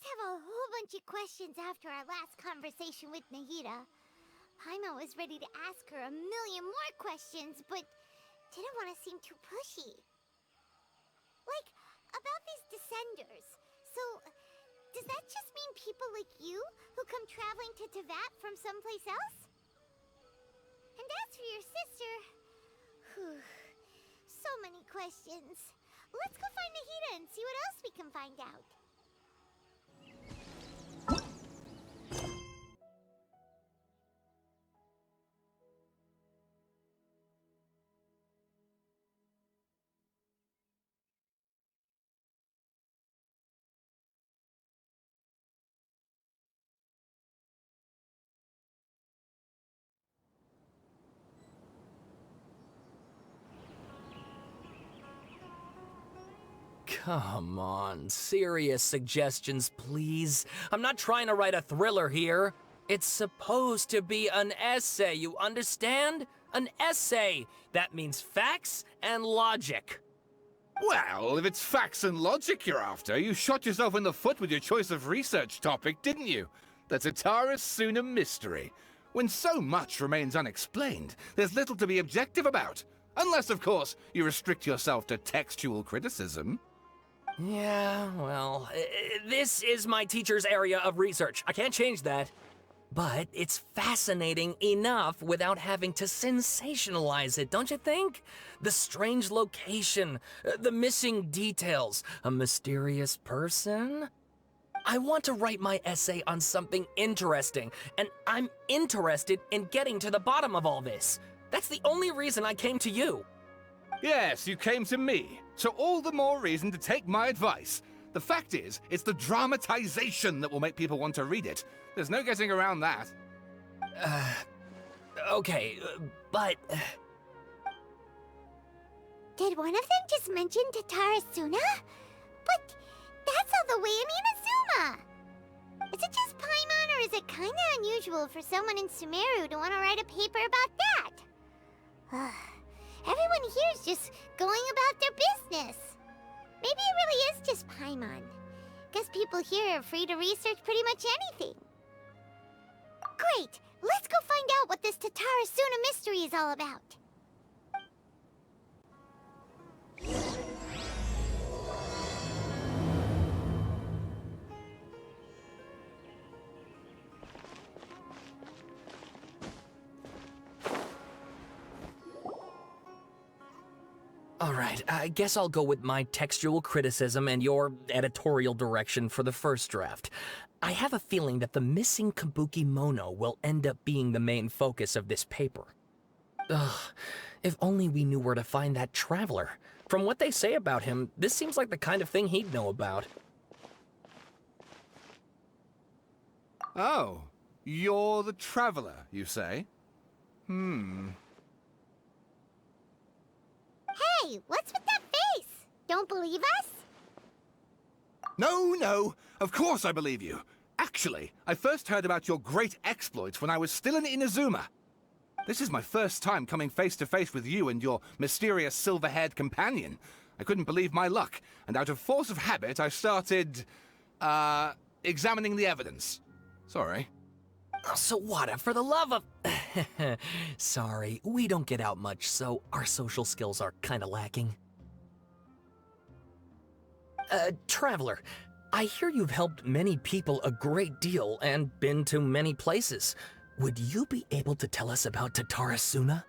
have a whole bunch of questions after our last conversation with Nahida. Paimon was ready to ask her a million more questions, but didn't want to seem too pushy. Like, about these Descenders. So, does that just mean people like you who come traveling to Teyvat from someplace else? And as for your sister... Whew, so many questions. Let's go find Nahida and see what else we can find out. Come on, serious suggestions, please. I'm not trying to write a thriller here. It's supposed to be an essay, you understand? An essay! That means facts and logic. Well, if it's facts and logic you're after, you shot yourself in the foot with your choice of research topic, didn't you? The Tatara Suna mystery. When so much remains unexplained, there's little to be objective about. Unless, of course, you restrict yourself to textual criticism. Yeah, well, this is my teacher's area of research. I can't change that. But it's fascinating enough without having to sensationalize it, don't you think? The strange location, the missing details, a mysterious person. I want to write my essay on something interesting, and I'm interested in getting to the bottom of all this. That's the only reason I came to you. Yes, you came to me, so all the more reason to take my advice. The fact is, it's the dramatization that will make people want to read it. There's no getting around that. Okay, but... Did one of them just mention Tatara Suna? But that's all the way in Inazuma! Is it just Paimon, or is it kinda unusual for someone in Sumeru to want to write a paper about that? Everyone here is just going about their business. Maybe it really is just Paimon. Guess people here are free to research pretty much anything. Great! Let's go find out what this Tatara Suna mystery is all about. Alright, I guess I'll go with my textual criticism and your editorial direction for the first draft. I have a feeling that the missing Kabuki Mono will end up being the main focus of this paper. Ugh, if only we knew where to find that traveler. From what they say about him, this seems like the kind of thing he'd know about. Oh, you're the traveler, you say? Hey, what's with that face? Don't believe us? No, of course I believe you. Actually, I first heard about your great exploits when I was still in Inazuma. This is my first time coming face to face with you and your mysterious silver-haired companion. I couldn't believe my luck, and out of force of habit, I started, examining the evidence. Sorry. Oh, Sawada, for the love of... Sorry, we don't get out much, so our social skills are kinda lacking. Traveler, I hear you've helped many people a great deal and been to many places. Would you be able to tell us about Tatara Suna?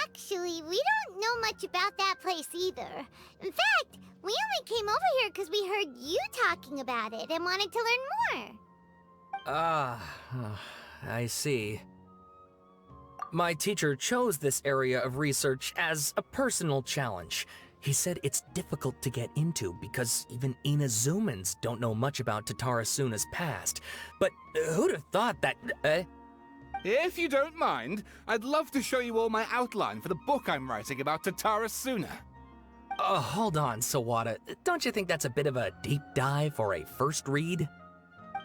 Actually, we don't know much about that place either. In fact, we only came over here because we heard you talking about it and wanted to learn more. I see. My teacher chose this area of research as a personal challenge. He said it's difficult to get into because even Inazumans don't know much about Tatara Suna's past. But who'd have thought that... If you don't mind, I'd love to show you all my outline for the book I'm writing about Tatara Suna. Hold on, Sawada. Don't you think that's a bit of a deep dive for a first read?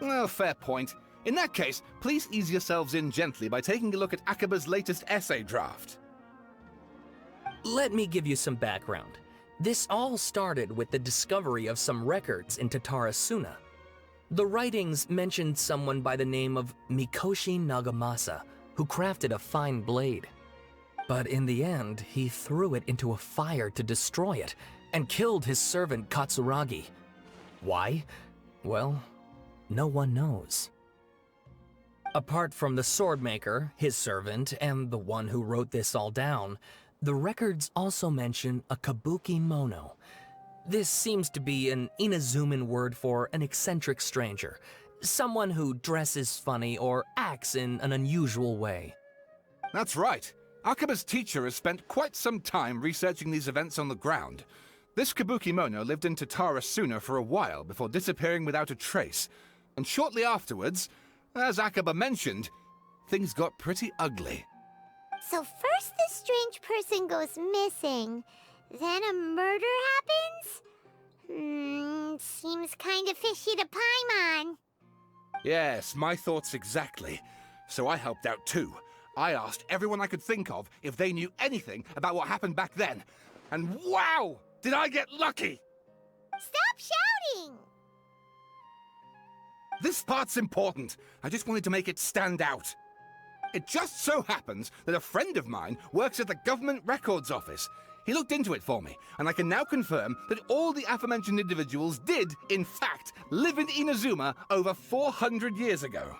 Well, fair point. In that case, please ease yourselves in gently by taking a look at Akaba's latest essay draft. Let me give you some background. This all started with the discovery of some records in Tatara Suna. The writings mentioned someone by the name of Mikoshi Nagamasa, who crafted a fine blade. But in the end, he threw it into a fire to destroy it, and killed his servant Katsuragi. Why? Well, no one knows. Apart from the swordmaker, his servant, and the one who wrote this all down, the records also mention a kabuki mono. This seems to be an Inazuman word for an eccentric stranger, someone who dresses funny or acts in an unusual way. That's right. Akaba's teacher has spent quite some time researching these events on the ground. This kabuki mono lived in Tatarasuna for a while before disappearing without a trace. And shortly afterwards, as Akaba mentioned, things got pretty ugly. So first this strange person goes missing, then a murder happens? Seems kinda fishy to Paimon. Yes, my thoughts exactly. So I helped out too. I asked everyone I could think of if they knew anything about what happened back then. And wow! Did I get lucky! Stop shouting! This part's important. I just wanted to make it stand out. It just so happens that a friend of mine works at the Government Records Office. He looked into it for me, and I can now confirm that all the aforementioned individuals did, in fact, live in Inazuma over 400 years ago.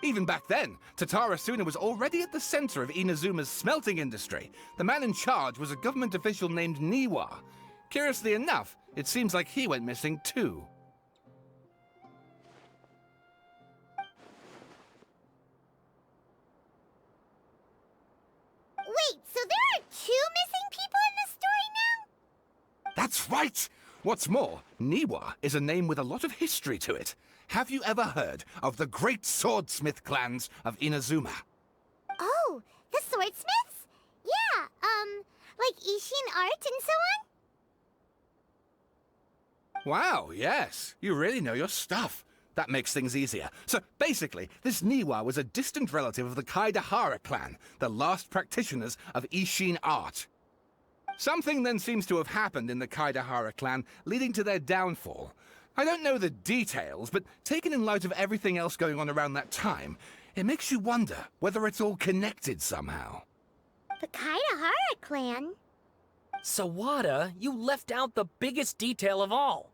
Even back then, Tatarasuna was already at the center of Inazuma's smelting industry. The man in charge was a government official named Niwa. Curiously enough, it seems like he went missing too. Wait, so there are 2 missing people in the story now? That's right! What's more, Niwa is a name with a lot of history to it. Have you ever heard of the great swordsmith clans of Inazuma? Oh, the swordsmiths? Yeah, like Ishin art and so on? Wow, yes. You really know your stuff. That makes things easier. So basically, this Niwa was a distant relative of the Kaidahara clan, the last practitioners of Ishin art. Something then seems to have happened in the Kaidahara clan, leading to their downfall. I don't know the details, but taken in light of everything else going on around that time, it makes you wonder whether it's all connected somehow. The Kaidahara clan? Sawada, you left out the biggest detail of all.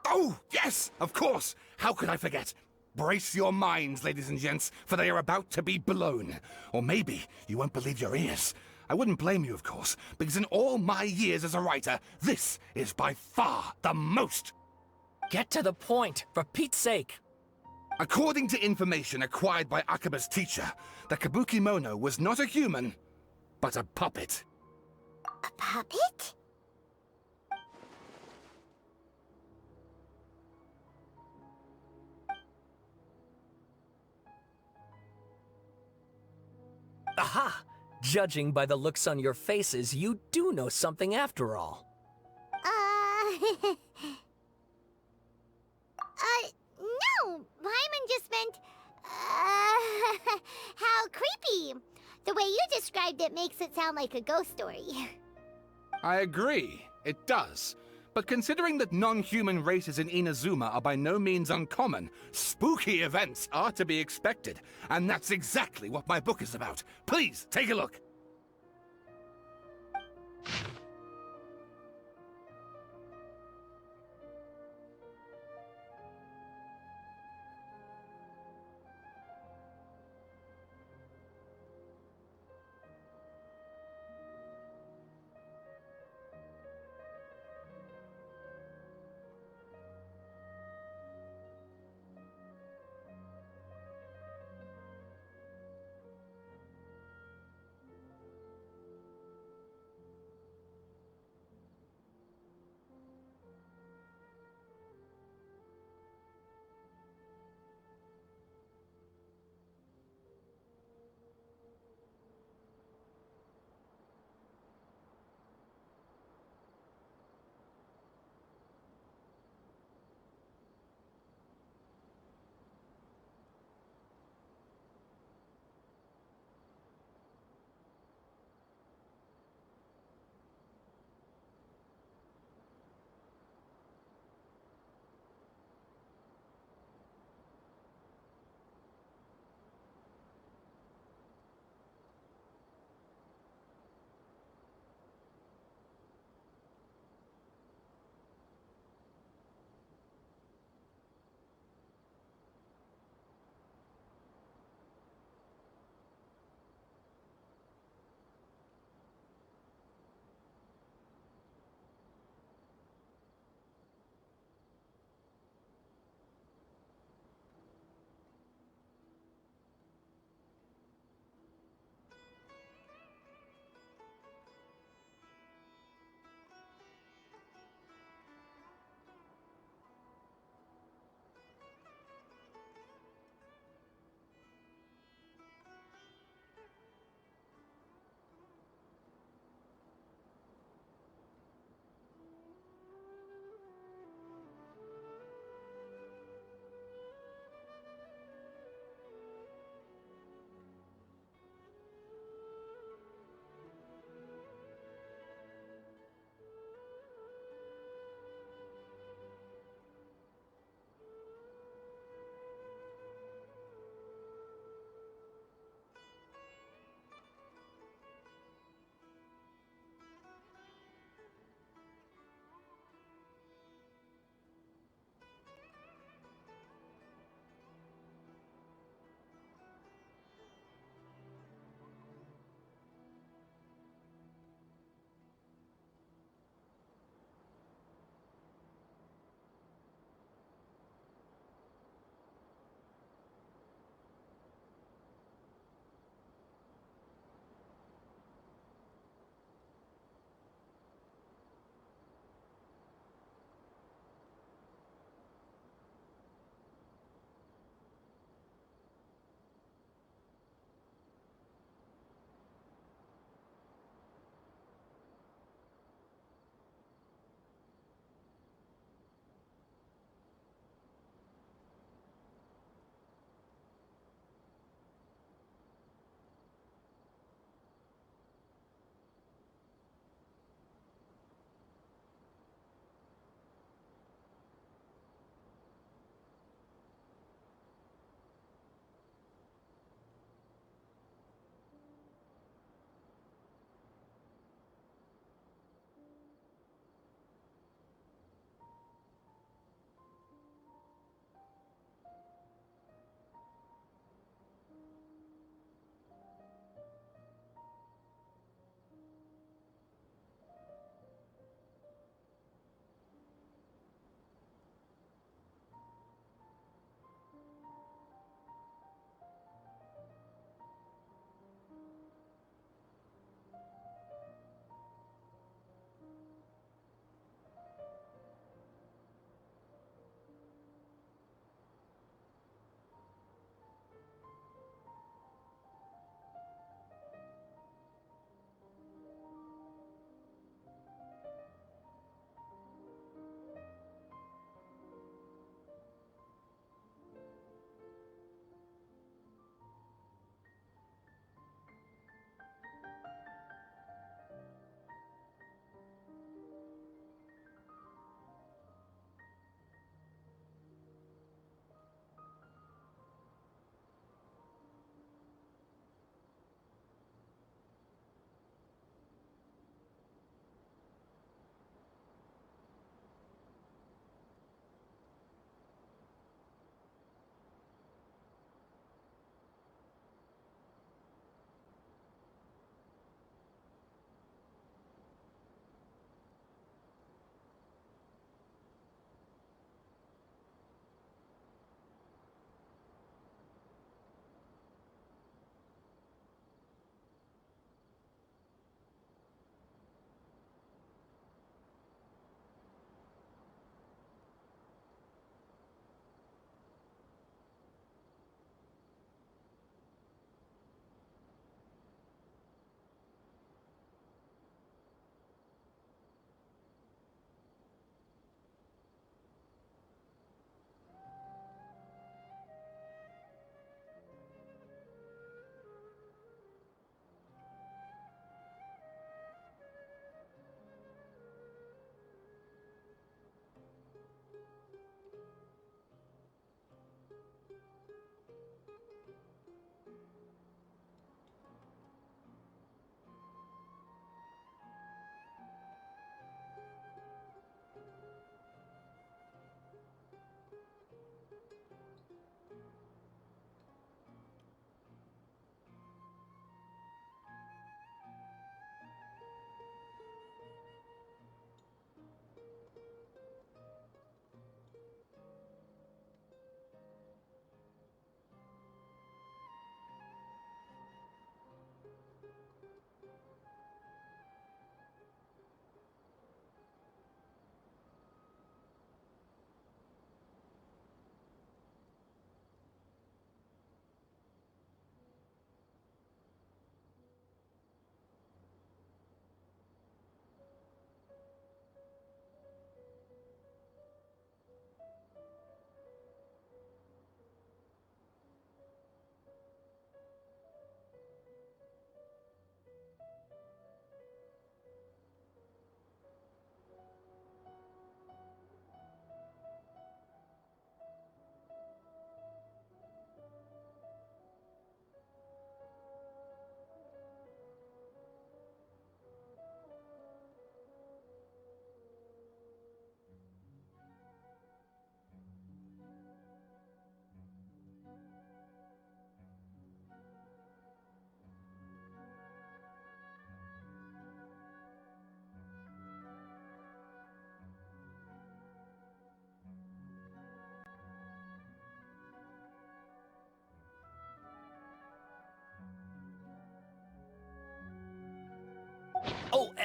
Oh, yes, of course. How could I forget? Brace your minds, ladies and gents, for they are about to be blown. Or maybe you won't believe your ears. I wouldn't blame you, of course, because in all my years as a writer, this is by far the most. Get to the point, for Pete's sake. According to information acquired by Akaba's teacher, the kabuki mono was not a human, but a puppet. A puppet? Aha! Judging by the looks on your faces, you do know something after all. No! Paimon just meant, how creepy. The way you described it makes it sound like a ghost story. I agree, it does. But considering that non-human races in Inazuma are by no means uncommon, spooky events are to be expected. And that's exactly what my book is about. Please, take a look.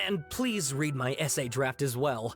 And please read my essay draft as well.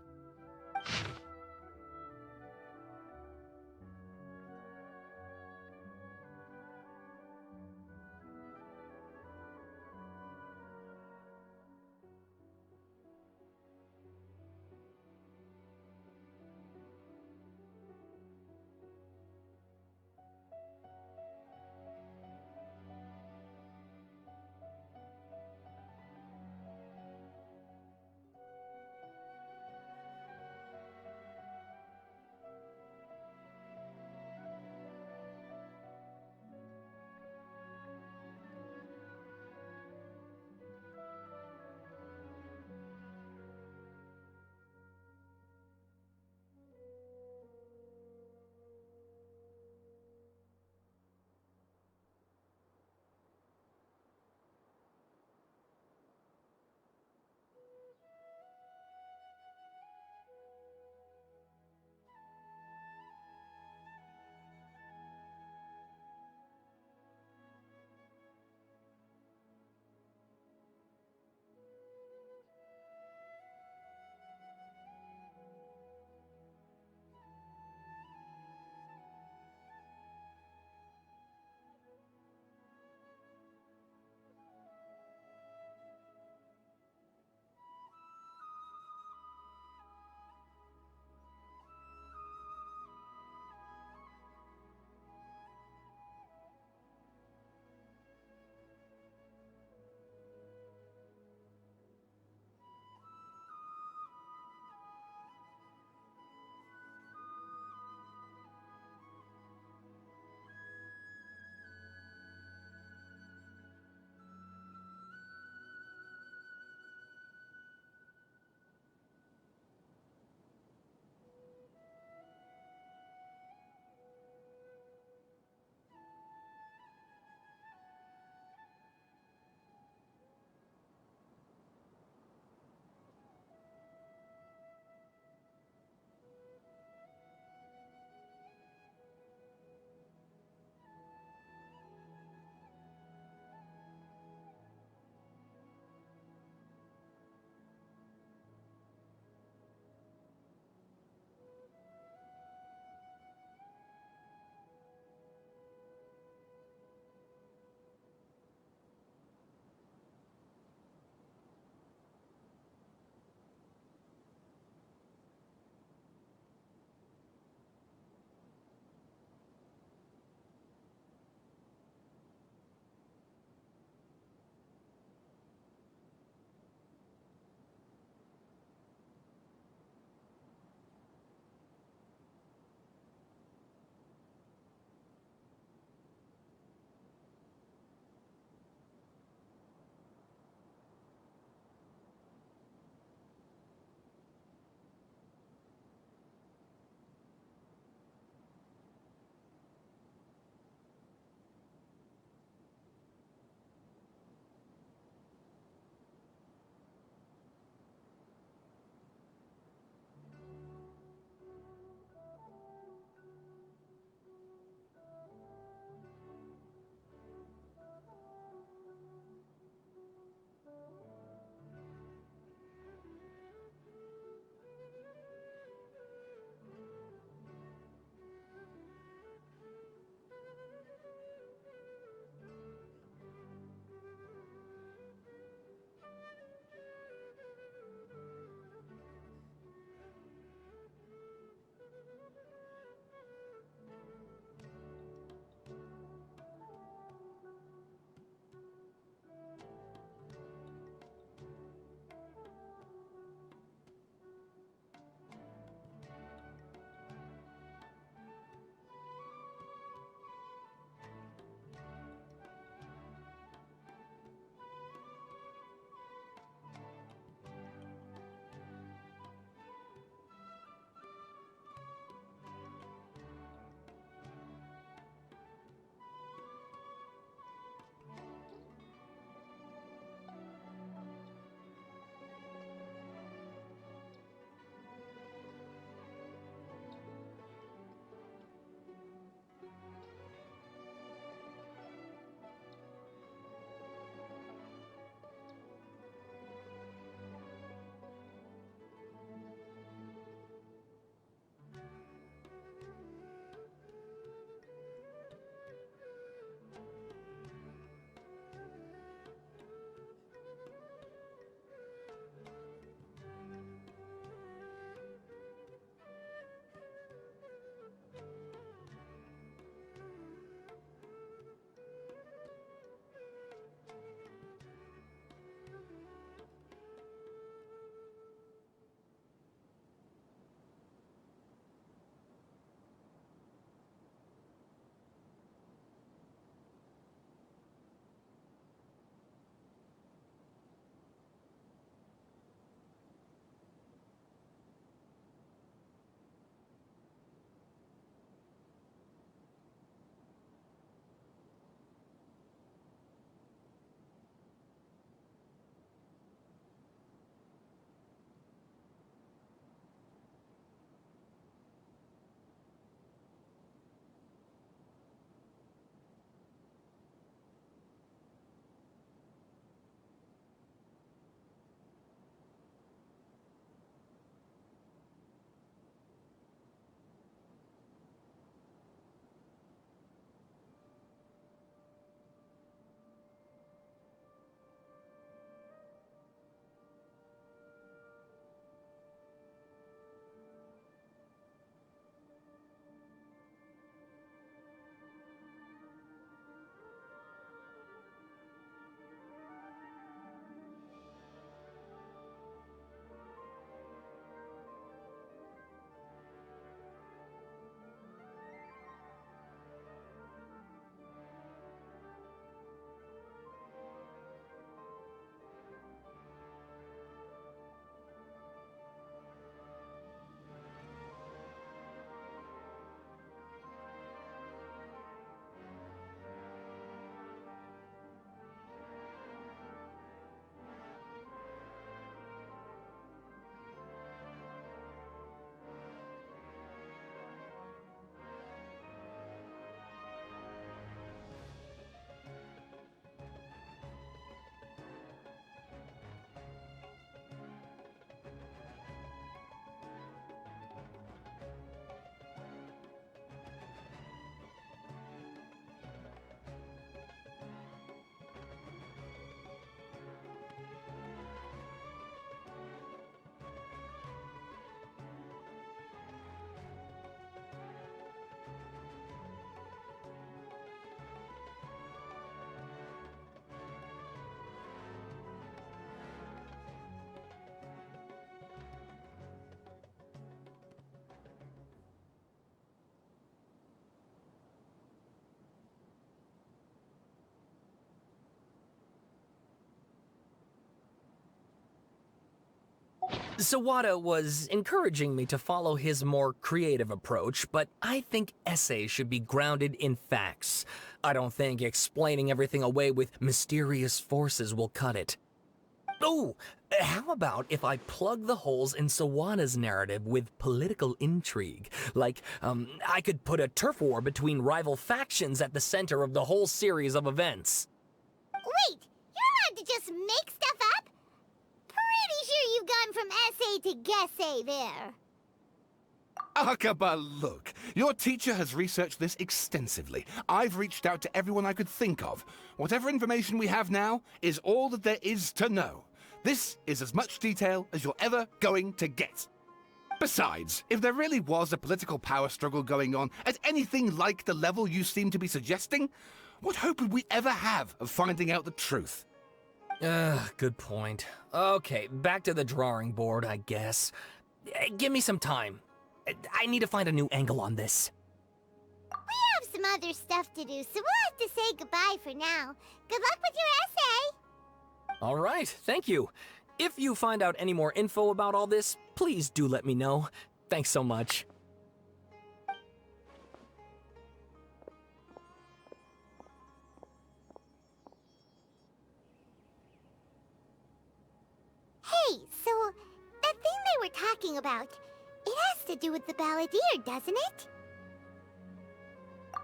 Sawada was encouraging me to follow his more creative approach, but I think essays should be grounded in facts. I don't think explaining everything away with mysterious forces will cut it. Oh, how about if I plug the holes in Sawada's narrative with political intrigue? Like, I could put a turf war between rival factions at the center of the whole series of events. Wait, you're allowed to just make stuff up? Pretty sure you've gone from essay to guessay there. Akaba, look. Your teacher has researched this extensively. I've reached out to everyone I could think of. Whatever information we have now is all that there is to know. This is as much detail as you're ever going to get. Besides, if there really was a political power struggle going on at anything like the level you seem to be suggesting, what hope would we ever have of finding out the truth? Good point. Okay, back to the drawing board, I guess. Give me some time. I need to find a new angle on this. We have some other stuff to do, so we'll have to say goodbye for now. Good luck with your essay! All right, thank you. If you find out any more info about all this, please do let me know. Thanks so much. Hey, so that thing they were talking about, it has to do with the balladeer, doesn't it?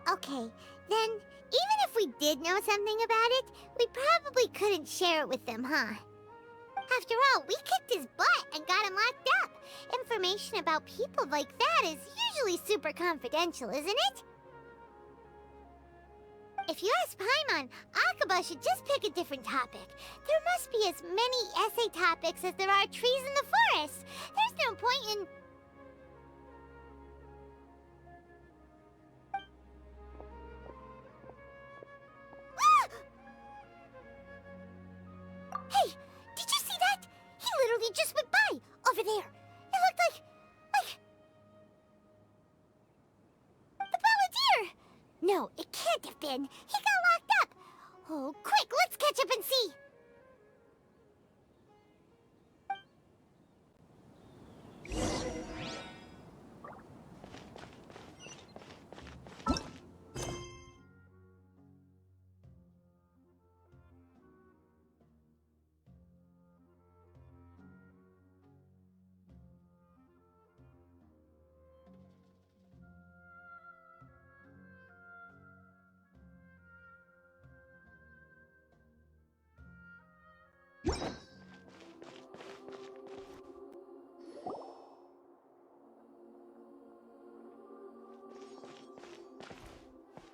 Okay, then even if we did know something about it, we probably couldn't share it with them, huh? After all, we kicked his butt and got him locked up. Information about people like that is usually super confidential, isn't it? If you ask Paimon, Akaba should just pick a different topic. There must be as many essay topics as there are trees in the forest. There's no point in... Hey, did you see that? He literally just went by, over there. It looked like... the balladeer! No, it can't have been. He got locked up. Oh, quick, let's catch up and see.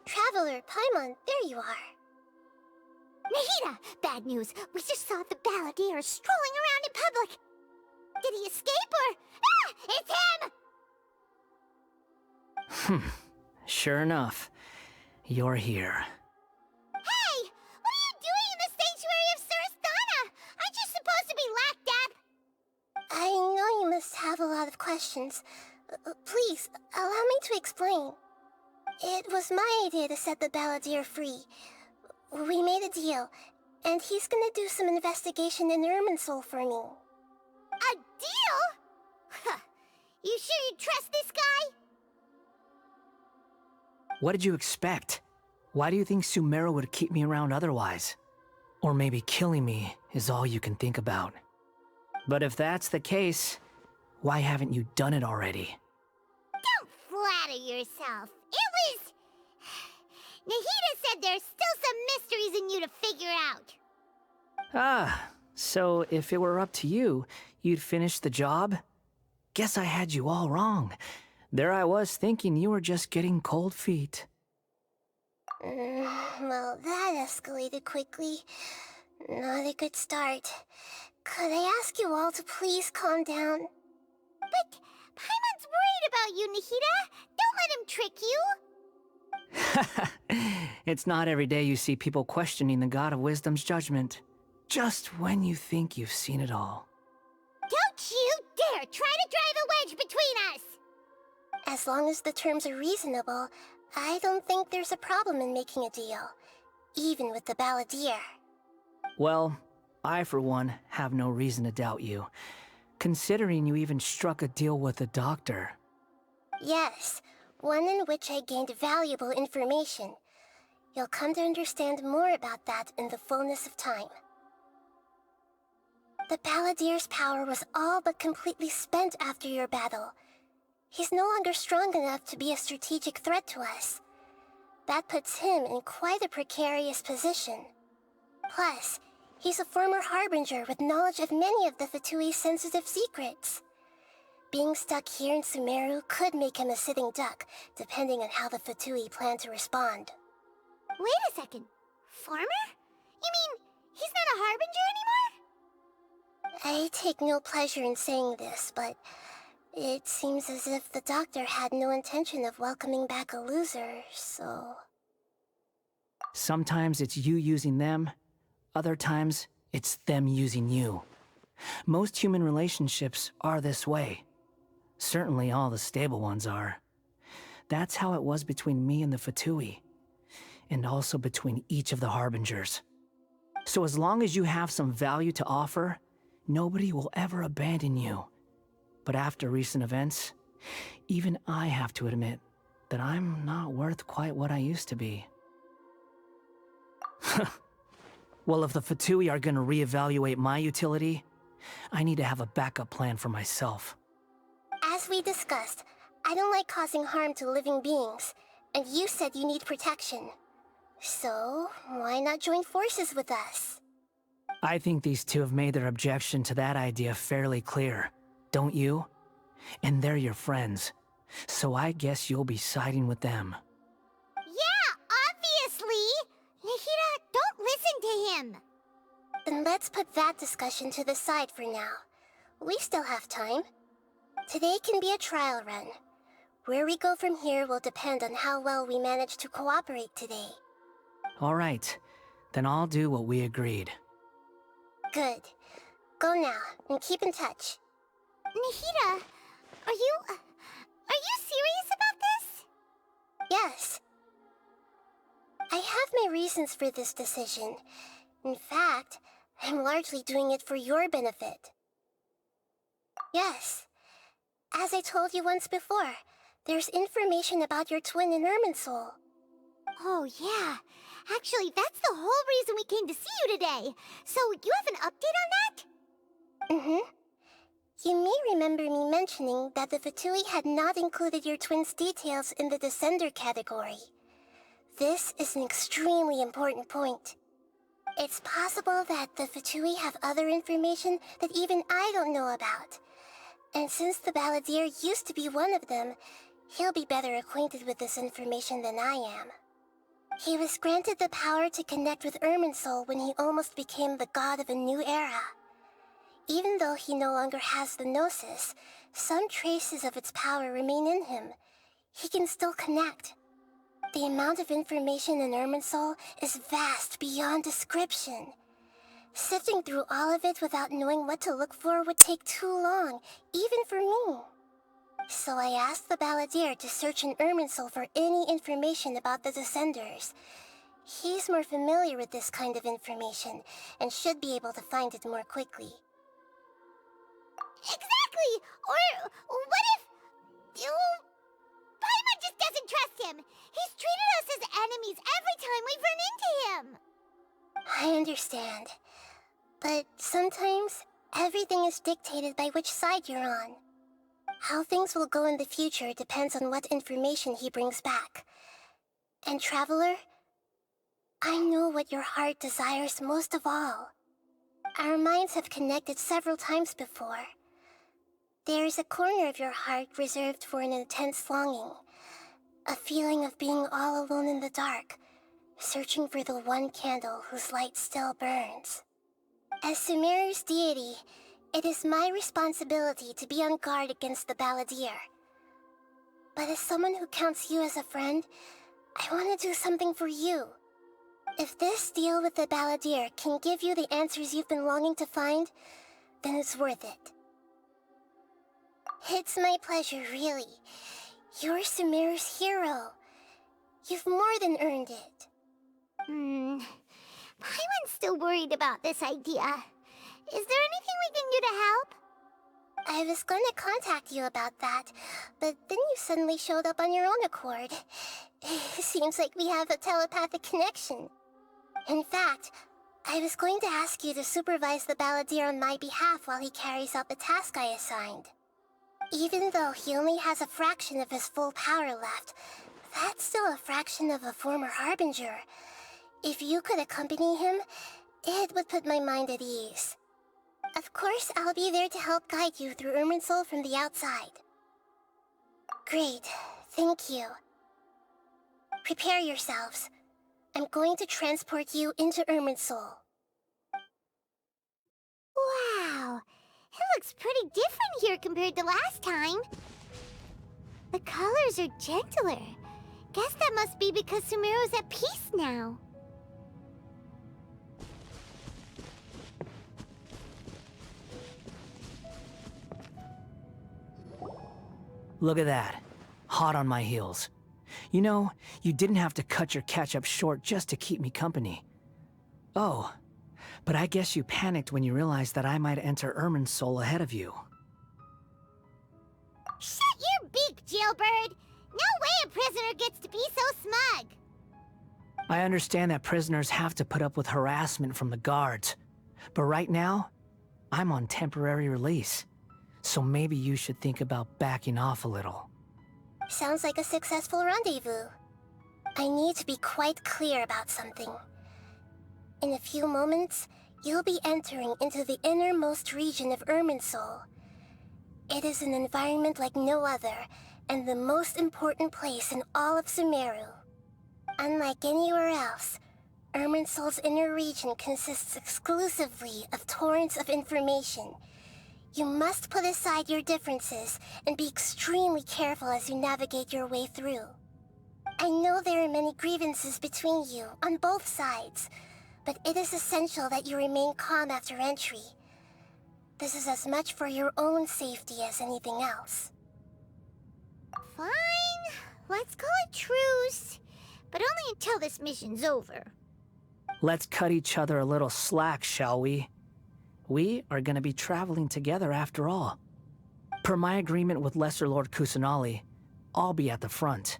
Traveler, Paimon, there you are. Nahida! Bad news. We just saw the balladeer strolling around in public. Did he escape or... Ah! It's him! Sure enough, you're here. Hey! What are you doing in the sanctuary of Surasthana? Aren't you supposed to be locked up? I know you must have a lot of questions. Please, allow me to explain. It was my idea to set the balladeer free. We made a deal, and he's gonna do some investigation in Irminsul for me. A deal? Huh. You sure you trust this guy? What did you expect? Why do you think Sumeru would keep me around otherwise? Or maybe killing me is all you can think about. But if that's the case, why haven't you done it already? Don't flatter yourself. It was... Nahida said there's still some mysteries in you to figure out. Ah, so if it were up to you, you'd finish the job? Guess I had you all wrong. There I was thinking you were just getting cold feet. Well, that escalated quickly. Not a good start. Could I ask you all to please calm down? But Paimon's worried about you, Nahida. Don't let him trick you. It's not every day you see people questioning the God of Wisdom's judgment. Just when you think you've seen it all. Don't you dare try to drive a wedge between us! As long as the terms are reasonable, I don't think there's a problem in making a deal. Even with the balladeer. Well, I for one have no reason to doubt you. considering you even struck a deal with the doctor. Yes, one in which I gained valuable information. You'll come to understand more about that in the fullness of time. The Balladeer's power was all but completely spent after your battle. He's no longer strong enough to be a strategic threat to us. That puts him in quite a precarious position. Plus, he's a former Harbinger with knowledge of many of the Fatui's sensitive secrets. Being stuck here in Sumeru could make him a sitting duck, depending on how the Fatui plan to respond. Wait a second. Farmer? You mean he's not a Harbinger anymore? I take no pleasure in saying this, but it seems as if the doctor had no intention of welcoming back a loser, so... Sometimes it's you using them, other times it's them using you. Most human relationships are this way. Certainly all the stable ones are. That's how it was between me and the Fatui, and also between each of the Harbingers. So as long as you have some value to offer, nobody will ever abandon you. But after recent events, even I have to admit that I'm not worth quite what I used to be. Well, if the Fatui are gonna reevaluate my utility, I need to have a backup plan for myself. As we discussed, I don't like causing harm to living beings, and you said you need protection. So, why not join forces with us? I think these two have made their objection to that idea fairly clear, don't you? And they're your friends, so I guess you'll be siding with them. Yeah, obviously! Nahida, don't listen to him! Then let's put that discussion to the side for now. We still have time. Today can be a trial run. Where we go from here will depend on how well we manage to cooperate today. All right, then I'll do what we agreed. Good. Go now, and keep in touch. Nahida, are you serious about this? Yes. I have my reasons for this decision. In fact, I'm largely doing it for your benefit. Yes. As I told you once before, there's information about your twin in Irminsul. Oh, yeah. Actually, that's the whole reason we came to see you today. So, you have an update on that? Mm-hmm. You may remember me mentioning that the Fatui had not included your twin's details in the Descender category. This is an extremely important point. It's possible that the Fatui have other information that even I don't know about. And since the Balladeer used to be one of them, he'll be better acquainted with this information than I am. He was granted the power to connect with Irminsul when he almost became the god of a new era. Even though he no longer has the Gnosis, some traces of its power remain in him. He can still connect. The amount of information in Irminsul is vast beyond description. Sifting through all of it without knowing what to look for would take too long, even for me. So I asked the Balladeer to search in Irminsul for any information about the Descenders. He's more familiar with this kind of information, and should be able to find it more quickly. Exactly! Or what if... Paimon just doesn't trust him! He's treated us as enemies every time we've run into him! I understand. But sometimes, everything is dictated by which side you're on. How things will go in the future depends on what information he brings back. And Traveler, I know what your heart desires most of all. Our minds have connected several times before. There is a corner of your heart reserved for an intense longing. A feeling of being all alone in the dark, searching for the one candle whose light still burns. As Sumeru's deity, it is my responsibility to be on guard against the Balladeer. But as someone who counts you as a friend, I want to do something for you. If this deal with the Balladeer can give you the answers you've been longing to find, then it's worth it. It's my pleasure, really. You're Sumeru's hero. You've more than earned it. Paimon's still worried about this idea. Is there anything we can do to help? I was going to contact you about that, but then you suddenly showed up on your own accord. Seems like we have a telepathic connection. In fact, I was going to ask you to supervise the balladeer on my behalf while he carries out the task I assigned. Even though he only has a fraction of his full power left, that's still a fraction of a former Harbinger. If you could accompany him, it would put my mind at ease. Of course, I'll be there to help guide you through Irminsul from the outside. Great, thank you. Prepare yourselves. I'm going to transport you into Irminsul. Wow, it looks pretty different here compared to last time. The colors are gentler. Guess that must be because Sumeru's at peace now. Look at that. Hot on my heels. You know, you didn't have to cut your catch-up short just to keep me company. Oh, but I guess you panicked when you realized that I might enter Irminsul ahead of you. Shut your beak, jailbird! No way a prisoner gets to be so smug! I understand that prisoners have to put up with harassment from the guards, but right now, I'm on temporary release. So maybe you should think about backing off a little. Sounds like a successful rendezvous. I need to be quite clear about something. In a few moments, you'll be entering into the innermost region of Irminsul. It is an environment like no other, and the most important place in all of Sumeru. Unlike anywhere else, Irminsul's inner region consists exclusively of torrents of information. You must put aside your differences and be extremely careful as you navigate your way through. I know there are many grievances between you on both sides, but it is essential that you remain calm after entry. This is as much for your own safety as anything else. Fine, let's call it truce, but only until this mission's over. Let's cut each other a little slack, shall we? We are gonna be traveling together after all. Per my agreement with Lesser Lord Kusanali, I'll be at the front.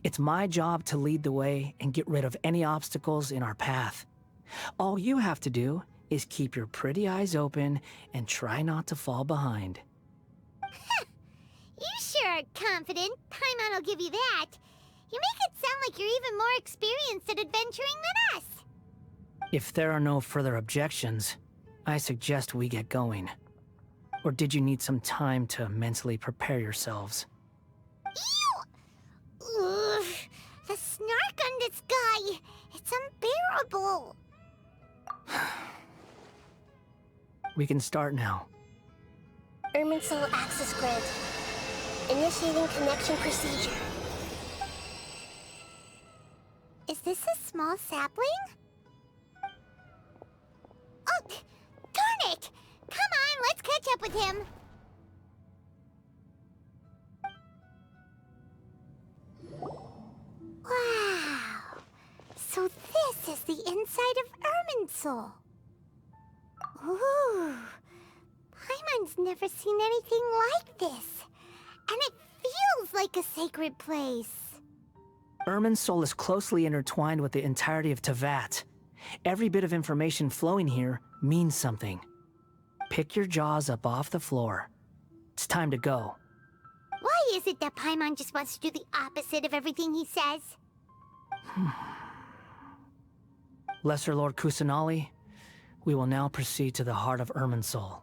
It's my job to lead the way and get rid of any obstacles in our path. All you have to do is keep your pretty eyes open and try not to fall behind. You sure are confident. Paimon will give you that. You make it sound like you're even more experienced at adventuring than us. If there are no further objections, I suggest we get going. Or did you need some time to mentally prepare yourselves? Ew! Ugh, the snark on this guy, it's unbearable. We can start now. Irminsul access granted. Initiating connection procedure. Is this a small sapling? Oh, darn it! Come on, let's catch up with him. Wow. So this is the inside of Irminsul. Ooh. Paimon's never seen anything like this. And it feels like a sacred place. Irminsul is closely intertwined with the entirety of Teyvat. Every bit of information flowing here means something. Pick your jaws up off the floor. It's time to go. Why is it that Paimon just wants to do the opposite of everything he says? Lesser Lord Kusanali, we will now proceed to the heart of Irminsul.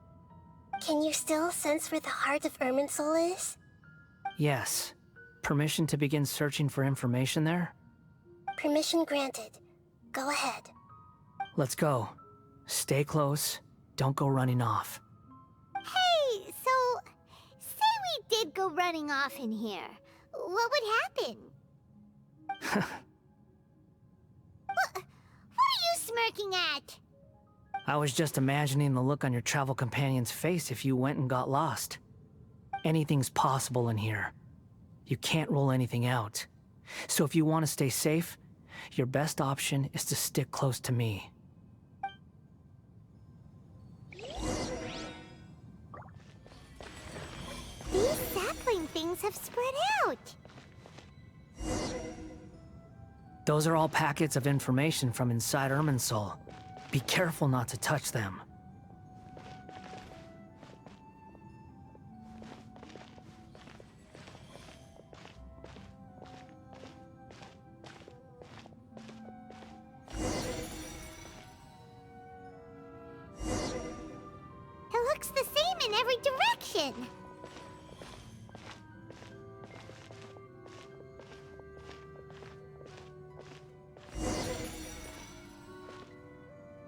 Can you still sense where the heart of Irminsul is? Yes. Permission to begin searching for information there? Permission granted. Go ahead. Let's go. Stay close. Don't go running off. Hey, so, say we did go running off in here. What would happen? What are you smirking at? I was just imagining the look on your travel companion's face if you went and got lost. Anything's possible in here. You can't rule anything out. So if you want to stay safe, your best option is to stick close to me. things have spread out. Those are all packets of information from inside Irminsul. Be careful not to touch them. It looks the same in every direction.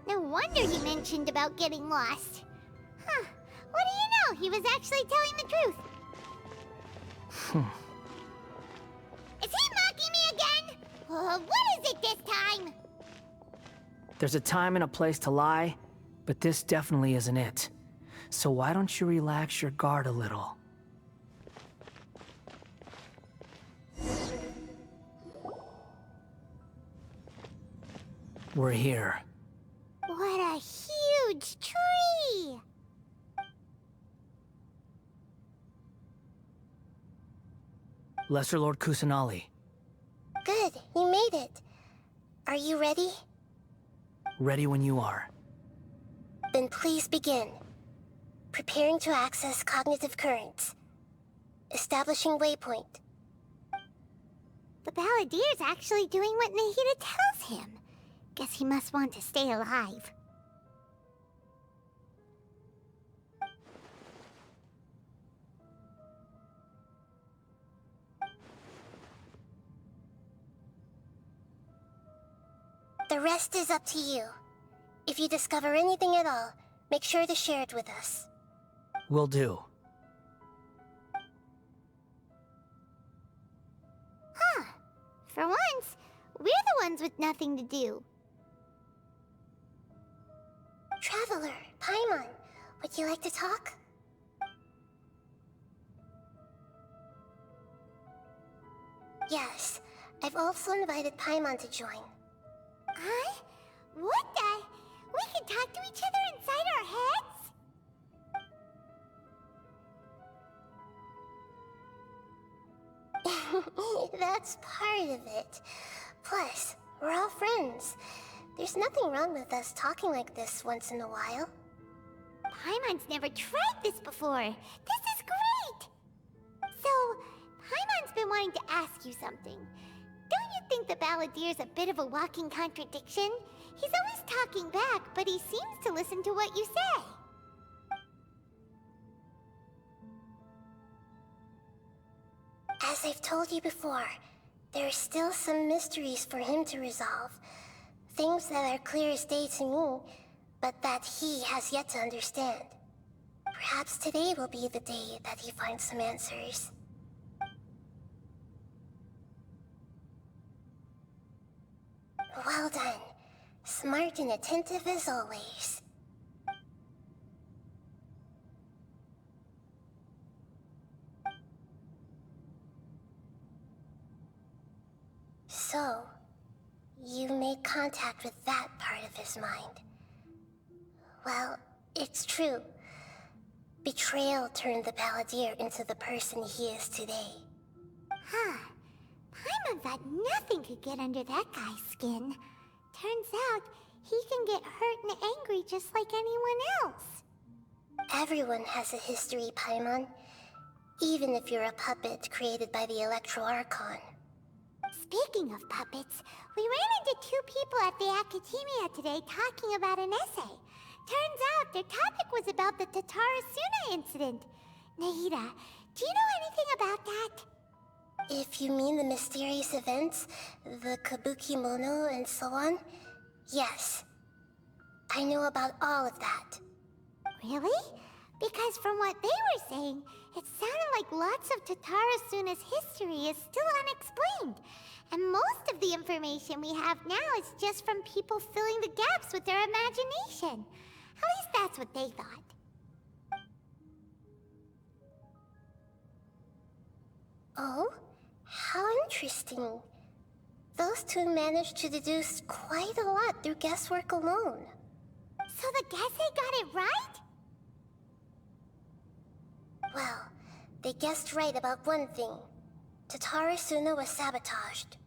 No wonder he mentioned about getting lost. Huh. What do you know? He was actually telling the truth. Is he mocking me again? What is it this time? There's a time and a place to lie, but this definitely isn't it. So why don't you relax your guard a little? We're here. What a huge tree! Lesser Lord Kusanali, Good, you made it. Are you ready? ready when you are. Then please begin. Preparing to access cognitive currents. Establishing waypoint. The Balladier's actually doing what Nahida tells him. Guess he must want to stay alive. The rest is up to you. If you discover anything at all, make sure to share it with us. Will do. Huh. For once, we're the ones with nothing to do. Traveler, Paimon, would you like to talk? Yes, I've also invited Paimon to join. Huh? What the? We can talk to each other inside our heads? That's part of it. Plus, we're all friends. There's nothing wrong with us talking like this once in a while. Paimon's never tried this before. This is great! So, Paimon's been wanting to ask you something. Don't you think the Balladier's a bit of a walking contradiction? He's always talking back, but he seems to listen to what you say. As I've told you before, there are still some mysteries for him to resolve. Things that are clear as day to me, but that he has yet to understand. Perhaps today will be the day that he finds some answers. Well done. Smart and attentive as always. So, you made contact with that part of his mind. Well, it's true. Betrayal turned the Balladeer into the person he is today. Huh. Paimon thought nothing could get under that guy's skin. Turns out, he can get hurt and angry just like anyone else. Everyone has a history, Paimon. Even if you're a puppet created by the Electro Archon. Speaking of puppets, we ran into two people at the Academia today talking about an essay. Turns out their topic was about the Tatarasuna incident. Nahida, do you know anything about that? If you mean the mysterious events, the Kabuki Mono and so on, yes. I know about all of that. Really? Because from what they were saying, it sounded like lots of Tatarasuna's history is still unexplained. And most of the information we have now is just from people filling the gaps with their imagination. At least that's what they thought. Oh? How interesting. Those two managed to deduce quite a lot through guesswork alone. So the Gese got it right? Well, They guessed right about one thing. Tatara Suna was sabotaged.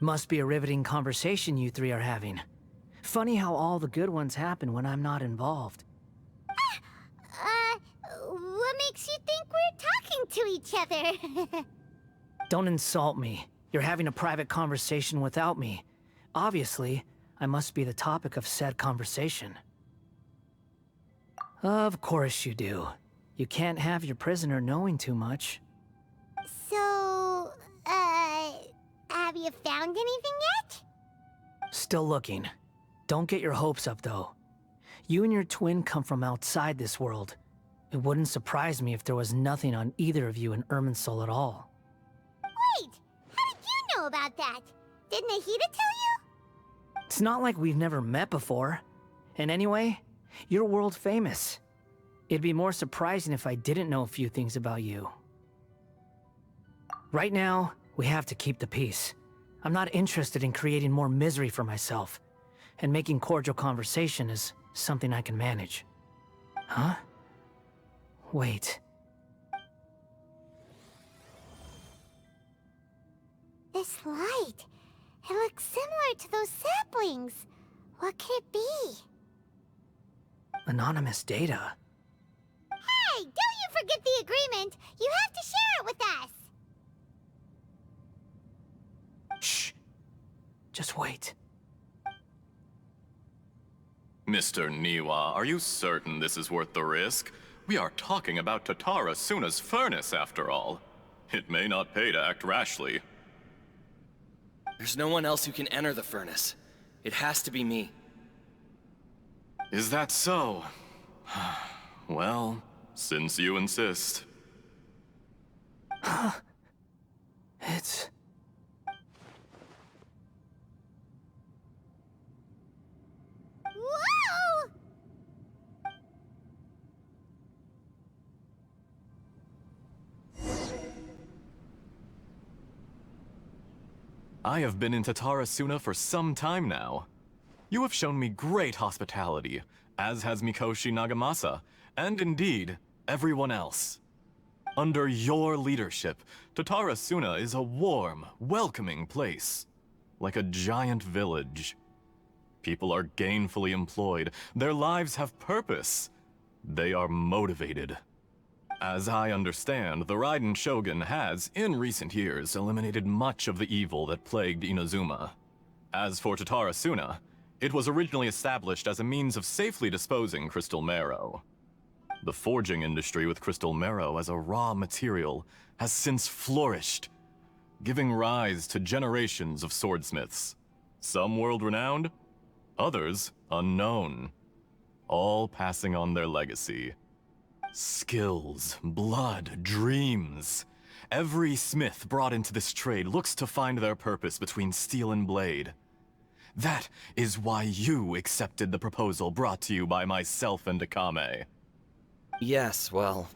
Must be a riveting conversation you three are having. Funny how all the good ones happen when I'm not involved. What makes you think we're talking to each other? Don't insult me. You're having a private conversation without me. Obviously, I must be the topic of said conversation. Of course you do. You can't have your prisoner knowing too much. So, have you found anything yet? Still looking. Don't get your hopes up, though. You and your twin come from outside this world. It wouldn't surprise me if there was nothing on either of you in Irminsul at all. Wait! How did you know about that? Did Nahida tell you? It's not like we've never met before. And anyway, you're world famous. It'd be more surprising if I didn't know a few things about you. Right now, we have to keep the peace. I'm not interested in creating more misery for myself. And making cordial conversation is something I can manage. Huh? Wait. This light. It looks similar to those saplings. What could it be? Anonymous data. Hey, don't you forget the agreement! You have to share it with us! Shh. Just wait. Mr. Niwa, are you certain this is worth the risk? We are talking about Tatara Suna's furnace, after all. It may not pay to act rashly. There's no one else who can enter the furnace. It has to be me. Is that so? Well, since you insist. It's... Whoa! I have been in Tatara Suna for some time now. You have shown me great hospitality, as has Mikoshi Nagamasa, and indeed, everyone else. Under your leadership, Tatara Suna is a warm, welcoming place, like a giant village. People are gainfully employed, their lives have purpose, they are motivated. As I understand, the Raiden Shogun has, in recent years, eliminated much of the evil that plagued Inazuma. As for Tatara Suna, it was originally established as a means of safely disposing crystal marrow. The forging industry with crystal marrow as a raw material has since flourished, giving rise to generations of swordsmiths. Some world-renowned, others unknown, all passing on their legacy. Skills, blood, dreams. Every smith brought into this trade looks to find their purpose between steel and blade. That is why you accepted the proposal brought to you by myself and Akame. Yes, well,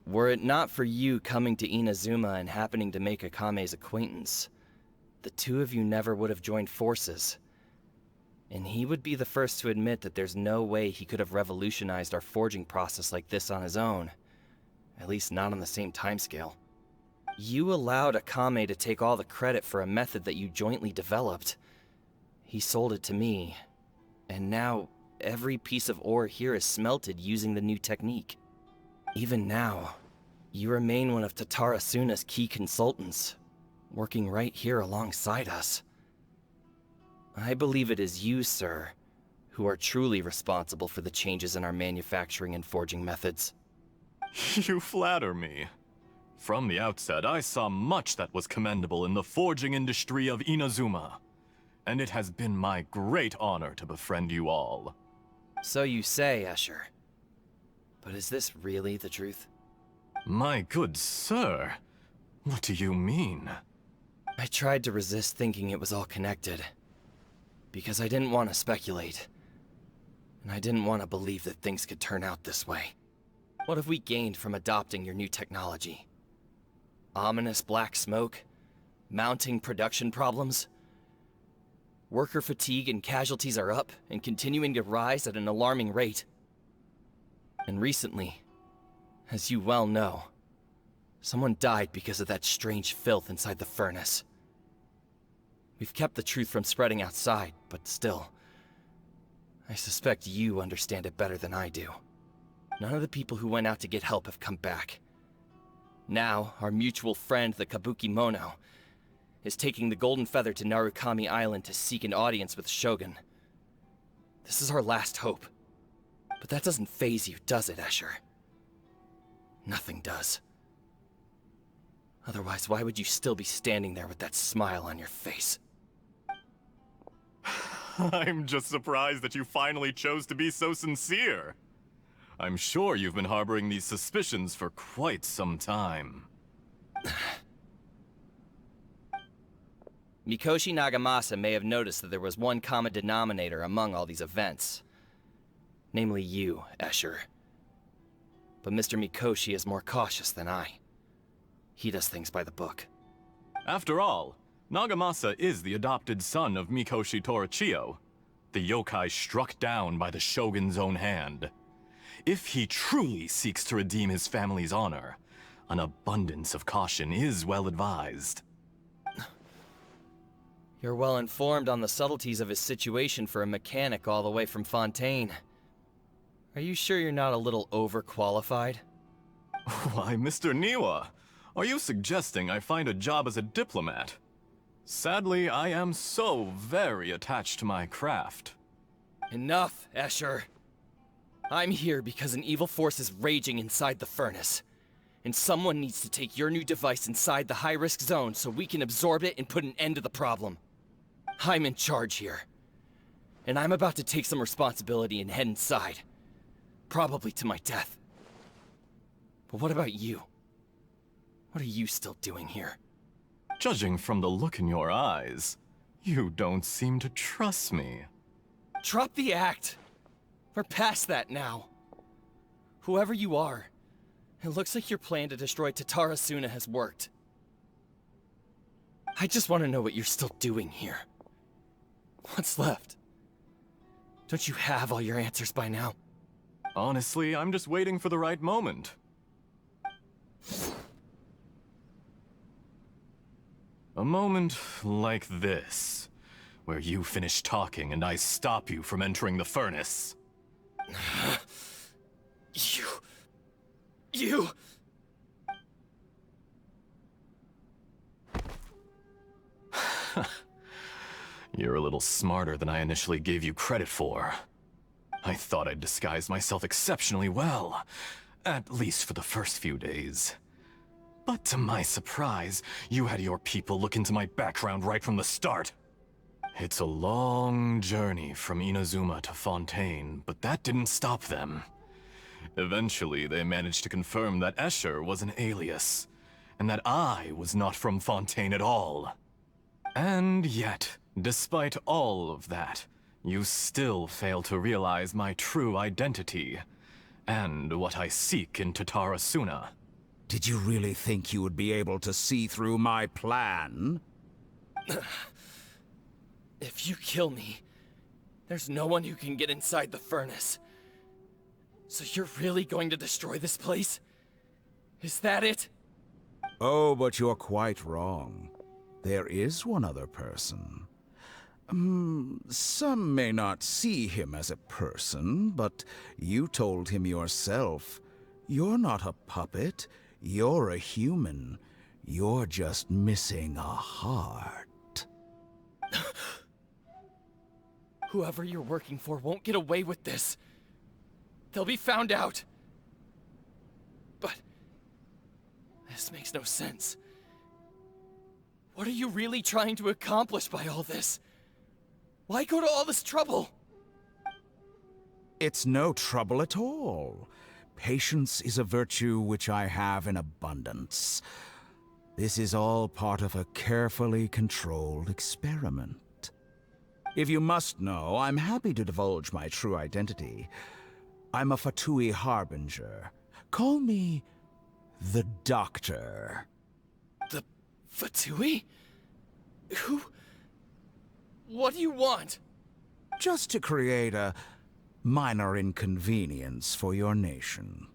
were it not for you coming to Inazuma and happening to make Akame's acquaintance, the two of you never would have joined forces. And he would be the first to admit that there's no way he could have revolutionized our forging process like this on his own. At least not on the same timescale. You allowed Akame to take all the credit for a method that you jointly developed. He sold it to me, and now every piece of ore here is smelted using the new technique. Even now, you remain one of Tatara Suna's key consultants, working right here alongside us. I believe it is you, sir, who are truly responsible for the changes in our manufacturing and forging methods. You flatter me. From the outset, I saw much that was commendable in the forging industry of Inazuma, and it has been my great honor to befriend you all. So you say, Escher. But is this really the truth? My good sir, what do you mean? I tried to resist thinking it was all connected, because I didn't want to speculate, and I didn't want to believe that things could turn out this way. What have we gained from adopting your new technology? Ominous black smoke? Mounting production problems? Worker fatigue and casualties are up and continuing to rise at an alarming rate. And recently, as you well know, Someone died because of that strange filth inside the furnace. We've kept the truth from spreading outside, but still, I suspect you understand it better than I do. None of the people who went out to get help have come back. Now, our mutual friend, the Kabuki Mono, is taking the Golden Feather to Narukami Island to seek an audience with Shogun. This is our last hope. But that doesn't faze you, does it, Escher? Nothing does. Otherwise, why would you still be standing there with that smile on your face? I'm just surprised that you finally chose to be so sincere. I'm sure you've been harboring these suspicions for quite some time. Mikoshi Nagamasa may have noticed that there was one common denominator among all these events. Namely you, Escher. But Mr. Mikoshi is more cautious than I. He does things by the book. After all, Nagamasa is the adopted son of Mikoshi Torichio, the yokai struck down by the Shogun's own hand. If he truly seeks to redeem his family's honor, an abundance of caution is well advised. You're well informed on the subtleties of his situation for a mechanic all the way from Fontaine. Are you sure you're not a little overqualified? Why, Mr. Niwa, are you suggesting I find a job as a diplomat? Sadly, I am so very attached to my craft. Enough, Escher. I'm here because an evil force is raging inside the furnace. And someone needs to take your new device inside the high-risk zone so we can absorb it and put an end to the problem. I'm in charge here. And I'm about to take some responsibility and head inside. Probably to my death. But what about you? What are you still doing here? Judging from the look in your eyes, you don't seem to trust me. Drop the act! We're past that now. Whoever you are, it looks like your plan to destroy Tatara Suna has worked. I just want to know what you're still doing here. What's left? Don't you have all your answers by now? Honestly, I'm just waiting for the right moment. A moment like this, where you finish talking and I stop you from entering the furnace. You... You're a little smarter than I initially gave you credit for. I thought I'd disguised myself exceptionally well, at least for the first few days. But to my surprise, you had your people look into my background right from the start. It's a long journey from Inazuma to Fontaine, but that didn't stop them. Eventually, they managed to confirm that Escher was an alias, and that I was not from Fontaine at all. And yet, despite all of that, you still fail to realize my true identity, and what I seek in Tatara Suna. Did you really think you would be able to see through my plan? If you kill me, there's no one who can get inside the furnace. So you're really going to destroy this place? Is that it? Oh, but you're quite wrong. There is one other person. Some may not see him as a person, but you told him yourself. You're not a puppet. You're a human. You're just missing a heart. Whoever you're working for won't get away with this. They'll be found out. But this makes no sense. What are you really trying to accomplish by all this? Why go to all this trouble? It's no trouble at all. Patience is a virtue which I have in abundance. This is all part of a carefully controlled experiment. If you must know, I'm happy to divulge my true identity. I'm a Fatui Harbinger. Call me the Doctor. The Fatui? Who? What do you want? Just to create a minor inconvenience for your nation.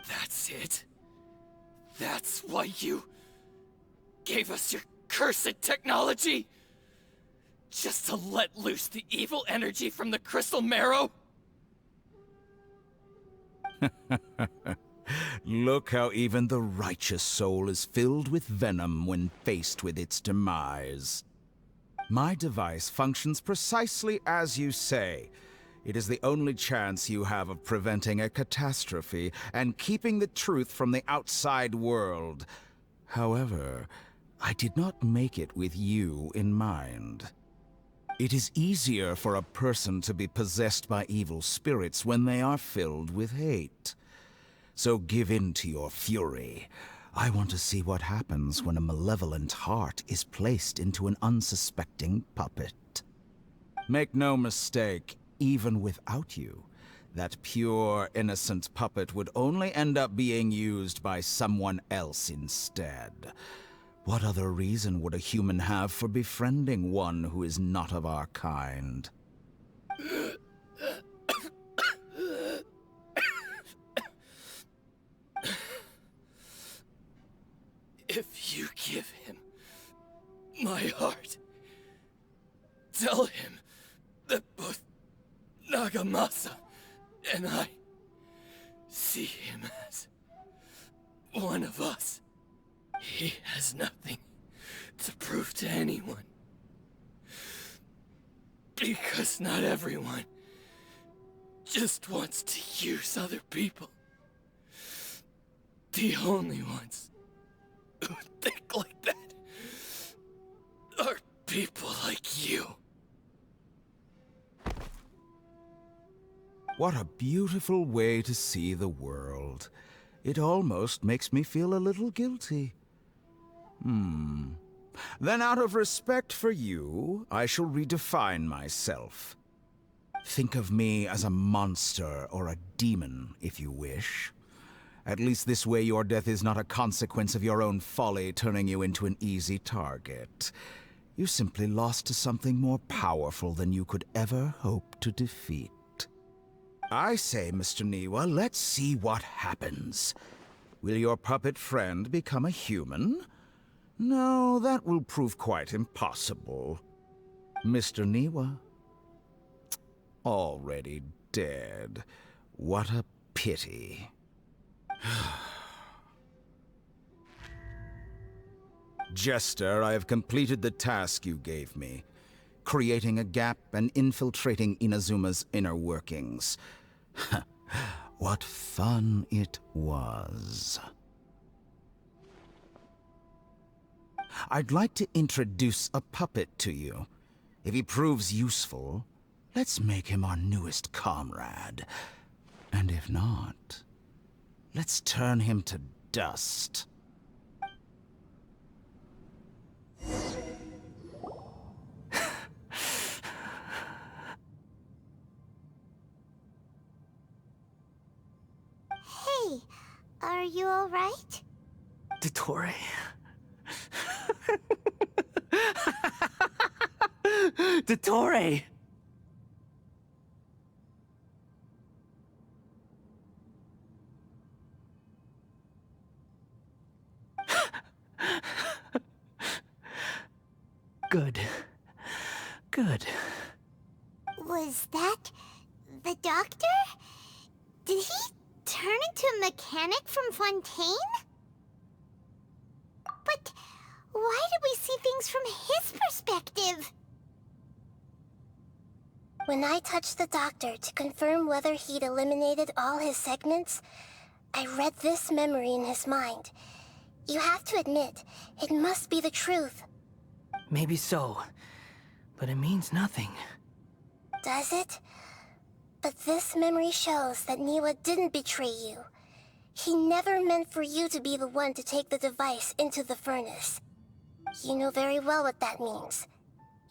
That's it? That's why you gave us your cursed technology? Just to let loose the evil energy from the crystal marrow? Look how even the righteous soul is filled with venom when faced with its demise. My device functions precisely as you say. It is the only chance you have of preventing a catastrophe and keeping the truth from the outside world. However, I did not make it with you in mind. It is easier for a person to be possessed by evil spirits when they are filled with hate. So give in to your fury. I want to see what happens when a malevolent heart is placed into an unsuspecting puppet. Make no mistake, even without you, that pure, innocent puppet would only end up being used by someone else instead. What other reason would a human have for befriending one who is not of our kind? If you give him my heart, tell him that both Nagamasa and I see him as one of us. He has nothing to prove to anyone. Because not everyone just wants to use other people. The only ones who think like that are people like you. What a beautiful way to see the world. It almost makes me feel a little guilty. Then out of respect for you, I shall redefine myself. Think of me as a monster or a demon, if you wish. At least this way your death is not a consequence of your own folly turning you into an easy target. You simply lost to something more powerful than you could ever hope to defeat. I say, Mr. Niwa, let's see what happens. Will your puppet friend become a human? No, that will prove quite impossible. Mr. Niwa? Already dead. What a pity. Jester, I have completed the task you gave me. Creating a gap and infiltrating Inazuma's inner workings. What fun it was. I'd like to introduce a puppet to you. If he proves useful, let's make him our newest comrade. And if not, let's turn him to dust. Hey, are you alright? Dottore. Dottore! Good. Good. Was that the doctor? Did he turn into a mechanic from Fontaine? But why did we see things from his perspective? When I touched the doctor to confirm whether he'd eliminated all his segments, I read this memory in his mind. You have to admit, it must be the truth. Maybe so, but it means nothing. Does it? But this memory shows that Niwa didn't betray you. He never meant for you to be the one to take the device into the furnace. You know very well what that means.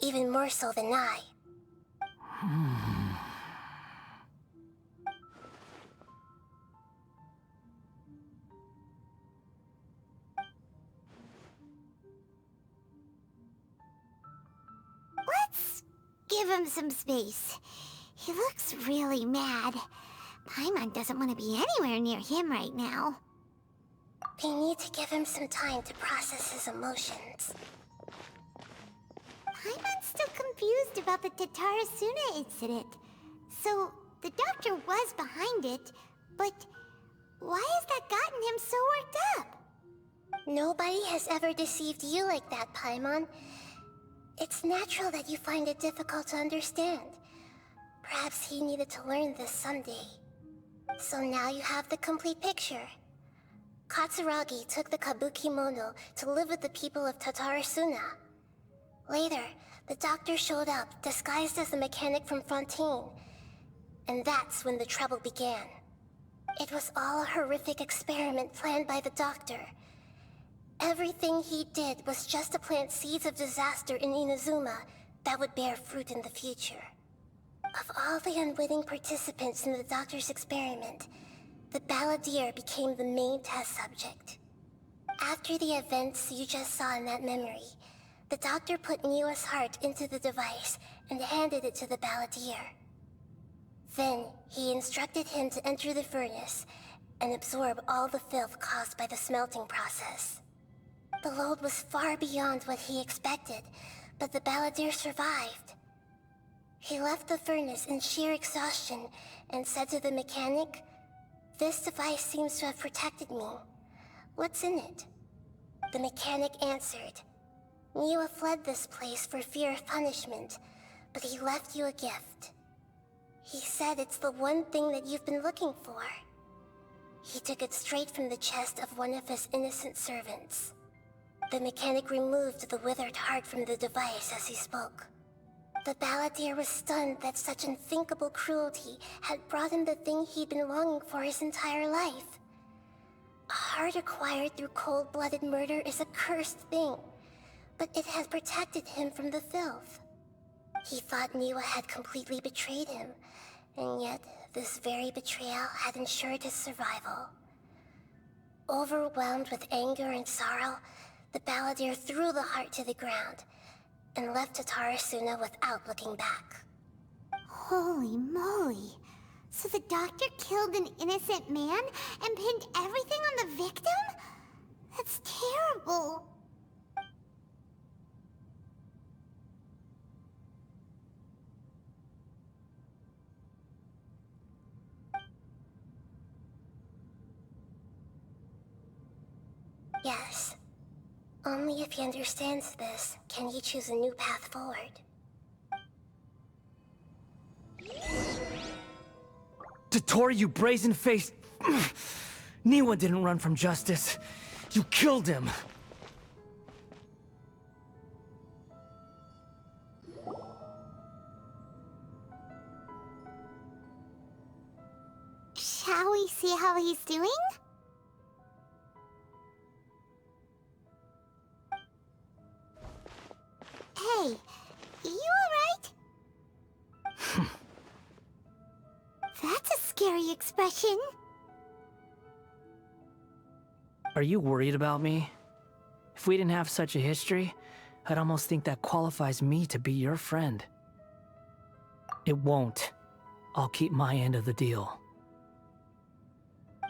Even more so than I. Let's give him some space. He looks really mad. Paimon doesn't want to be anywhere near him right now. We need to give him some time to process his emotions. Paimon's still confused about the Tatarasuna incident. So, the doctor was behind it, but why has that gotten him so worked up? Nobody has ever deceived you like that, Paimon. It's natural that you find it difficult to understand. Perhaps he needed to learn this someday. So now you have the complete picture. Katsuragi took the Kabuki Mono to live with the people of Tatarasuna. Later, the doctor showed up, disguised as a mechanic from Fontaine. And that's when the trouble began. It was all a horrific experiment planned by the doctor. Everything he did was just to plant seeds of disaster in Inazuma that would bear fruit in the future. Of all the unwitting participants in the doctor's experiment, the balladeer became the main test subject. After the events you just saw in that memory, the doctor put Niwa's heart into the device and handed it to the balladeer. Then, he instructed him to enter the furnace and absorb all the filth caused by the smelting process. The load was far beyond what he expected, but the balladeer survived. He left the furnace in sheer exhaustion and said to the mechanic, "This device seems to have protected me. What's in it?" The mechanic answered, "Niwa fled this place for fear of punishment, but he left you a gift. He said it's the one thing that you've been looking for." He took it straight from the chest of one of his innocent servants. The mechanic removed the withered heart from the device as he spoke. The balladeer was stunned that such unthinkable cruelty had brought him the thing he'd been longing for his entire life. A heart acquired through cold-blooded murder is a cursed thing, but it has protected him from the filth. He thought Niwa had completely betrayed him, and yet this very betrayal had ensured his survival. Overwhelmed with anger and sorrow, the balladeer threw the heart to the ground and left Tatarasuna without looking back. Holy moly. So the doctor killed an innocent man and pinned everything on the victim? That's terrible. Yes. Only if he understands this can he choose a new path forward. Tottori, you brazen-faced... Niwa didn't run from justice. You killed him. Shall we see how he's doing? Hey, you alright? That's a scary expression. Are you worried about me? If we didn't have such a history, I'd almost think that qualifies me to be your friend. It won't. I'll keep my end of the deal.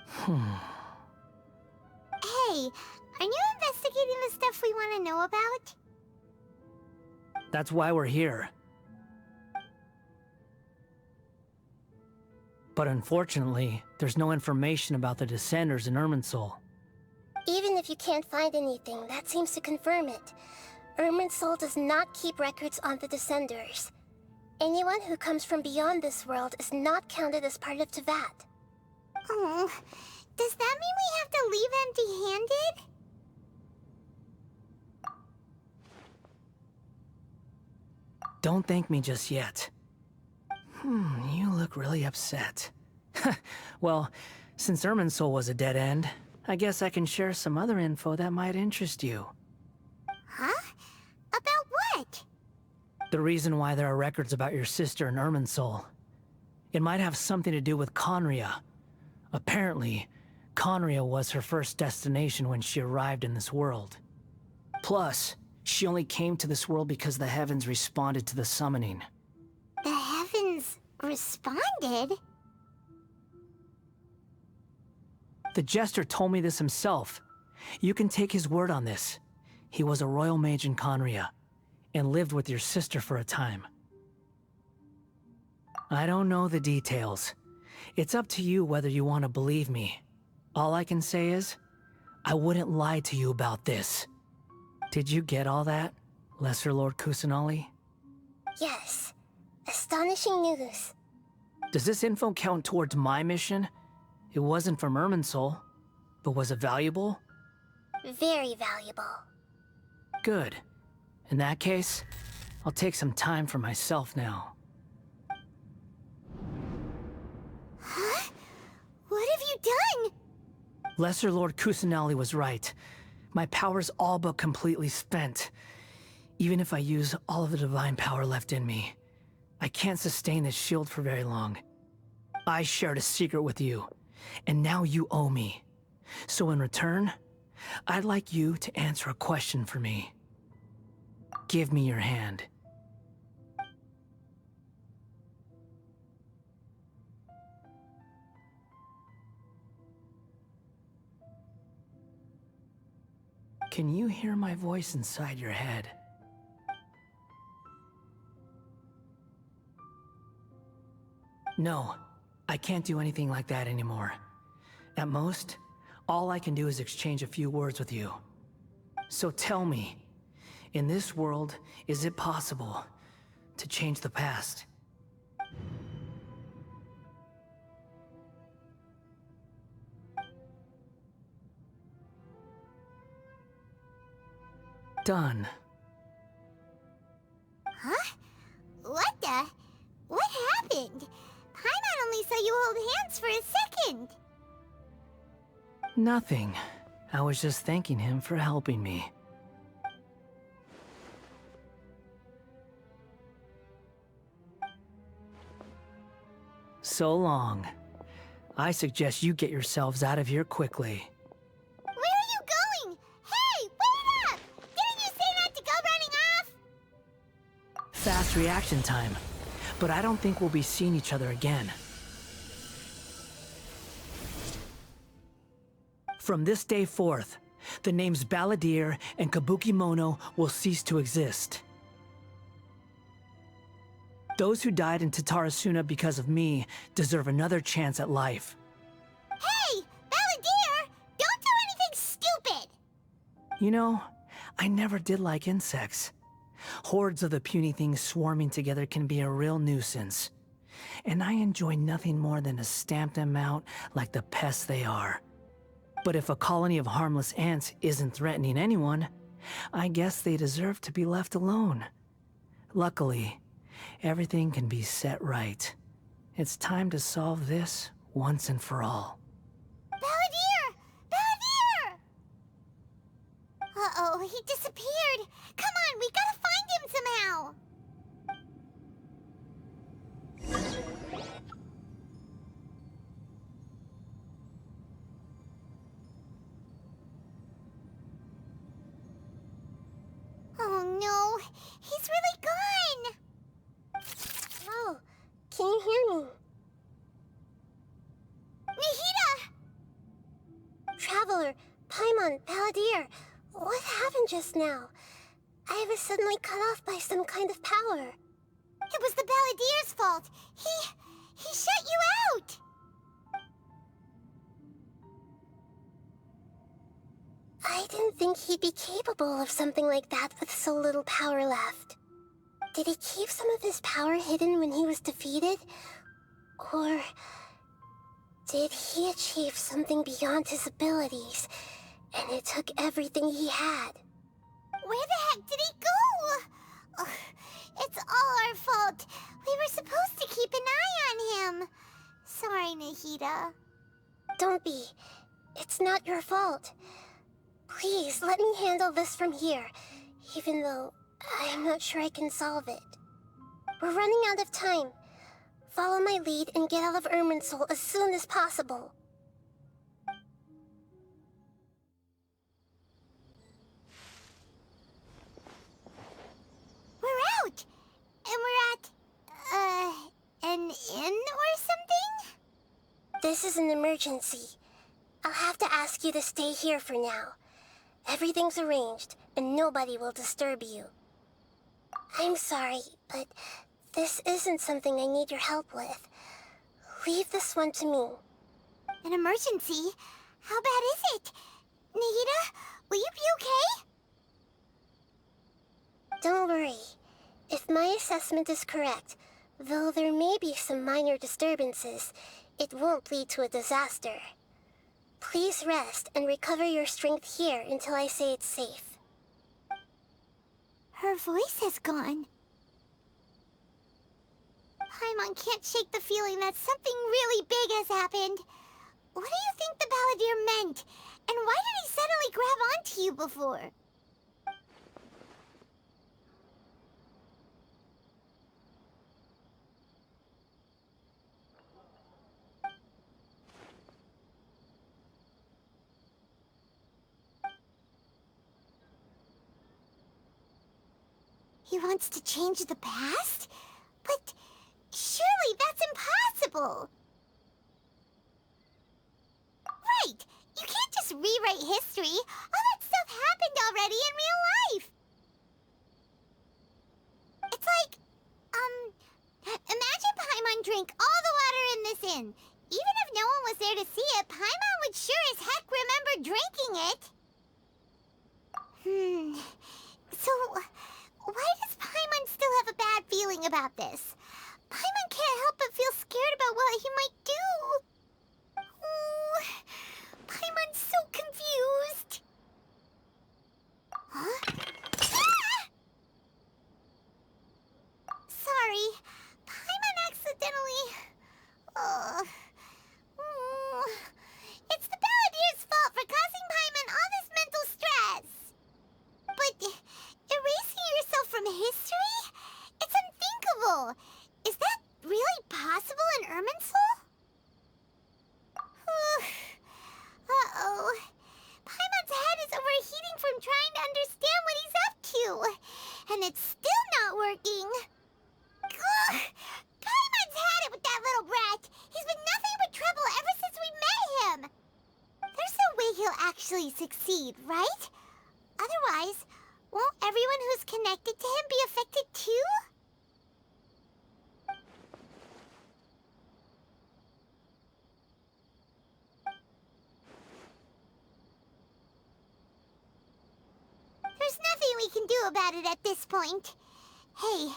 Hey, are you investigating the stuff we want to know about? That's why we're here. But unfortunately, there's no information about the Descenders in Irminsul. Even if you can't find anything, that seems to confirm it. Irminsul does not keep records on the Descenders. Anyone who comes from beyond this world is not counted as part of Tevat. Oh, does that mean we have to leave empty-handed? Don't thank me just yet. You look really upset. Well, since Irminsul was a dead end, I guess I can share some other info that might interest you. Huh? About what? The reason why there are records about your sister in Irminsul. It might have something to do with Conria. Apparently, Conria was her first destination when she arrived in this world. Plus, she only came to this world because the heavens responded to the summoning. The heavens responded? The Jester told me this himself. You can take his word on this. He was a royal mage in Conria, and lived with your sister for a time. I don't know the details. It's up to you whether you want to believe me. All I can say is, I wouldn't lie to you about this. Did you get all that, Lesser Lord Kusanali? Yes. Astonishing news. Does this info count towards my mission? It wasn't from Irminsul, but was it valuable? Very valuable. Good. In that case, I'll take some time for myself now. Huh? What have you done? Lesser Lord Kusanali was right. My power's all but completely spent. Even if I use all of the divine power left in me, I can't sustain this shield for very long. I shared a secret with you, and now you owe me. So in return, I'd like you to answer a question for me. Give me your hand. Can you hear my voice inside your head? No, I can't do anything like that anymore. At most, all I can do is exchange a few words with you. So tell me, in this world, is it possible to change the past? Done. Huh? What the? What happened? Paimon only saw you hold hands for a second. Nothing. I was just thanking him for helping me. So long. I suggest you get yourselves out of here quickly. Where are you going? Hey, wait up! Didn't you say not to go running off? Fast reaction time. But I don't think we'll be seeing each other again. From this day forth, the names Balladeer and Kabukimono will cease to exist. Those who died in Tatarasuna because of me deserve another chance at life. Hey, Balladeer! Don't do anything stupid! You know, I never did like insects. Hordes of the puny things swarming together can be a real nuisance. And I enjoy nothing more than to stamp them out like the pests they are. But if a colony of harmless ants isn't threatening anyone, I guess they deserve to be left alone. Luckily, everything can be set right. It's time to solve this once and for all. Balladeer! Balladeer! Uh-oh, he disappeared. Come on, we gotta find him somehow. Oh no, he's really gone. Oh, can you hear me? Nahida! Traveler, Paimon, Balladeer, what happened just now? I was suddenly cut off by some kind of power. It was the Balladeer's fault. He shut you out. I didn't think he'd be capable of something like that with so little power left. Did he keep some of his power hidden when he was defeated? Or did he achieve something beyond his abilities, and it took everything he had? Where the heck did he go? Ugh, it's all our fault. We were supposed to keep an eye on him. Sorry, Nahida. Don't be. It's not your fault. Please, let me handle this from here, even though I'm not sure I can solve it. We're running out of time. Follow my lead and get out of Irminsul as soon as possible. We're out! And we're at, an inn or something? This is an emergency. I'll have to ask you to stay here for now. Everything's arranged, and nobody will disturb you. I'm sorry, but this isn't something I need your help with. Leave this one to me. An emergency? How bad is it? Nahida, will you be okay? Don't worry. If my assessment is correct, though there may be some minor disturbances, it won't lead to a disaster. Please rest and recover your strength here until I say it's safe. Her voice has gone. Paimon can't shake the feeling that something really big has happened. What do you think the Balladeer meant? And why did he suddenly grab onto you before? He wants to change the past? But surely that's impossible! Right! You can't just rewrite history! All that stuff happened already in real life! It's like, imagine Paimon drank all the water in this inn. Even if no one was there to see it, Paimon would sure as heck remember drinking it! So, why does Paimon still have a bad feeling about this? Paimon can't help but feel scared about what he might do. Oh, Paimon's so confused. Huh? Ah! Sorry, Paimon accidentally... It's the Balladeer's fault for causing Paimon all this mental stress. But erasing yourself from history? It's unthinkable. Is that really possible in Irminsul? Uh-oh. Paimon's head is overheating from trying to understand what he's up to. And it's still not working. Ugh. Paimon's had it with that little brat. He's been nothing but trouble ever since we met him. There's no way he'll actually succeed, right? Otherwise, won't everyone who's connected to him be affected too? There's nothing we can do about it at this point. Hey,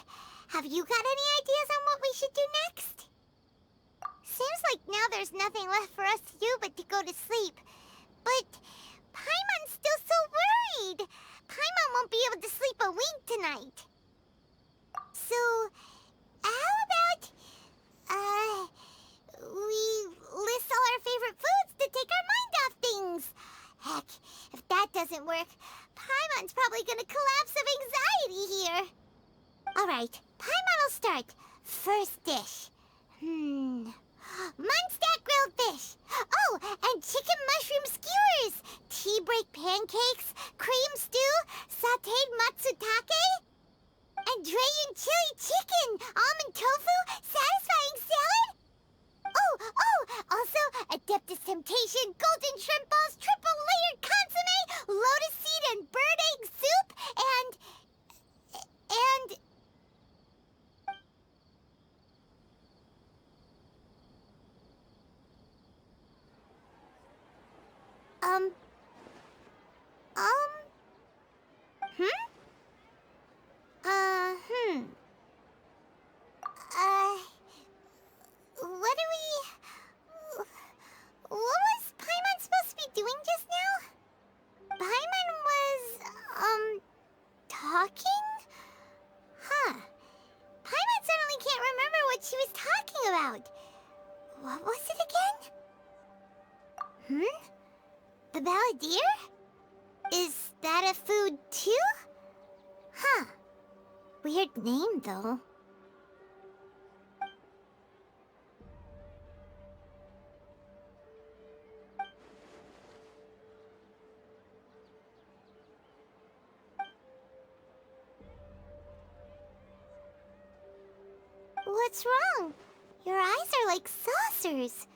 have you got any ideas on what we should do next? Seems like now there's nothing left for us to do but to go to sleep. But Paimon's still so worried. Paimon won't be able to sleep a wink tonight. So, how about, we list all our favorite foods to take our mind off things? Heck, if that doesn't work, Paimon's probably gonna collapse of anxiety here. Alright, Paimon will start. First dish. Munstack grilled fish. Oh, and chicken mushroom skewers. Tea break pancakes, cream stew, sauteed matsutake, and Dragon chili chicken, almond tofu, satisfying salad. Also, Adeptus Temptation, golden shrimp balls, triple layered consomme, lotus seed and bird egg soup, and... What was Paimon supposed to be doing just now? Paimon was, talking? Huh. Paimon suddenly can't remember what she was talking about. What was it again? The Balladeer? Is that a food too? Huh. Weird name, though. What's wrong? Your eyes are like saucers.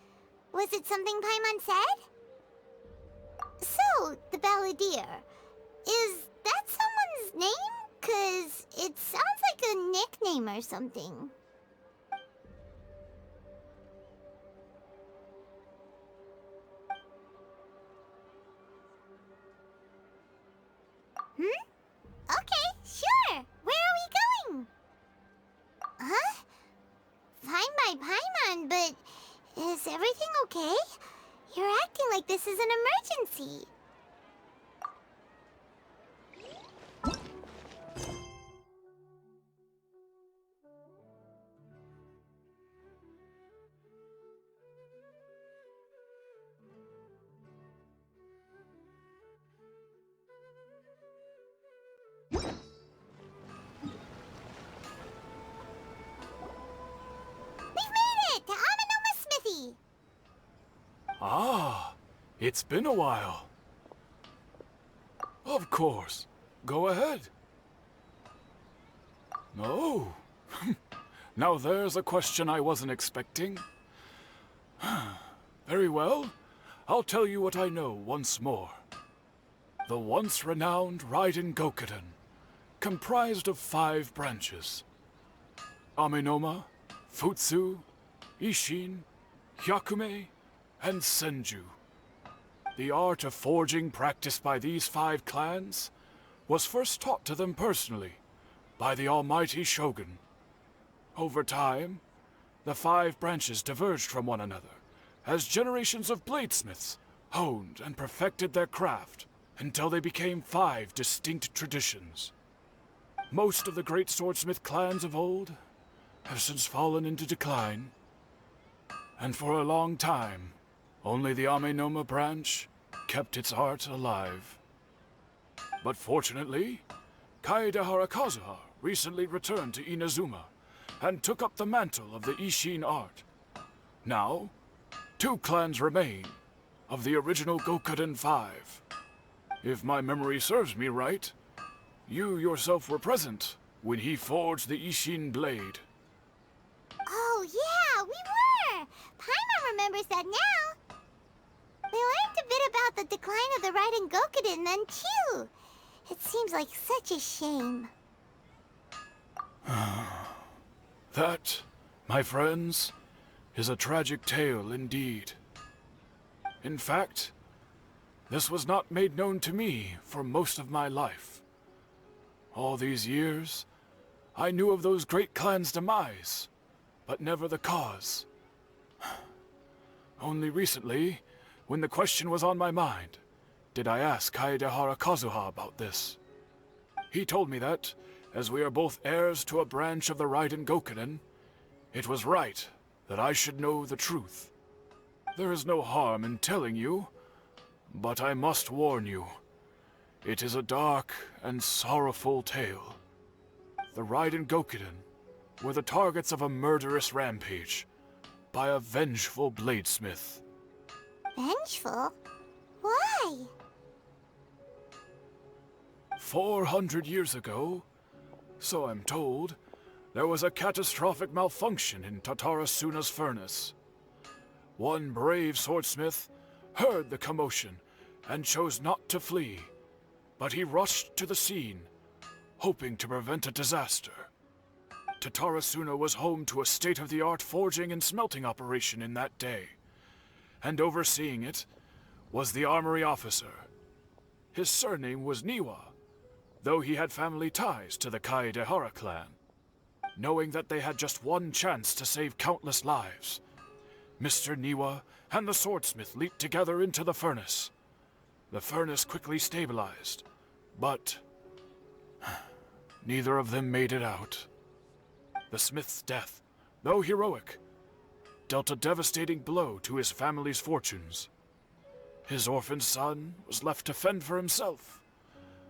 Was it something Paimon said? So, the Balladeer. Is that someone's name? 'Cause it sounds like a nickname or something. Okay, sure. Where are we going? Huh? Fine by Paimon, but is everything okay? You're acting like this is an emergency. We've made it to Amanoma Smithy. Ah, it's been a while. Of course. Go ahead. Oh. Now there's a question I wasn't expecting. Very well. I'll tell you what I know once more. The once renowned Raiden Gokuden, comprised of 5 branches. Amenoma, Futsu, Ishin, Hyakume, and Senju. The art of forging practiced by these 5 clans was first taught to them personally by the almighty Shogun. Over time, the 5 branches diverged from one another as generations of bladesmiths honed and perfected their craft until they became 5 distinct traditions. Most of the great swordsmith clans of old have since fallen into decline, and for a long time, only the Amenoma branch kept its art alive. But fortunately, Kaedehara Kazuha recently returned to Inazuma and took up the mantle of the Ishin art. Now, 2 clans remain of the original Gokuden 5. If my memory serves me right, you yourself were present when he forged the Ishin blade. Oh, yeah, we were! Paimon remembers that now. We learned a bit about the decline of the Raiden Gokuden then, too. It seems like such a shame. That, my friends, is a tragic tale indeed. In fact, this was not made known to me for most of my life. All these years, I knew of those great clans' demise, but never the cause. Only recently, when the question was on my mind, did I ask Kaedehara Kazuha about this. He told me that, as we are both heirs to a branch of the Raiden Gokuden, it was right that I should know the truth. There is no harm in telling you, but I must warn you. It is a dark and sorrowful tale. The Raiden Gokuden were the targets of a murderous rampage by a vengeful bladesmith. Vengeful? Why? 400 years ago, so I'm told, there was a catastrophic malfunction in Tatarasuna's furnace. One brave swordsmith heard the commotion and chose not to flee, but he rushed to the scene, hoping to prevent a disaster. Tatarasuna was home to a state-of-the-art forging and smelting operation in that day, and overseeing it was the armory officer. His surname was Niwa, though he had family ties to the Kaedehara clan. Knowing that they had just one chance to save countless lives, Mr. Niwa and the swordsmith leaped together into the furnace. The furnace quickly stabilized, but neither of them made it out. The smith's death, though heroic, dealt a devastating blow to his family's fortunes. His orphaned son was left to fend for himself,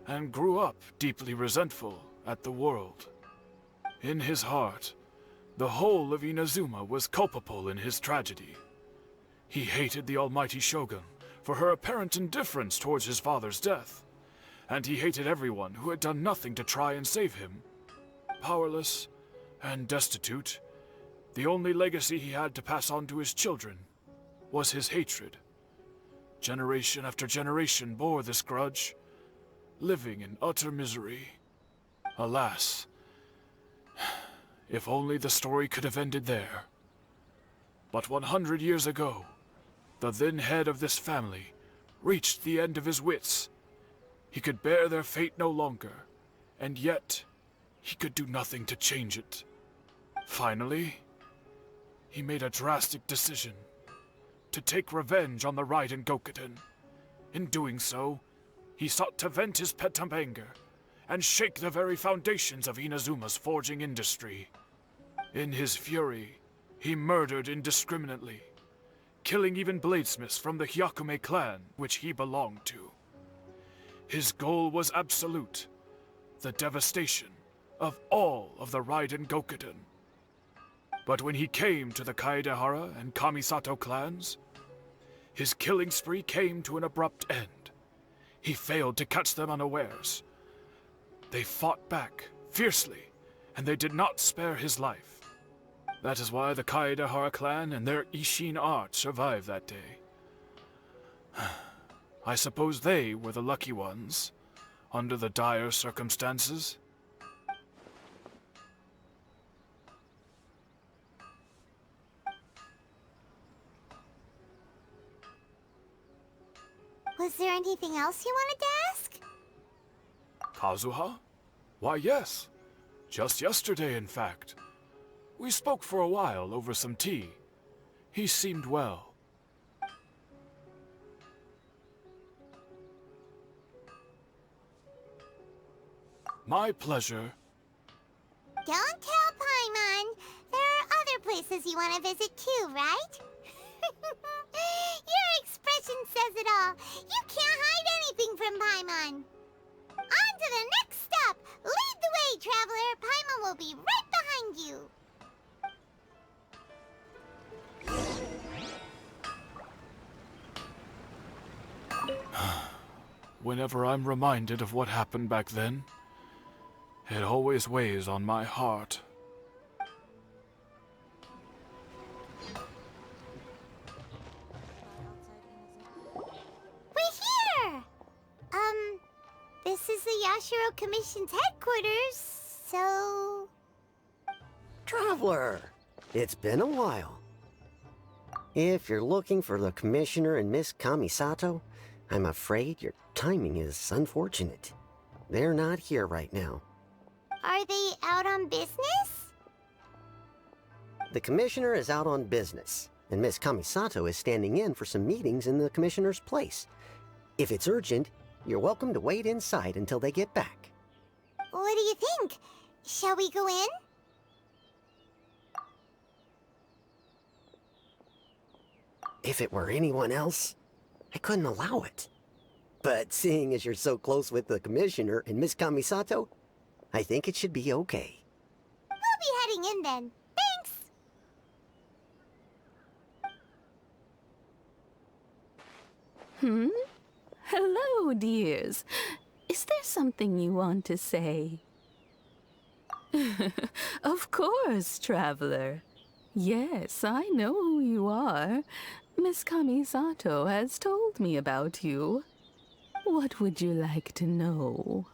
and grew up deeply resentful at the world. In his heart, the whole of Inazuma was culpable in his tragedy. He hated the almighty Shogun for her apparent indifference towards his father's death, and he hated everyone who had done nothing to try and save him. Powerless and destitute, the only legacy he had to pass on to his children was his hatred. Generation after generation bore this grudge, living in utter misery. Alas, if only the story could have ended there. But 100 years ago, the then head of this family reached the end of his wits. He could bear their fate no longer, and yet he could do nothing to change it. Finally, he made a drastic decision to take revenge on the Raiden Gokuden. In doing so, he sought to vent his pent-up anger and shake the very foundations of Inazuma's forging industry. In his fury, he murdered indiscriminately, killing even bladesmiths from the Hyakume clan which he belonged to. His goal was absolute, the devastation of all of the Raiden Gokuden. But when he came to the Kaedehara and Kamisato clans, his killing spree came to an abrupt end. He failed to catch them unawares. They fought back fiercely, and they did not spare his life. That is why the Kaedehara clan and their Ishin art survived that day. I suppose they were the lucky ones, under the dire circumstances. Was there anything else you wanted to ask? Kazuha? Why, yes. Just yesterday, in fact. We spoke for a while over some tea. He seemed well. My pleasure. Don't tell Paimon. There are other places you want to visit too, right? Your expression says it all. You can't hide anything from Paimon. On to the next stop. Lead the way, traveler. Paimon will be right behind you. Whenever I'm reminded of what happened back then, it always weighs on my heart. We're here! This is the Yashiro Commission's headquarters, so... Traveler, it's been a while. If you're looking for the Commissioner and Miss Kamisato, I'm afraid your timing is unfortunate. They're not here right now. Are they out on business? The Commissioner is out on business, and Miss Kamisato is standing in for some meetings in the Commissioner's place. If it's urgent, you're welcome to wait inside until they get back. What do you think? Shall we go in? If it were anyone else, I couldn't allow it. But seeing as you're so close with the Commissioner and Miss Kamisato, I think it should be okay. We'll be heading in then. Thanks! Hello, dears. Is there something you want to say? Of course, traveler. Yes, I know who you are. Miss Kamisato has told me about you. What would you like to know?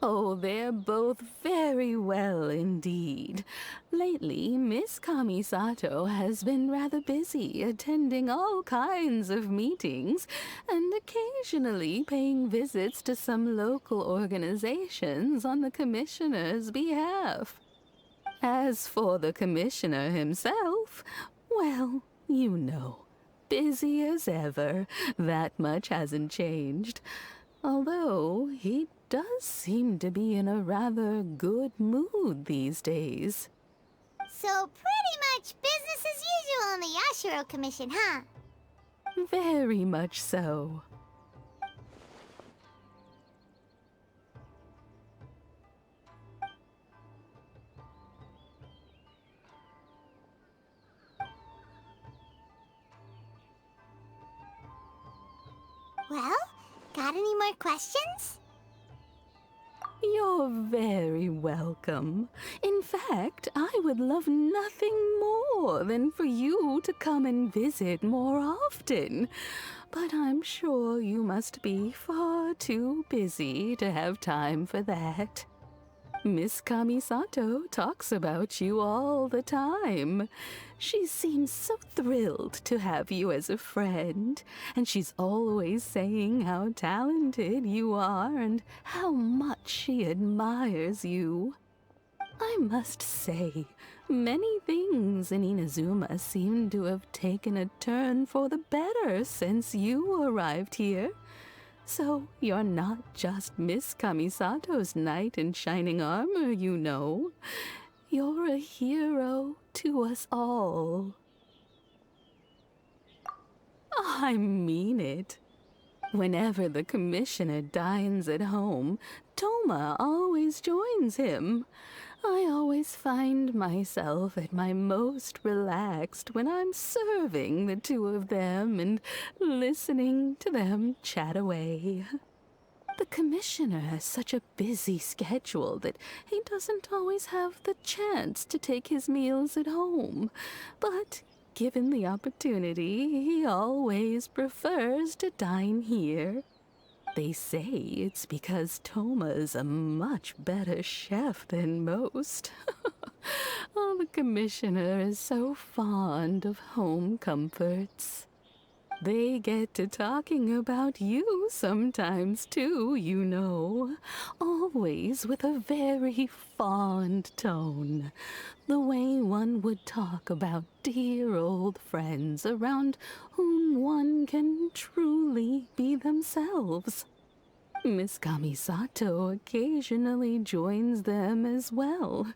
Oh, they're both very well indeed. Lately, Miss Kamisato has been rather busy attending all kinds of meetings and occasionally paying visits to some local organizations on the Commissioner's behalf. As for the Commissioner himself, well, you know, busy as ever. That much hasn't changed. Although he does seem to be in a rather good mood these days. So pretty much business as usual in the Yashiro Commission, huh? Very much so. Well, got any more questions? You're very welcome. In fact, I would love nothing more than for you to come and visit more often. But I'm sure you must be far too busy to have time for that. Miss Kamisato talks about you all the time. She seems so thrilled to have you as a friend, and she's always saying how talented you are and how much she admires you. I must say, many things in Inazuma seem to have taken a turn for the better since you arrived here. So you're not just Miss Kamisato's knight in shining armor, you know. You're a hero to us all. I mean it. Whenever the commissioner dines at home, Toma always joins him. I always find myself at my most relaxed when I'm serving the two of them and listening to them chat away. The commissioner has such a busy schedule that he doesn't always have the chance to take his meals at home, but given the opportunity, he always prefers to dine here. They say it's because Toma's a much better chef than most. Oh, the commissioner is so fond of home comforts. They get to talking about you sometimes too, you know. Always with a very fond tone. The way one would talk about dear old friends around whom one can truly be themselves. Miss Kamisato occasionally joins them as well.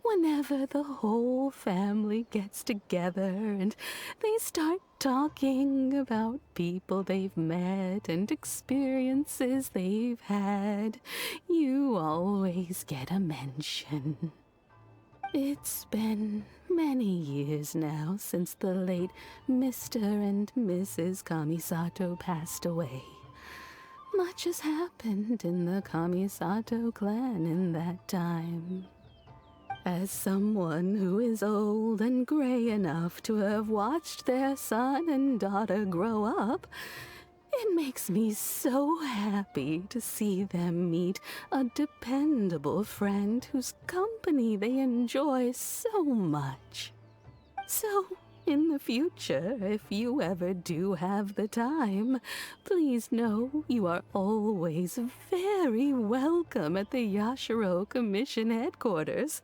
Whenever the whole family gets together and they start talking about people they've met and experiences they've had, you always get a mention. It's been many years now since the late Mr. and Mrs. Kamisato passed away. Much has happened in the Kamisato clan in that time. As someone who is old and gray enough to have watched their son and daughter grow up, it makes me so happy to see them meet a dependable friend whose company they enjoy so much. So, in the future, if you ever do have the time, please know you are always very welcome at the Yashiro Commission headquarters.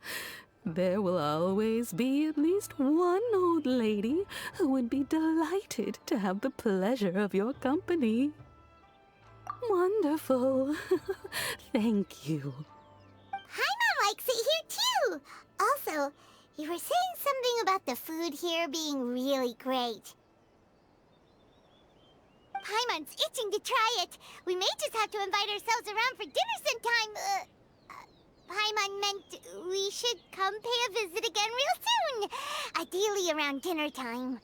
There will always be at least one old lady who would be delighted to have the pleasure of your company. Wonderful. Thank you. Paimon likes it here too. Also, you were saying something about the food here being really great. Paimon's itching to try it. We may just have to invite ourselves around for dinner sometime. Paimon meant we should come pay a visit again real soon. Ideally around dinner time.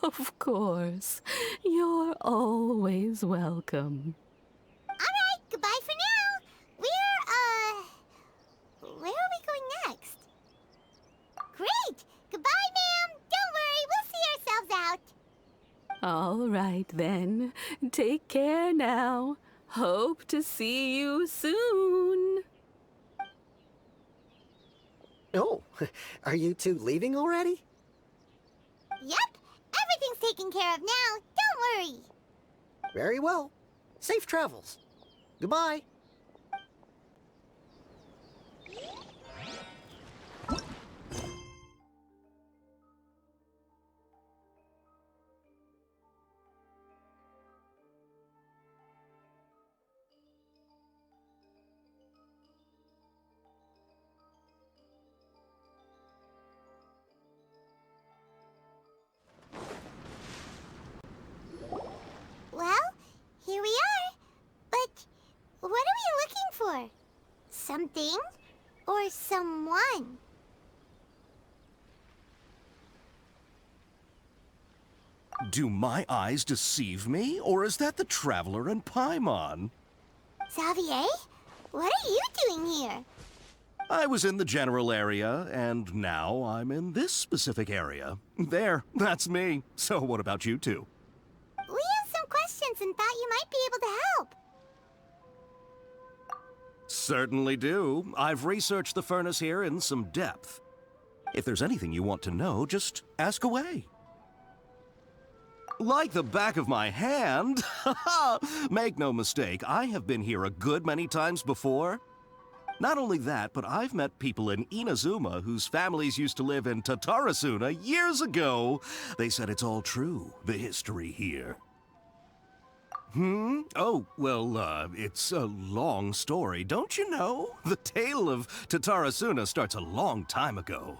Of course. You're always welcome. Alright, goodbye for now. Where are we going next? Great! Goodbye, ma'am! Don't worry, we'll see ourselves out. All right, then. Take care now. Hope to see you soon. Oh, are you two leaving already? Yep, everything's taken care of now. Don't worry. Very well. Safe travels. Goodbye. Well, here we are. But what are we looking for? Something or someone? Do my eyes deceive me, or is that the Traveler and Paimon? Xavier? What are you doing here? I was in the general area, and now I'm in this specific area. There, that's me. So what about you two? We have some questions and thought you might be able to help. Certainly do. I've researched the furnace here in some depth. If there's anything you want to know, just ask away. Like the back of my hand. Make no mistake, I have been here a good many times before. Not only that, but I've met people in Inazuma whose families used to live in Tatarasuna years ago. They said it's all true, the history here. Oh, well, it's a long story, don't you know? The tale of Tatarasuna starts a long time ago.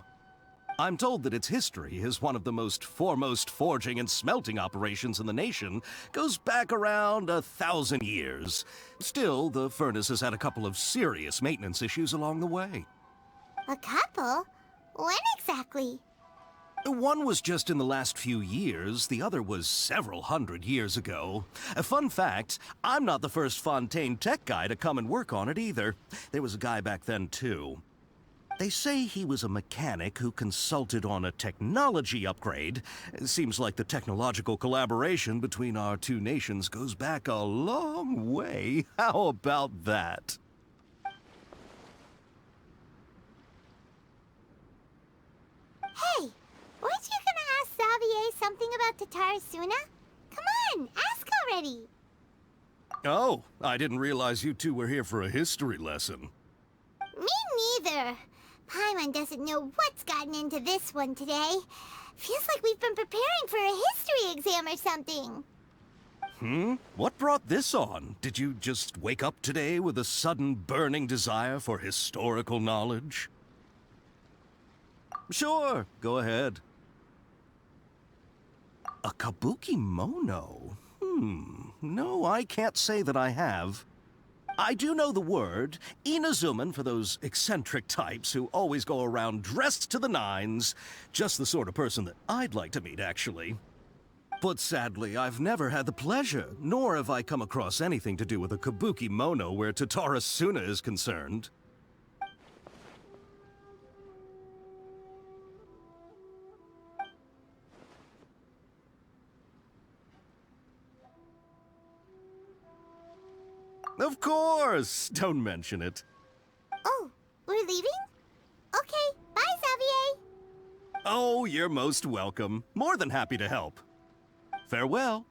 I'm told that its history is one of the most foremost forging and smelting operations in the nation, goes back around 1,000 years. Still, the furnace has had a couple of serious maintenance issues along the way. A couple? When exactly? One was just in the last few years, the other was several hundred years ago. A fun fact, I'm not the first Fontaine tech guy to come and work on it either. There was a guy back then too. They say he was a mechanic who consulted on a technology upgrade. It seems like the technological collaboration between our two nations goes back a long way. How about that? Hey, weren't you gonna ask Xavier something about Tatarasuna? Come on, ask already. Oh, I didn't realize you two were here for a history lesson. Me neither. Paimon doesn't know what's gotten into this one today. Feels like we've been preparing for a history exam or something. What brought this on? Did you just wake up today with a sudden burning desire for historical knowledge? Sure, go ahead. A kabuki mono? No, I can't say that I have. I do know the word, Inazuman for those eccentric types who always go around dressed to the nines. Just the sort of person that I'd like to meet, actually. But sadly, I've never had the pleasure, nor have I come across anything to do with a kabuki mono where Tatarasuna is concerned. Of course! Don't mention it. Oh, we're leaving? Okay, bye, Xavier. Oh, you're most welcome. More than happy to help. Farewell.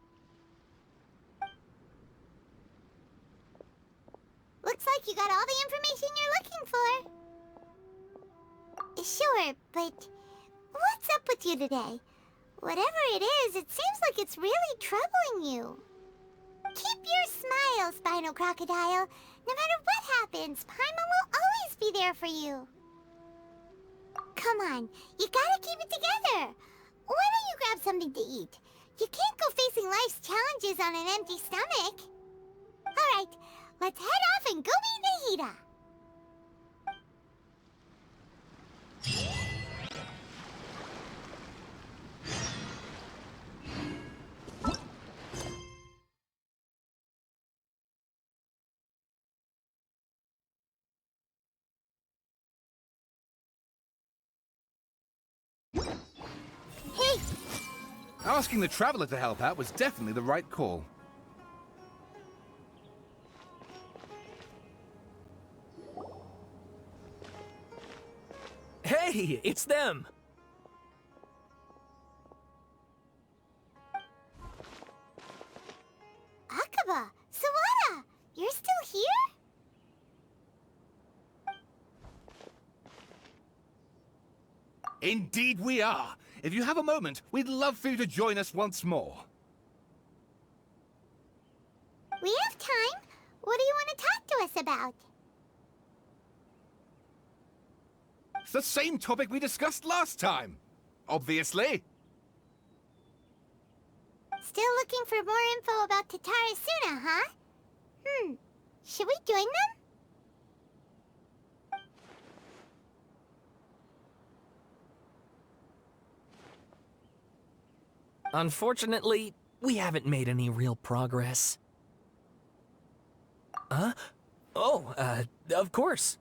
Looks like you got all the information you're looking for. Sure, but what's up with you today? Whatever it is, it seems like it's really troubling you. Keep your smile, Spinal Crocodile. No matter what happens, Paimon will always be there for you. Come on, you gotta keep it together. Why don't you grab something to eat? You can't go facing life's challenges on an empty stomach. All right, let's head off and go meet Nahida. Hey! Asking the traveler to help out was definitely the right call. Hey, it's them! Akaba, Sawada, you're still here? Indeed we are. If you have a moment, we'd love for you to join us once more. We have time. What do you want to talk to us about? It's the same topic we discussed last time. Obviously. Still looking for more info about Tatarasuna, huh? Should we join them? Unfortunately, we haven't made any real progress. Huh? Oh, Oh, of course.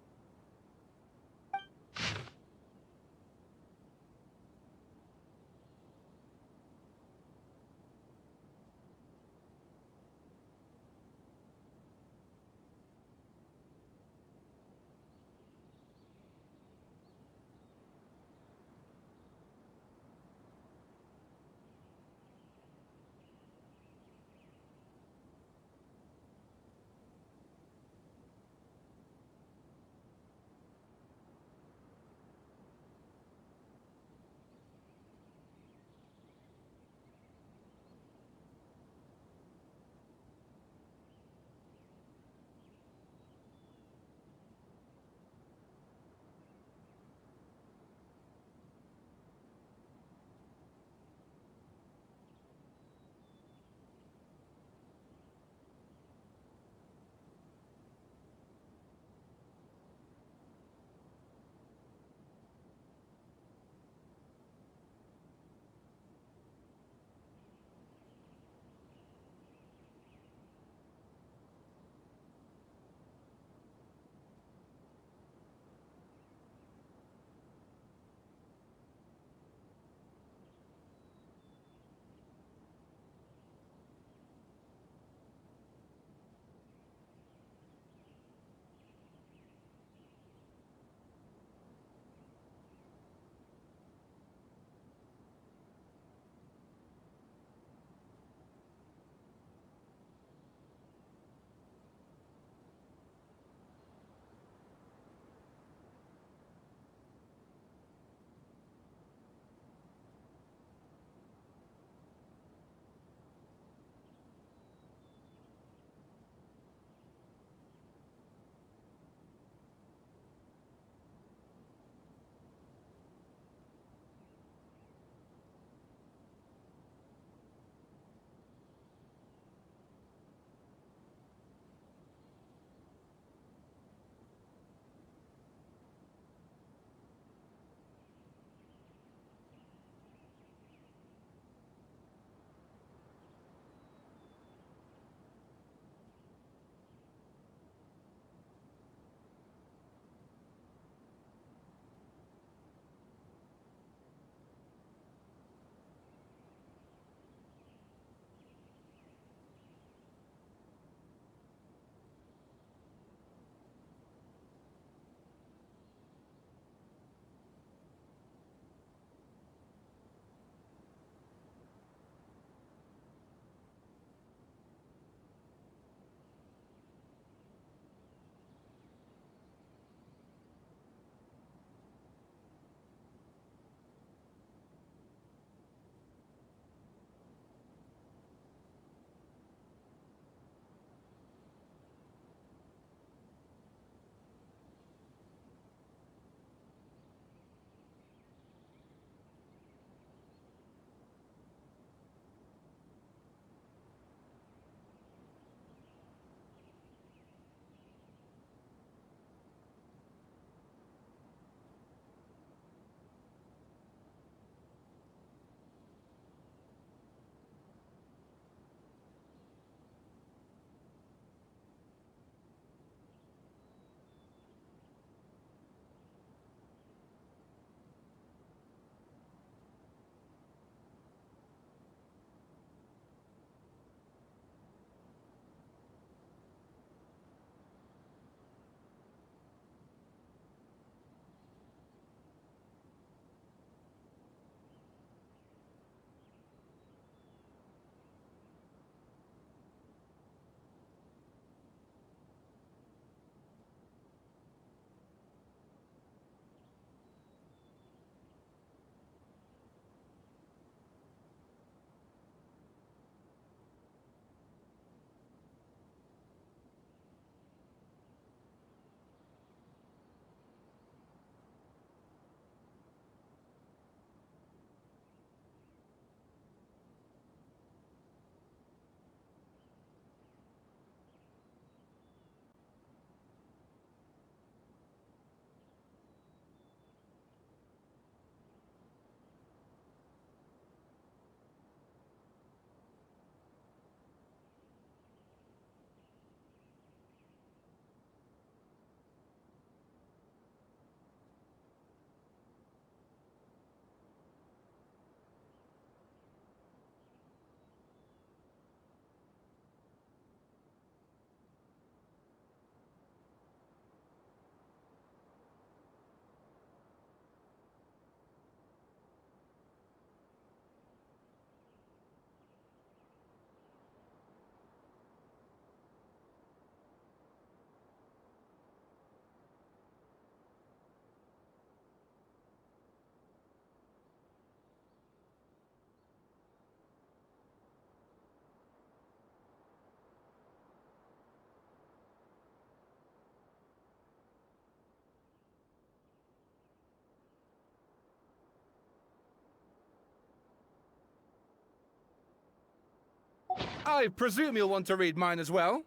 I presume you'll want to read mine as well.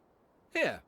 Here.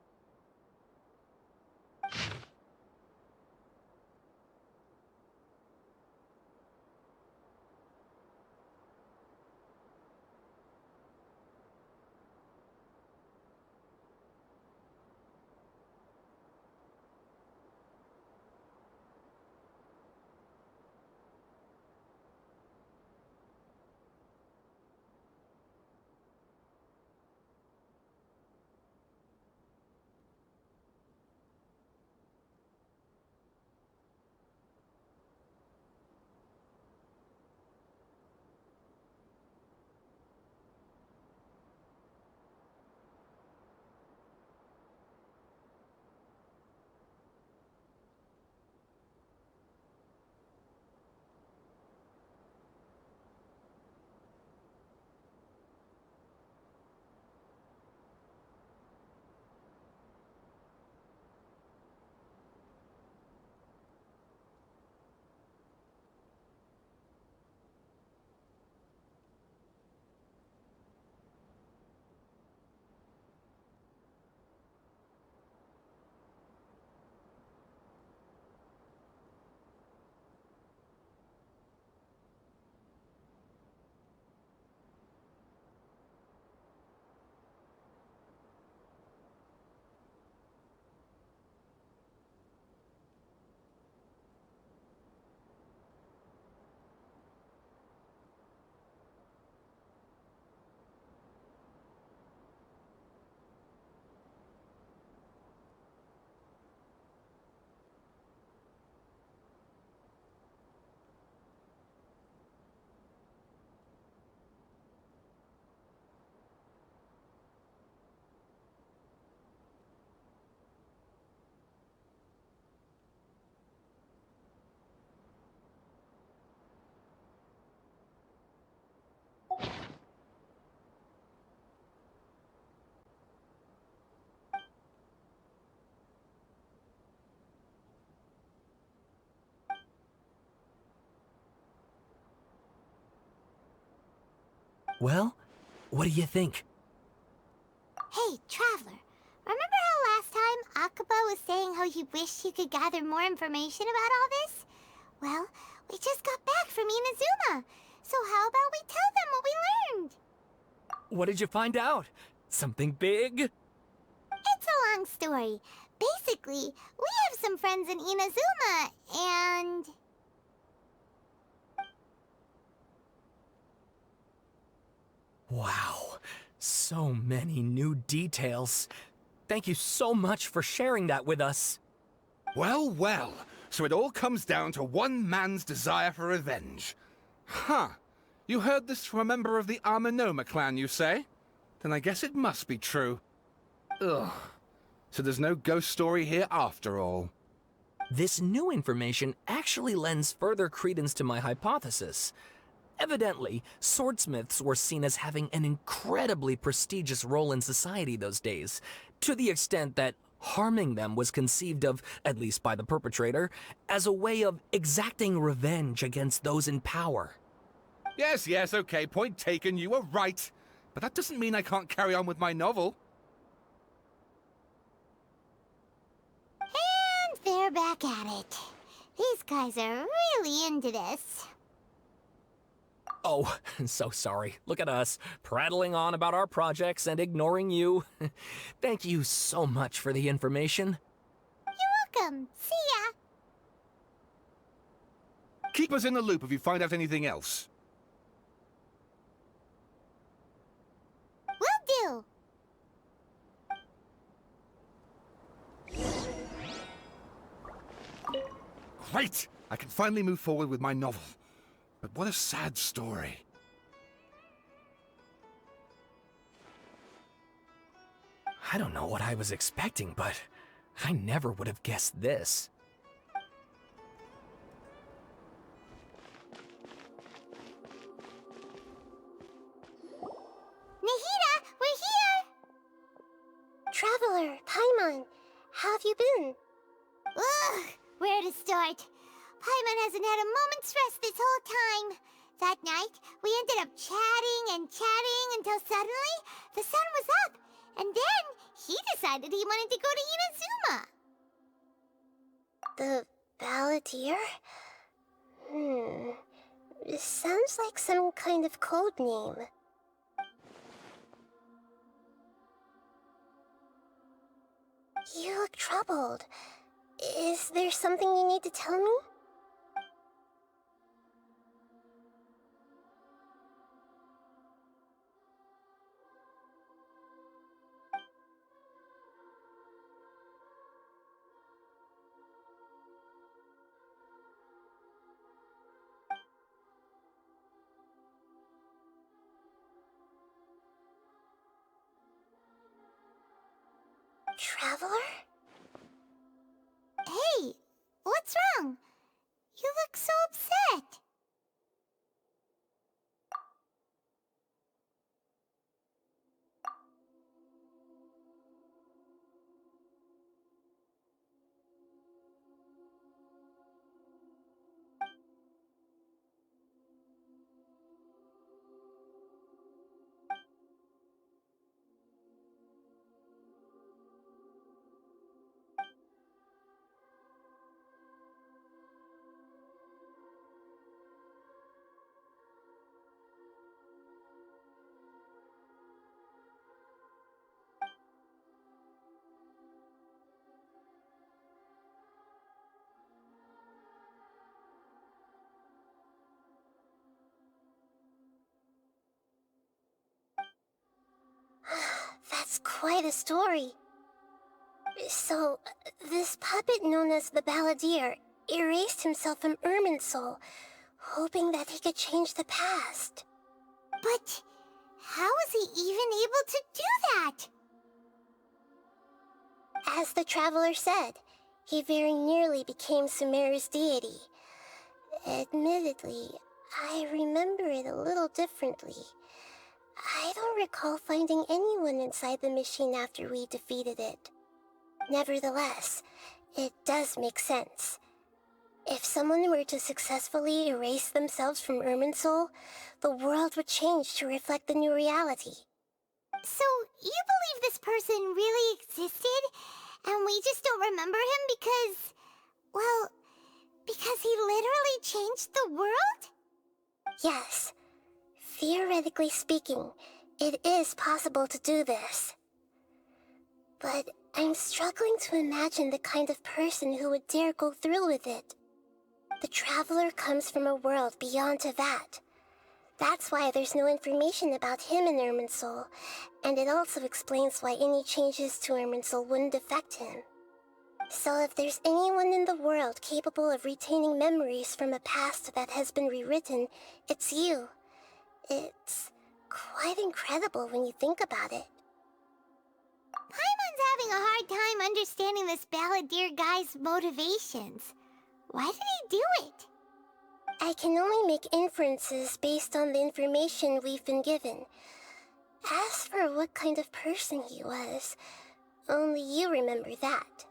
Well, what do you think? Hey, Traveler. Remember how last time Akaba was saying how he wished he could gather more information about all this? Well, we just got back from Inazuma. So how about we tell them what we learned? What did you find out? Something big? It's a long story. Basically, we have some friends in Inazuma, and... Wow, so many new details. Thank you so much for sharing that with us. Well, well. So it all comes down to one man's desire for revenge. Huh. You heard this from a member of the Amanoma clan, you say? Then I guess it must be true. Ugh. So there's no ghost story here after all. This new information actually lends further credence to my hypothesis. Evidently, swordsmiths were seen as having an incredibly prestigious role in society those days, to the extent that harming them was conceived of, at least by the perpetrator, as a way of exacting revenge against those in power. Yes, okay, point taken, you were right. But that doesn't mean I can't carry on with my novel. And they're back at it. These guys are really into this. Oh, so sorry. Look at us, prattling on about our projects and ignoring you. Thank you so much for the information. You're welcome. See ya. Keep us in the loop if you find out anything else. Will do. Great! I can finally move forward with my novel. But what a sad story. I don't know what I was expecting, but I never would have guessed this. Nahida, we're here! Traveler, Paimon, how have you been? Ugh, where to start? Paimon hasn't had a moment's rest this whole time. That night, we ended up chatting and chatting until suddenly the sun was up, and then he decided he wanted to go to Inazuma. The Balladeer? It sounds like some kind of code name. You look troubled. Is there something you need to tell me? Traveler? Hey, what's wrong? You look so upset. That's quite a story. So, this puppet known as the Balladeer erased himself from Irminsul, hoping that he could change the past. But how was he even able to do that? As the Traveler said, he very nearly became Sumeru's deity. Admittedly, I remember it a little differently. I don't recall finding anyone inside the machine after we defeated it. Nevertheless, it does make sense. If someone were to successfully erase themselves from Irminsul, the world would change to reflect the new reality. So, you believe this person really existed, and we just don't remember him because... well, because he literally changed the world? Yes. Theoretically speaking, it is possible to do this. But I'm struggling to imagine the kind of person who would dare go through with it. The Traveler comes from a world beyond Tevat. That's why there's no information about him in Irminsul, and it also explains why any changes to Irminsul wouldn't affect him. So if there's anyone in the world capable of retaining memories from a past that has been rewritten, it's you. It's quite incredible when you think about it. Paimon's having a hard time understanding this Balladeer guy's motivations. Why did he do it? I can only make inferences based on the information we've been given. As for what kind of person he was, only you remember that.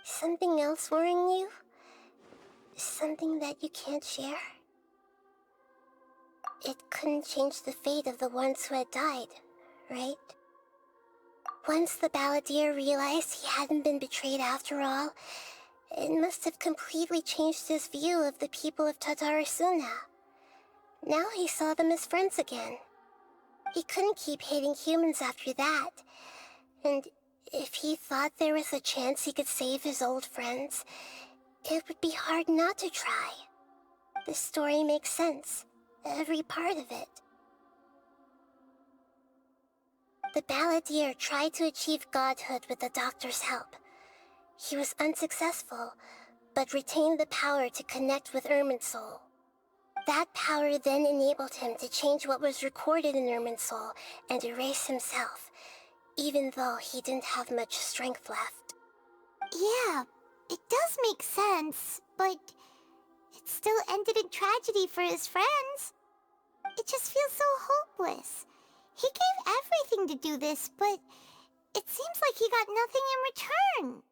Something else worrying you? Something that you can't share? It couldn't change the fate of the ones who had died, right? Once the Balladeer realized he hadn't been betrayed after all, it must have completely changed his view of the people of Tatarasuna. Now he saw them as friends again. He couldn't keep hating humans after that, and If he thought there was a chance he could save his old friends, it would be hard not to try. This story makes sense, every part of it. The balladeer tried to achieve godhood with the doctor's help. He was unsuccessful, but retained the power to connect with Irminsul. That power then enabled him to change what was recorded in Irminsul and erase himself, even though he didn't have much strength left. Yeah, it does make sense, but it still ended in tragedy for his friends. It just feels so hopeless. He gave everything to do this, but it seems like he got nothing in return.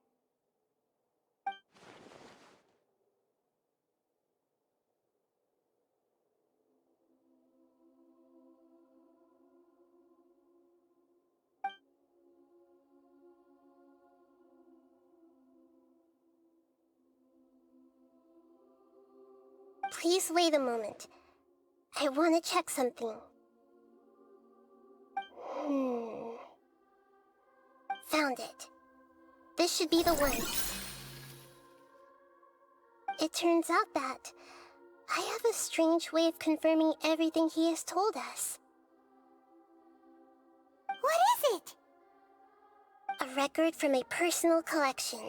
Please wait a moment. I want to check something. Found it. This should be the one. It turns out that I have a strange way of confirming everything he has told us. What is it? A record from a personal collection.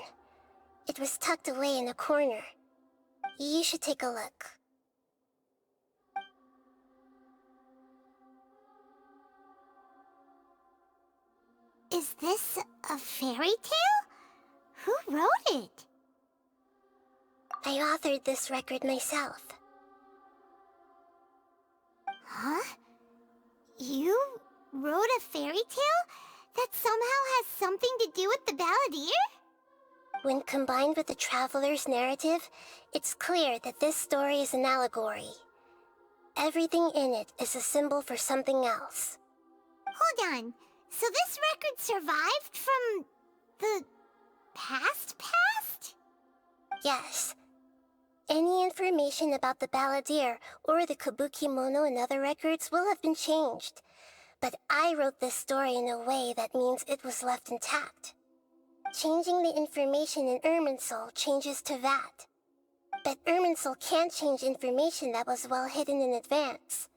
It was tucked away in a corner. You should take a look. Is this a fairy tale? Who wrote it? I authored this record myself. Huh? You wrote a fairy tale that somehow has something to do with the balladeer? When combined with the Traveler's narrative, it's clear that this story is an allegory. Everything in it is a symbol for something else. Hold on. So this record survived from the past? Yes. Any information about the balladeer or the Kabukimono and other records will have been changed. But I wrote this story in a way that means it was left intact. Changing the information in Irminsul changes to that. But Irminsul can't change information that was well hidden in advance.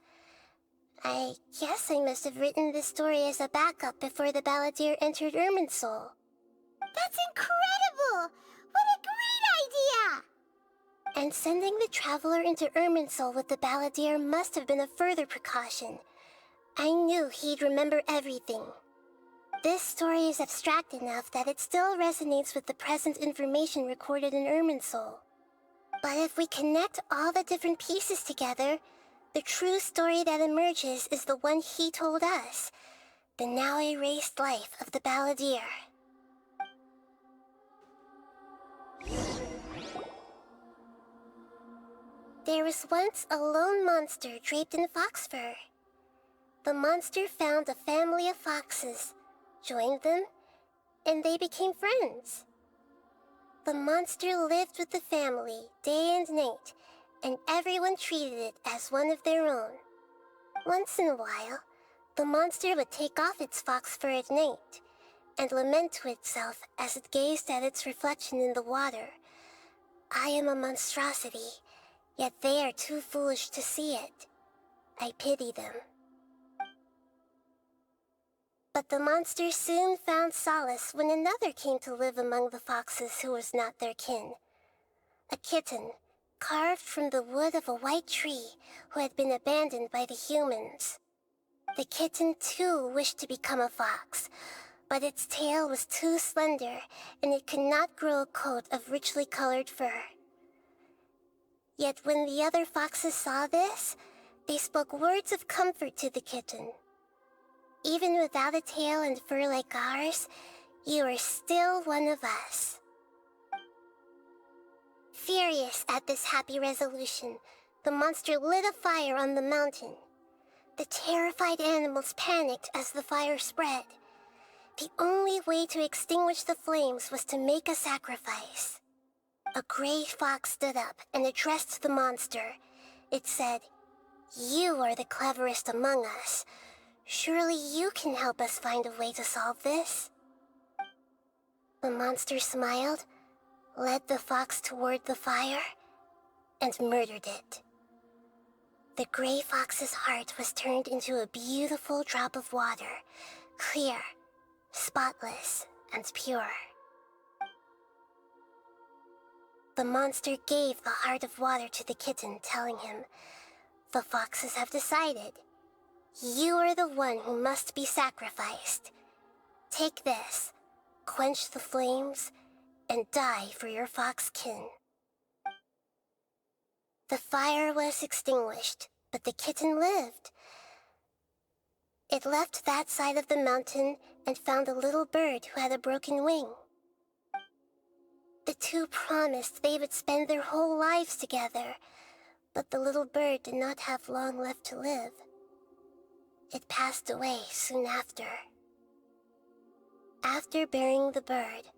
I guess I must have written this story as a backup before the balladeer entered Irminsul. That's incredible! What a great idea! And sending the Traveler into Irminsul with the balladeer must have been a further precaution. I knew he'd remember everything. This story is abstract enough that it still resonates with the present information recorded in Irminsul. But if we connect all the different pieces together, the true story that emerges is the one he told us, the now erased life of the balladeer. There was once a lone monster draped in fox fur. The monster found a family of foxes, joined them, and they became friends. The monster lived with the family day and night, and everyone treated it as one of their own. Once in a while, the monster would take off its fox fur at night, and lament to itself as it gazed at its reflection in the water. I am a monstrosity, yet they are too foolish to see it. I pity them. But the monster soon found solace when another came to live among the foxes who was not their kin. A kitten, carved from the wood of a white tree who had been abandoned by the humans. The kitten too wished to become a fox, but its tail was too slender and it could not grow a coat of richly colored fur. Yet when the other foxes saw this, they spoke words of comfort to the kitten. Even without a tail and fur like ours, you are still one of us. Furious at this happy resolution, the monster lit a fire on the mountain. The terrified animals panicked as the fire spread. The only way to extinguish the flames was to make a sacrifice. A gray fox stood up and addressed the monster. It said, "You are the cleverest among us. Surely you can help us find a way to solve this." The monster smiled, led the fox toward the fire, and murdered it. The gray fox's heart was turned into a beautiful drop of water, clear, spotless, and pure. The monster gave the heart of water to the kitten, telling him, "The foxes have decided. You are the one who must be sacrificed. Take this, quench the flames, and die for your fox kin." The fire was extinguished, but the kitten lived. It left that side of the mountain and found a little bird who had a broken wing. The two promised they would spend their whole lives together, but the little bird did not have long left to live. It passed away soon after. After burying the bird,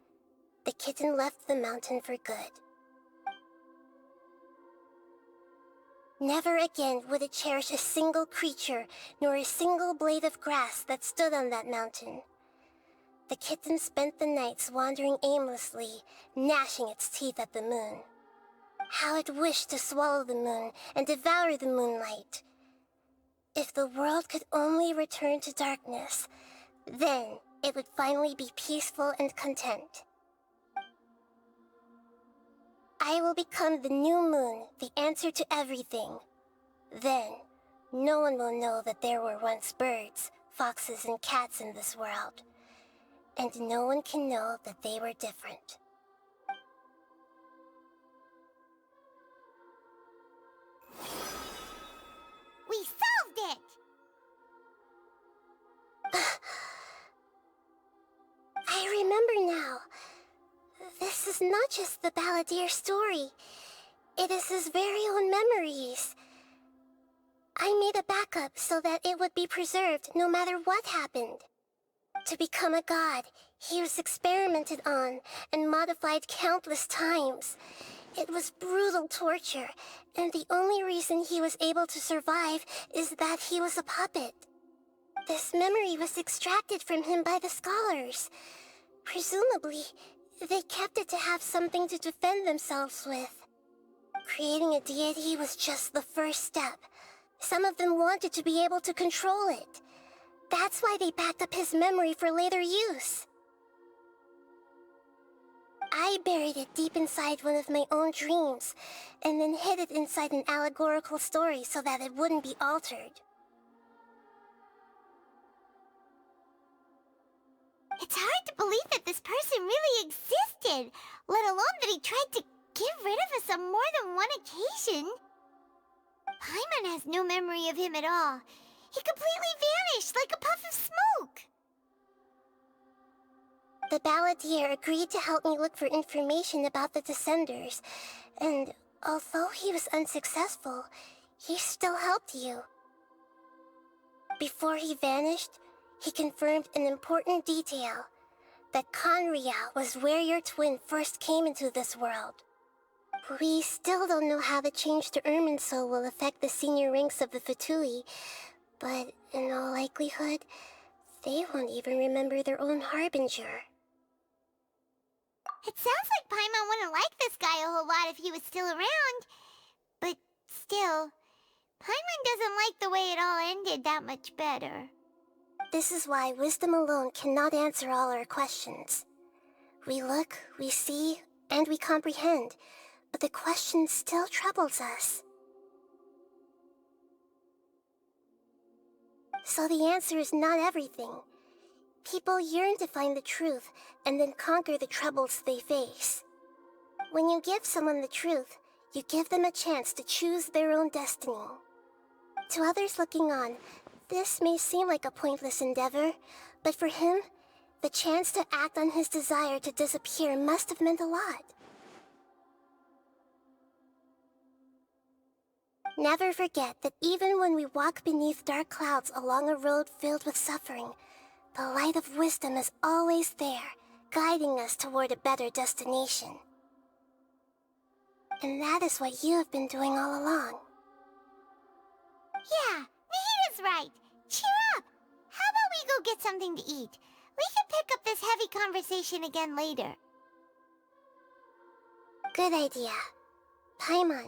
the kitten left the mountain for good. Never again would it cherish a single creature, nor a single blade of grass that stood on that mountain. The kitten spent the nights wandering aimlessly, gnashing its teeth at the moon. How it wished to swallow the moon and devour the moonlight. If the world could only return to darkness, then it would finally be peaceful and content. I will become the new moon, the answer to everything. Then, no one will know that there were once birds, foxes, and cats in this world. And no one can know that they were different. We solved it! I remember now. This is not just the Balladeer story. It is his very own memories. I made a backup so that it would be preserved no matter what happened. To become a god, he was experimented on and modified countless times. It was brutal torture, and the only reason he was able to survive is that he was a puppet. This memory was extracted from him by the scholars. Presumably, they kept it to have something to defend themselves with. Creating a deity was just the first step. Some of them wanted to be able to control it. That's why they backed up his memory for later use. I buried it deep inside one of my own dreams, and then hid it inside an allegorical story so that it wouldn't be altered. It's hard to believe that this person really existed, let alone that he tried to get rid of us on more than one occasion. Paimon has no memory of him at all. He completely vanished like a puff of smoke. The Balladeer agreed to help me look for information about the Descenders, and although he was unsuccessful, he still helped you. Before he vanished, he confirmed an important detail, that Conria was where your twin first came into this world. We still don't know how the change to Irminsul will affect the senior ranks of the Fatui, but in all likelihood, they won't even remember their own Harbinger. It sounds like Paimon wouldn't like this guy a whole lot if he was still around. But still, Paimon doesn't like the way it all ended that much better. This is why wisdom alone cannot answer all our questions. We look, we see, and we comprehend, but the question still troubles us. So the answer is not everything. People yearn to find the truth and then conquer the troubles they face. When you give someone the truth, you give them a chance to choose their own destiny. To others looking on, this may seem like a pointless endeavor, but for him, the chance to act on his desire to disappear must have meant a lot. Never forget that even when we walk beneath dark clouds along a road filled with suffering, the light of wisdom is always there, guiding us toward a better destination. And that is what you have been doing all along. Yeah, Nahita's right. Cheer up! How about we go get something to eat? We can pick up this heavy coffee conversation again later. Good idea. Paimon,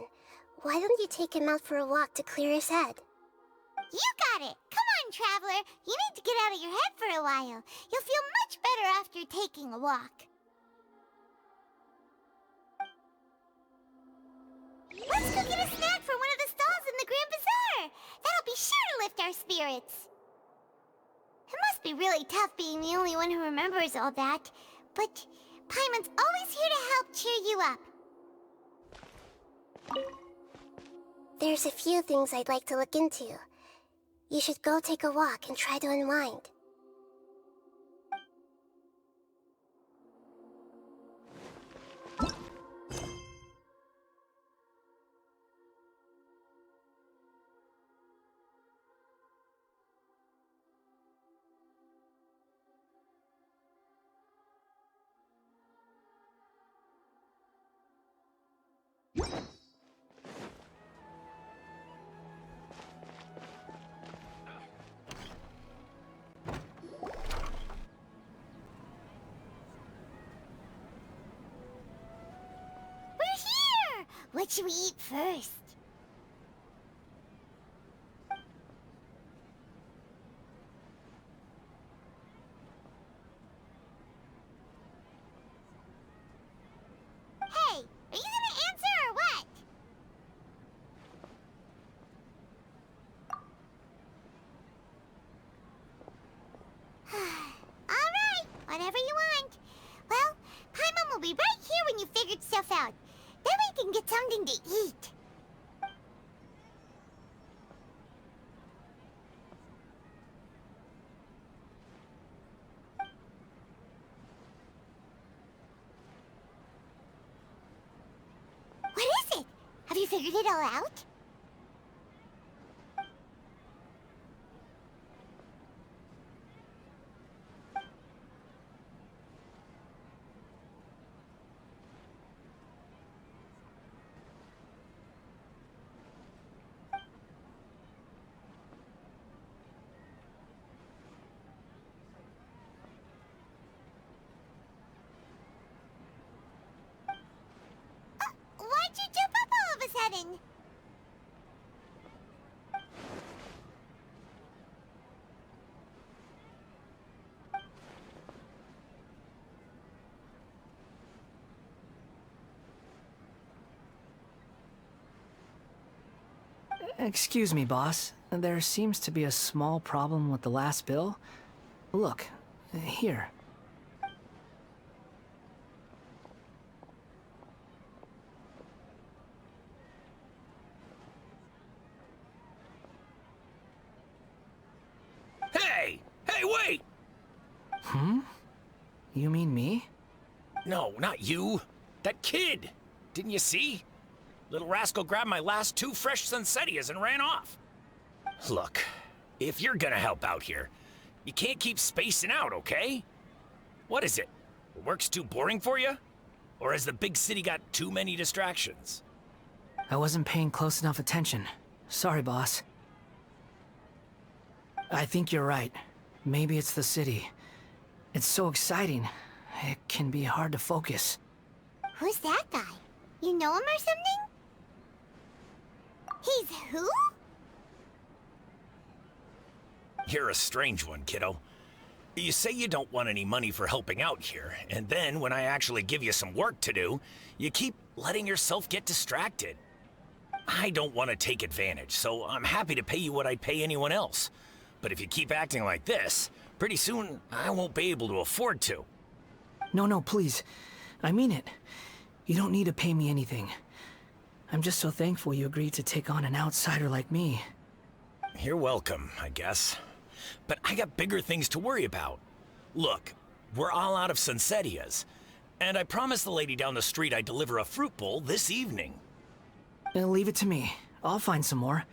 why don't you take him out for a walk to clear his head? You got it! Come on, Traveler! You need to get out of your head for a while. You'll feel much better after taking a walk. Let's go get a snack from one of the stalls in the Grand Bazaar! That'll be sure to lift our spirits. It must be really tough being the only one who remembers all that, but Paimon's always here to help cheer you up. There's a few things I'd like to look into. You should go take a walk and try to unwind. What should we eat first? Hey, are you gonna answer or what? All right, whatever you want. Well, Paimon will be right here when you figured stuff out. Then we can get something to eat. What is it? Have you figured it all out? Why'd you jump up all of a sudden? Excuse me, boss. There seems to be a small problem with the last bill. Look, here. Hey! Hey, wait! Hmm? You mean me? No, not you. That kid! Didn't you see? Little rascal grabbed my last 2 fresh Sunsettias and ran off. Look, if you're gonna help out here, you can't keep spacing out, okay? What is it? Work's too boring for you? Or has the big city got too many distractions? I wasn't paying close enough attention. Sorry, boss. I think you're right. Maybe it's the city. It's so exciting. It can be hard to focus. Who's that guy? You know him or something? He's who? You're a strange one, kiddo. You say you don't want any money for helping out here, and then when I actually give you some work to do, you keep letting yourself get distracted. I don't want to take advantage, so I'm happy to pay you what I'd pay anyone else. But if you keep acting like this, pretty soon I won't be able to afford to. No, please. I mean it. You don't need to pay me anything. I'm just so thankful you agreed to take on an outsider like me. You're welcome, I guess. But I got bigger things to worry about. Look, we're all out of Sunsettias, and I promised the lady down the street I'd deliver a fruit bowl this evening. Leave it to me. I'll find some more.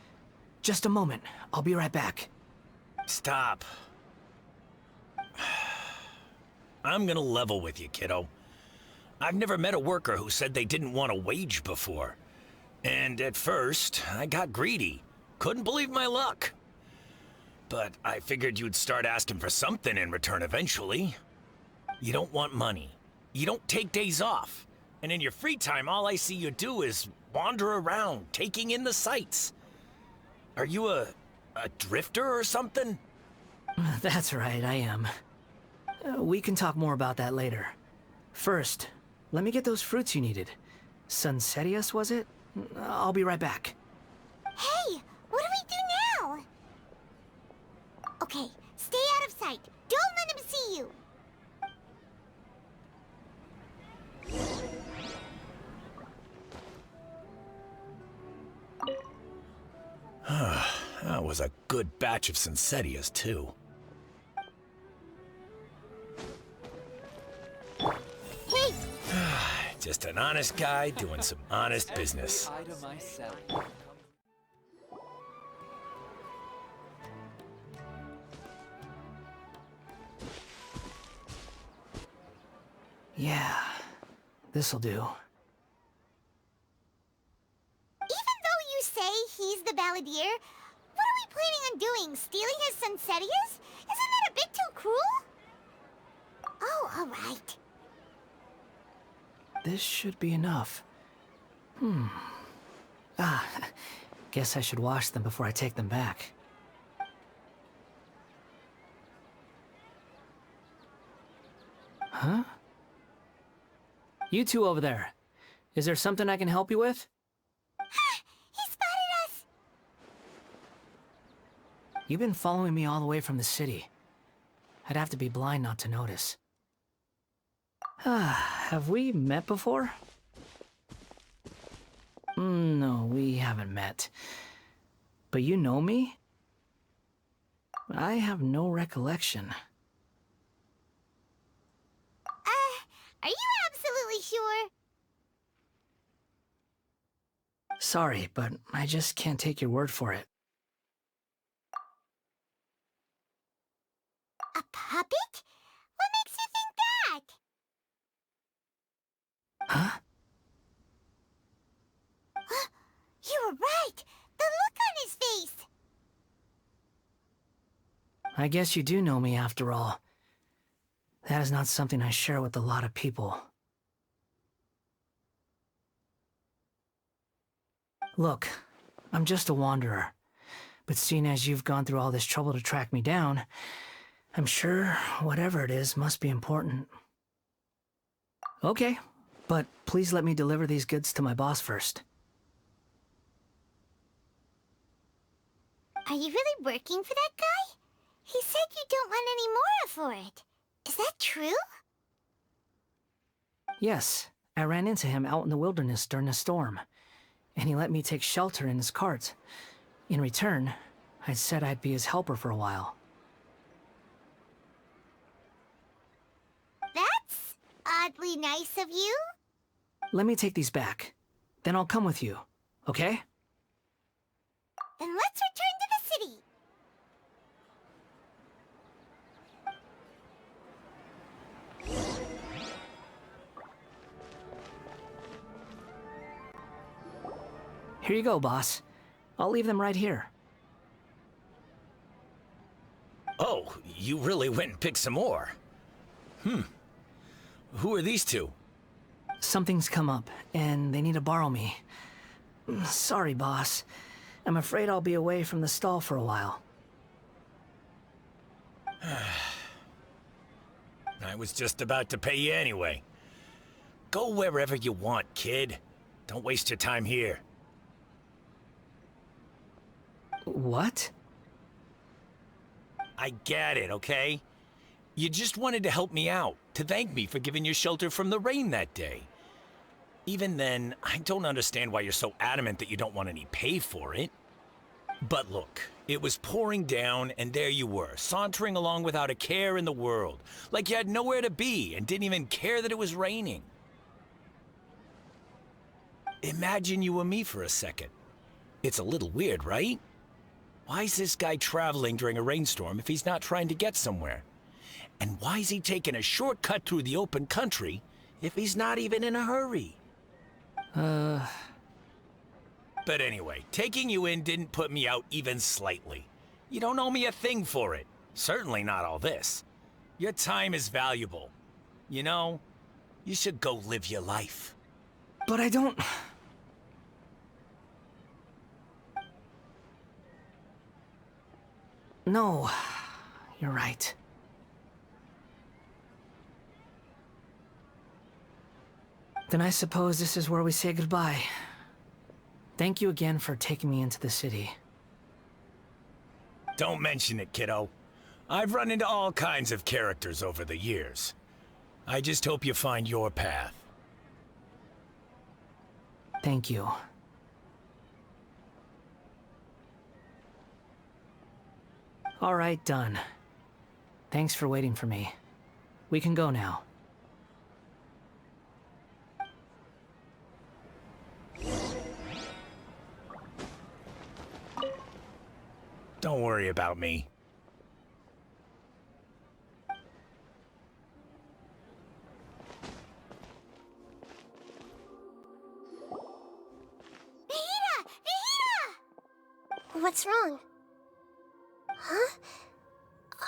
Just a moment. I'll be right back. Stop. I'm gonna level with you, kiddo. I've never met a worker who said they didn't want a wage before. And at first, I got greedy. Couldn't believe my luck. But I figured you'd start asking for something in return eventually. You don't want money. You don't take days off. And in your free time, all I see you do is wander around, taking in the sights. Are you a drifter or something? That's right, I am. We can talk more about that later. First, let me get those fruits you needed. Sunsetius, was it? I'll be right back. Hey, what do we do now? Okay, stay out of sight. Don't let him see you. That was a good batch of Sunsetias, too. Hey! Just an honest guy doing some honest business. Yeah, this'll do. Even though you say he's the balladeer, what are we planning on doing? Stealing his Sunsetias? Isn't that a bit too cruel? Oh, alright. This should be enough. Guess I should wash them before I take them back. Huh? You two over there. Is there something I can help you with? He spotted us! You've been following me all the way from the city. I'd have to be blind not to notice. Have we met before? No, we haven't met. But you know me? I have no recollection. Are you absolutely sure? Sorry, but I just can't take your word for it. A puppet? What makes you think that? Huh? You were right! The look on his face! I guess you do know me after all. That is not something I share with a lot of people. Look, I'm just a wanderer. But seeing as you've gone through all this trouble to track me down, I'm sure whatever it is must be important. Okay, but please let me deliver these goods to my boss first. Are you really working for that guy? He said you don't want any more for it. Is that true? Yes, I ran into him out in the wilderness during a storm, and he let me take shelter in his cart. In return, I said I'd be his helper for a while. That's oddly nice of you. Let me take these back. Then I'll come with you, okay? Then let's return to the city. Here you go, boss. I'll leave them right here. Oh, you really went and picked some more. Who are these two? Something's come up, and they need to borrow me. Sorry, boss. I'm afraid I'll be away from the stall for a while. I was just about to pay you anyway. Go wherever you want, kid. Don't waste your time here. What? I get it, okay? You just wanted to help me out, to thank me for giving you shelter from the rain that day. Even then, I don't understand why you're so adamant that you don't want any pay for it. But look, it was pouring down, and there you were, sauntering along without a care in the world, like you had nowhere to be and didn't even care that it was raining. Imagine you and me for a second. It's a little weird, right? Why is this guy traveling during a rainstorm if he's not trying to get somewhere? And why is he taking a shortcut through the open country if he's not even in a hurry? But anyway, taking you in didn't put me out even slightly. You don't owe me a thing for it. Certainly not all this. Your time is valuable. You know, you should go live your life. But I don't... No, you're right. Then I suppose this is where we say goodbye. Thank you again for taking me into the city. Don't mention it, kiddo. I've run into all kinds of characters over the years. I just hope you find your path. Thank you. All right, done. Thanks for waiting for me. We can go now. Don't worry about me. What's wrong? Huh?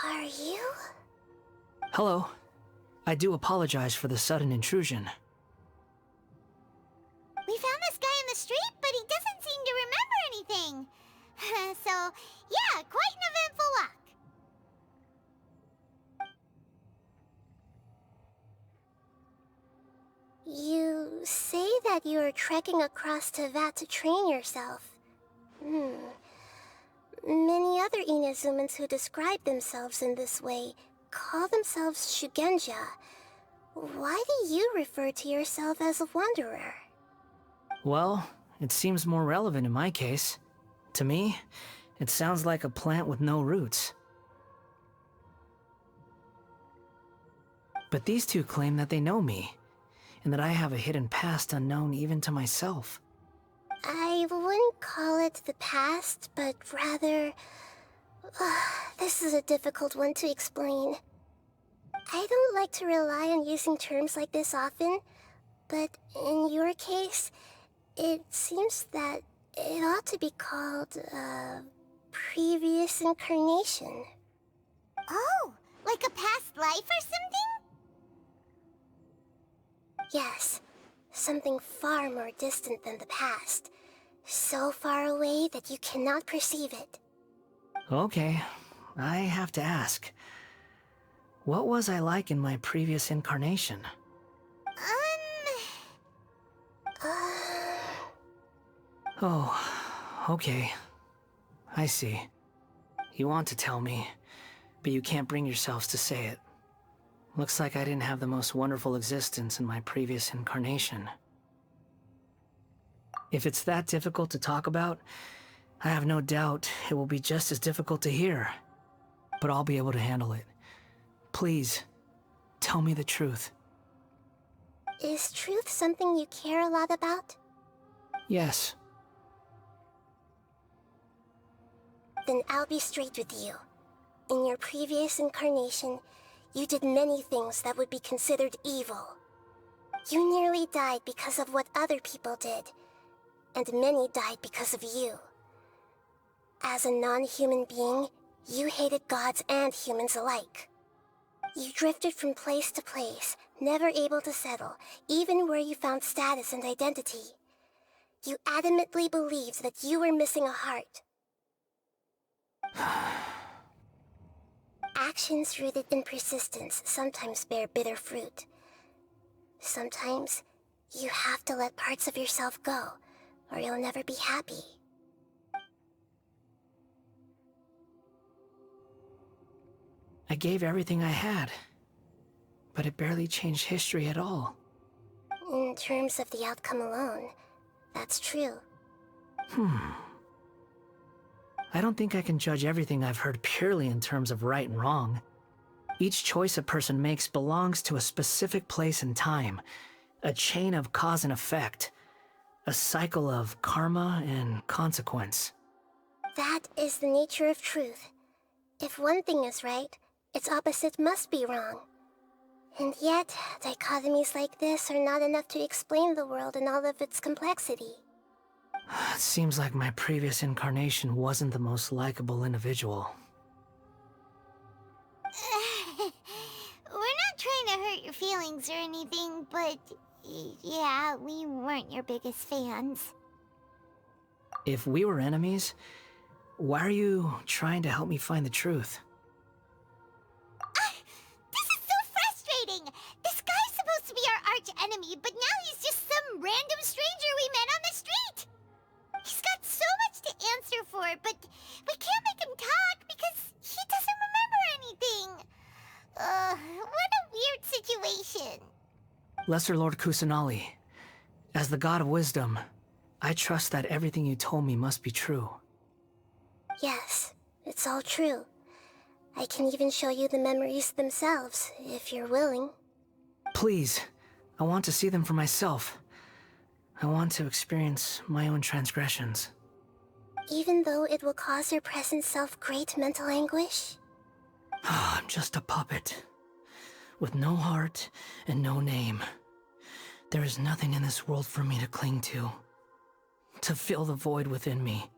Are you? Hello. I do apologize for the sudden intrusion. We found this guy in the street, but he doesn't seem to remember anything. So, yeah, quite an eventful walk. You say that you are trekking across Teyvat to train yourself. Many other Inazumans who describe themselves in this way call themselves Shugenja. Why do you refer to yourself as a wanderer? Well, it seems more relevant in my case. To me, it sounds like a plant with no roots. But these two claim that they know me, and that I have a hidden past unknown even to myself. I wouldn't call it the past, but rather... this is a difficult one to explain. I don't like to rely on using terms like this often, but in your case, it seems that it ought to be called, previous incarnation. Oh, like a past life or something? Yes, something far more distant than the past. So far away that you cannot perceive it. Okay, I have to ask. What was I like in my previous incarnation? Oh, okay. I see. You want to tell me, but you can't bring yourselves to say it. Looks like I didn't have the most wonderful existence in my previous incarnation. If it's that difficult to talk about, I have no doubt it will be just as difficult to hear. But I'll be able to handle it. Please, tell me the truth. Is truth something you care a lot about? Yes. Then I'll be straight with you. In your previous incarnation, you did many things that would be considered evil. You nearly died because of what other people did, and many died because of you. As a non-human being, you hated gods and humans alike. You drifted from place to place, never able to settle, even where you found status and identity. You adamantly believed that you were missing a heart. Actions rooted in persistence sometimes bear bitter fruit. Sometimes, you have to let parts of yourself go, or you'll never be happy. I gave everything I had, but it barely changed history at all. In terms of the outcome alone, that's true. I don't think I can judge everything I've heard purely in terms of right and wrong. Each choice a person makes belongs to a specific place and time, a chain of cause and effect, a cycle of karma and consequence. That is the nature of truth. If one thing is right, its opposite must be wrong. And yet, dichotomies like this are not enough to explain the world in all of its complexity. It seems like my previous incarnation wasn't the most likable individual. We're not not trying to hurt your feelings or anything, but yeah, we weren't your biggest fans. If we were enemies, why are you trying to help me find the truth? This is so frustrating! This guy's supposed to be our arch enemy, but now he's just some random stranger we met on the street! He's got so much to answer for, but we can't make him talk because he doesn't remember anything. What a weird situation. Lesser Lord Kusanali, as the god of wisdom, I trust that everything you told me must be true. Yes, it's all true. I can even show you the memories themselves, if you're willing. Please, I want to see them for myself. I want to experience my own transgressions. Even though it will cause your present self great mental anguish? I'm just a puppet, with no heart and no name. There is nothing in this world for me to cling to fill the void within me.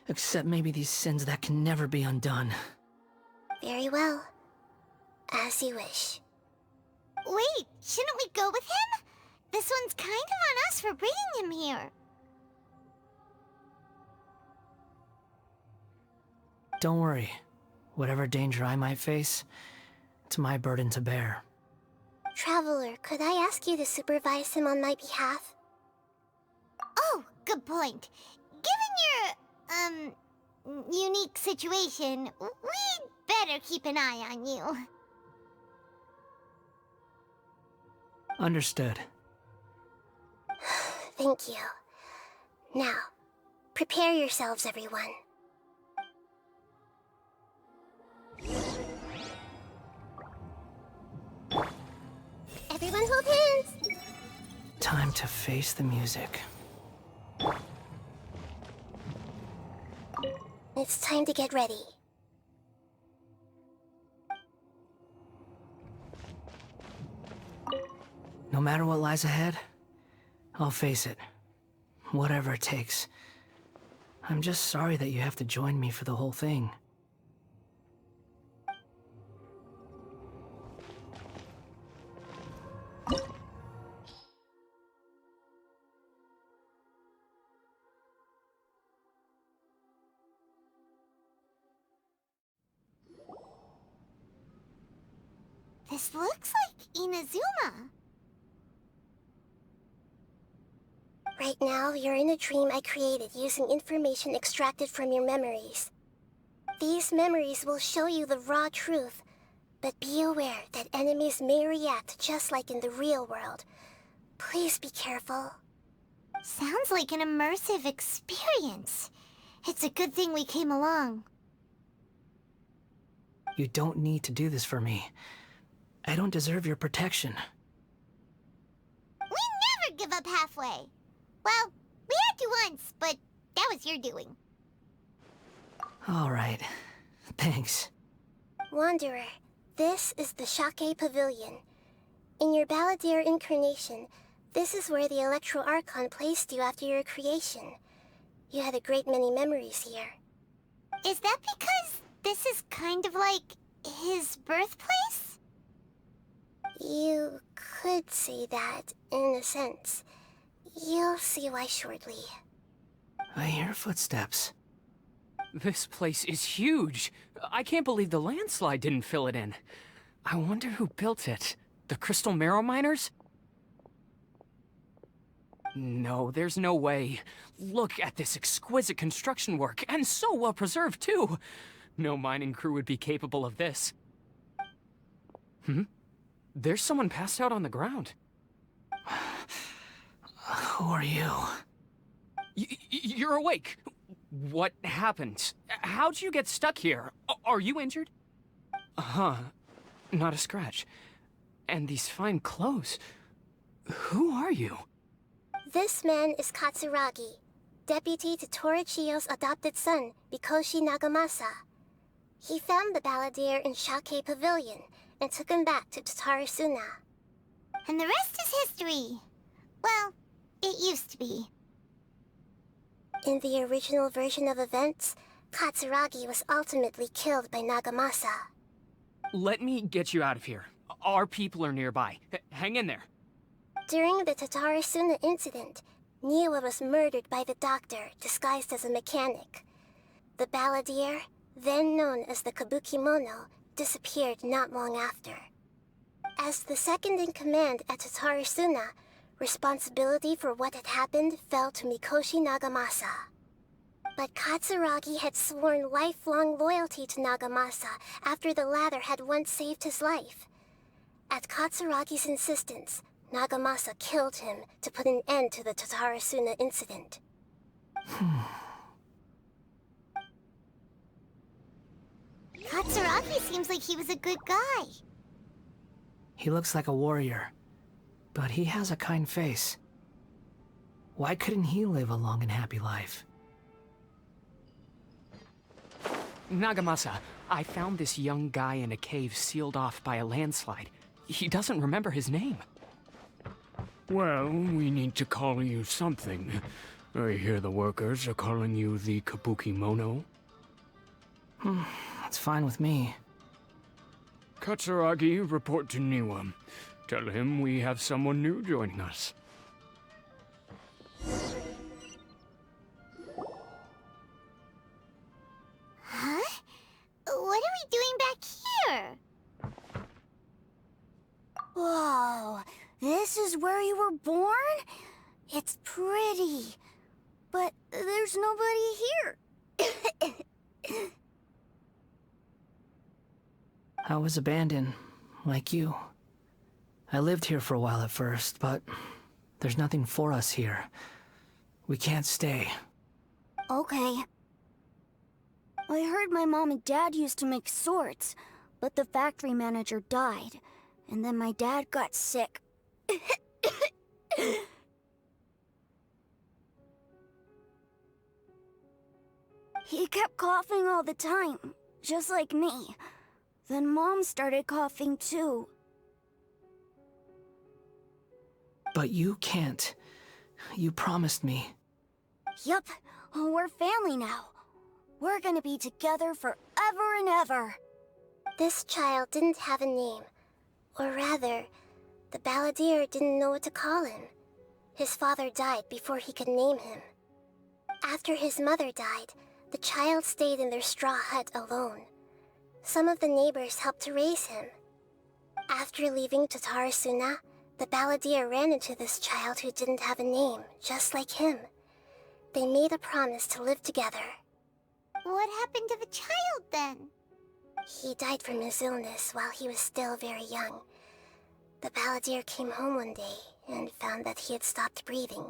Except maybe these sins that can never be undone. Very well. As you wish. Wait, shouldn't we go with him? This one's kind of on us for bringing him here. Don't worry. Whatever danger I might face, it's my burden to bear. Traveler, could I ask you to supervise him on my behalf? Oh, good point. Given your, unique situation, we'd better keep an eye on you. Understood. Thank you. Now, prepare yourselves, everyone. Everyone hold hands! Time to face the music. It's time to get ready. No matter what lies ahead, I'll face it. Whatever it takes. I'm just sorry that you have to join me for the whole thing. This looks like Inazuma. Right now, you're in a dream I created using information extracted from your memories. These memories will show you the raw truth, but be aware that enemies may react just like in the real world. Please be careful. Sounds like an immersive experience. It's a good thing we came along. You don't need to do this for me. I don't deserve your protection. We never give up halfway. Well, we had to once, but that was your doing. All right. Thanks. Wanderer, this is the Shake Pavilion. In your Balladeer incarnation, this is where the Electro Archon placed you after your creation. You had a great many memories here. Is that because this is kind of like his birthplace? You could say that, in a sense. You'll see why shortly. I hear footsteps. This place is huge. I can't believe the landslide didn't fill it in. I wonder who built it. The Crystal Marrow Miners? No, there's no way. Look at this exquisite construction work, and so well preserved, too. No mining crew would be capable of this. There's someone passed out on the ground. Who are you? You're awake. What happened? How'd you get stuck here? Are you injured? Huh. Not a scratch. And these fine clothes. Who are you? This man is Katsuragi, deputy to Torichiyo's adopted son, Mikoshi Nagamasa. He found the Balladeer in Shake Pavilion and took him back to Tatarasuna. And the rest is history. Well, it used to be. In the original version of events, Katsuragi was ultimately killed by Nagamasa. Let me get you out of here. Our people are nearby. Hang in there. During the Tatarasuna incident, Niwa was murdered by the doctor, disguised as a mechanic. The balladeer, then known as the Kabukimono, disappeared not long after. As the second in command at Tatarasuna, responsibility for what had happened fell to Mikoshi Nagamasa. But Katsuragi had sworn lifelong loyalty to Nagamasa after the latter had once saved his life. At Katsuragi's insistence, Nagamasa killed him to put an end to the Tatarasuna incident. Katsuragi seems like he was a good guy. He looks like a warrior, but he has a kind face. Why couldn't he live a long and happy life? Nagamasa, I found this young guy in a cave sealed off by a landslide. He doesn't remember his name. Well, we need to call you something. I hear the workers are calling you the Kabukimono. That's fine with me. Katsuragi, report to Niwa. Tell him we have someone new joining us. Huh? What are we doing back here? Whoa, this is where you were born? It's pretty, but there's nobody here. I was abandoned, like you. I lived here for a while at first, but there's nothing for us here. We can't stay. Okay. I heard my mom and dad used to make swords, but the factory manager died, and then my dad got sick. He kept coughing all the time, just like me. Then Mom started coughing too. But you can't. You promised me. Yup, we're family now. We're gonna be together forever and ever. This child didn't have a name. Or rather, the balladeer didn't know what to call him. His father died before he could name him. After his mother died, the child stayed in their straw hut alone. Some of the neighbors helped to raise him. After leaving Tatarasuna, the balladeer ran into this child who didn't have a name, just like him. They made a promise to live together. What happened to the child then? He died from his illness while he was still very young. The balladeer came home one day and found that he had stopped breathing.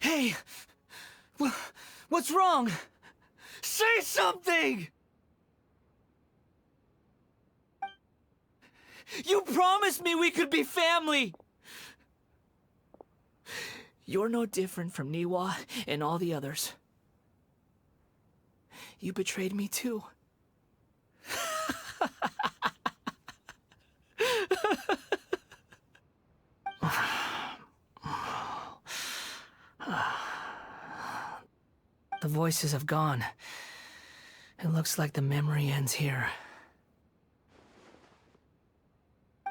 Hey! What's wrong? Say something! You promised me we could be family! You're no different from Niwa and all the others. You betrayed me too. The voices have gone. It looks like the memory ends here.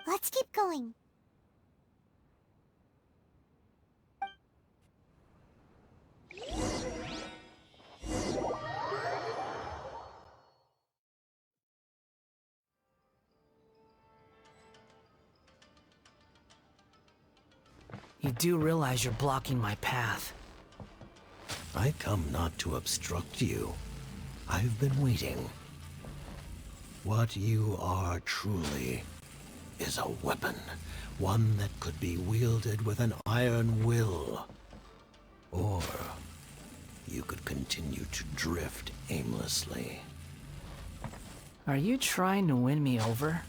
Let's keep going. You do realize you're blocking my path. I come not to obstruct you. I've been waiting. What you are truly is a weapon, one that could be wielded with an iron will. Or you could continue to drift aimlessly. Are you trying to win me over?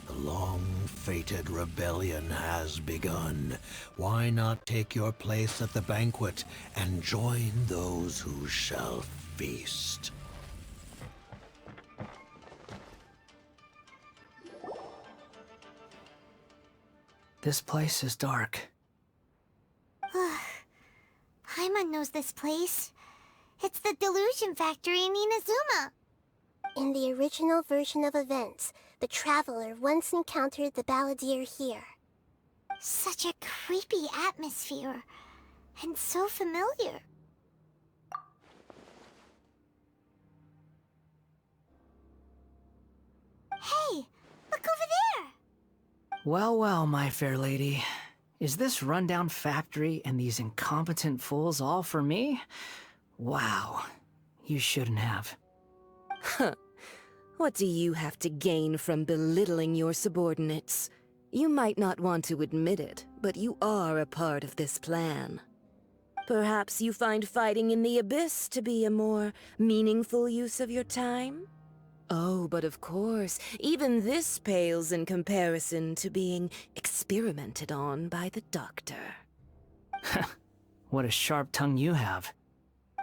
The long-fated rebellion has begun. Why not take your place at the banquet and join those who shall feast? This place is dark. Paimon knows this place. It's the Delusion Factory in Inazuma. In the original version of events, the Traveler once encountered the Balladeer here. Such a creepy atmosphere. And so familiar. Hey, look over there! Well, well, my fair lady. Is this rundown factory and these incompetent fools all for me? Wow. You shouldn't have. Huh. What do you have to gain from belittling your subordinates? You might not want to admit it, but you are a part of this plan. Perhaps you find fighting in the Abyss to be a more meaningful use of your time? Oh, but of course, even this pales in comparison to being experimented on by the Doctor. What a sharp tongue you have.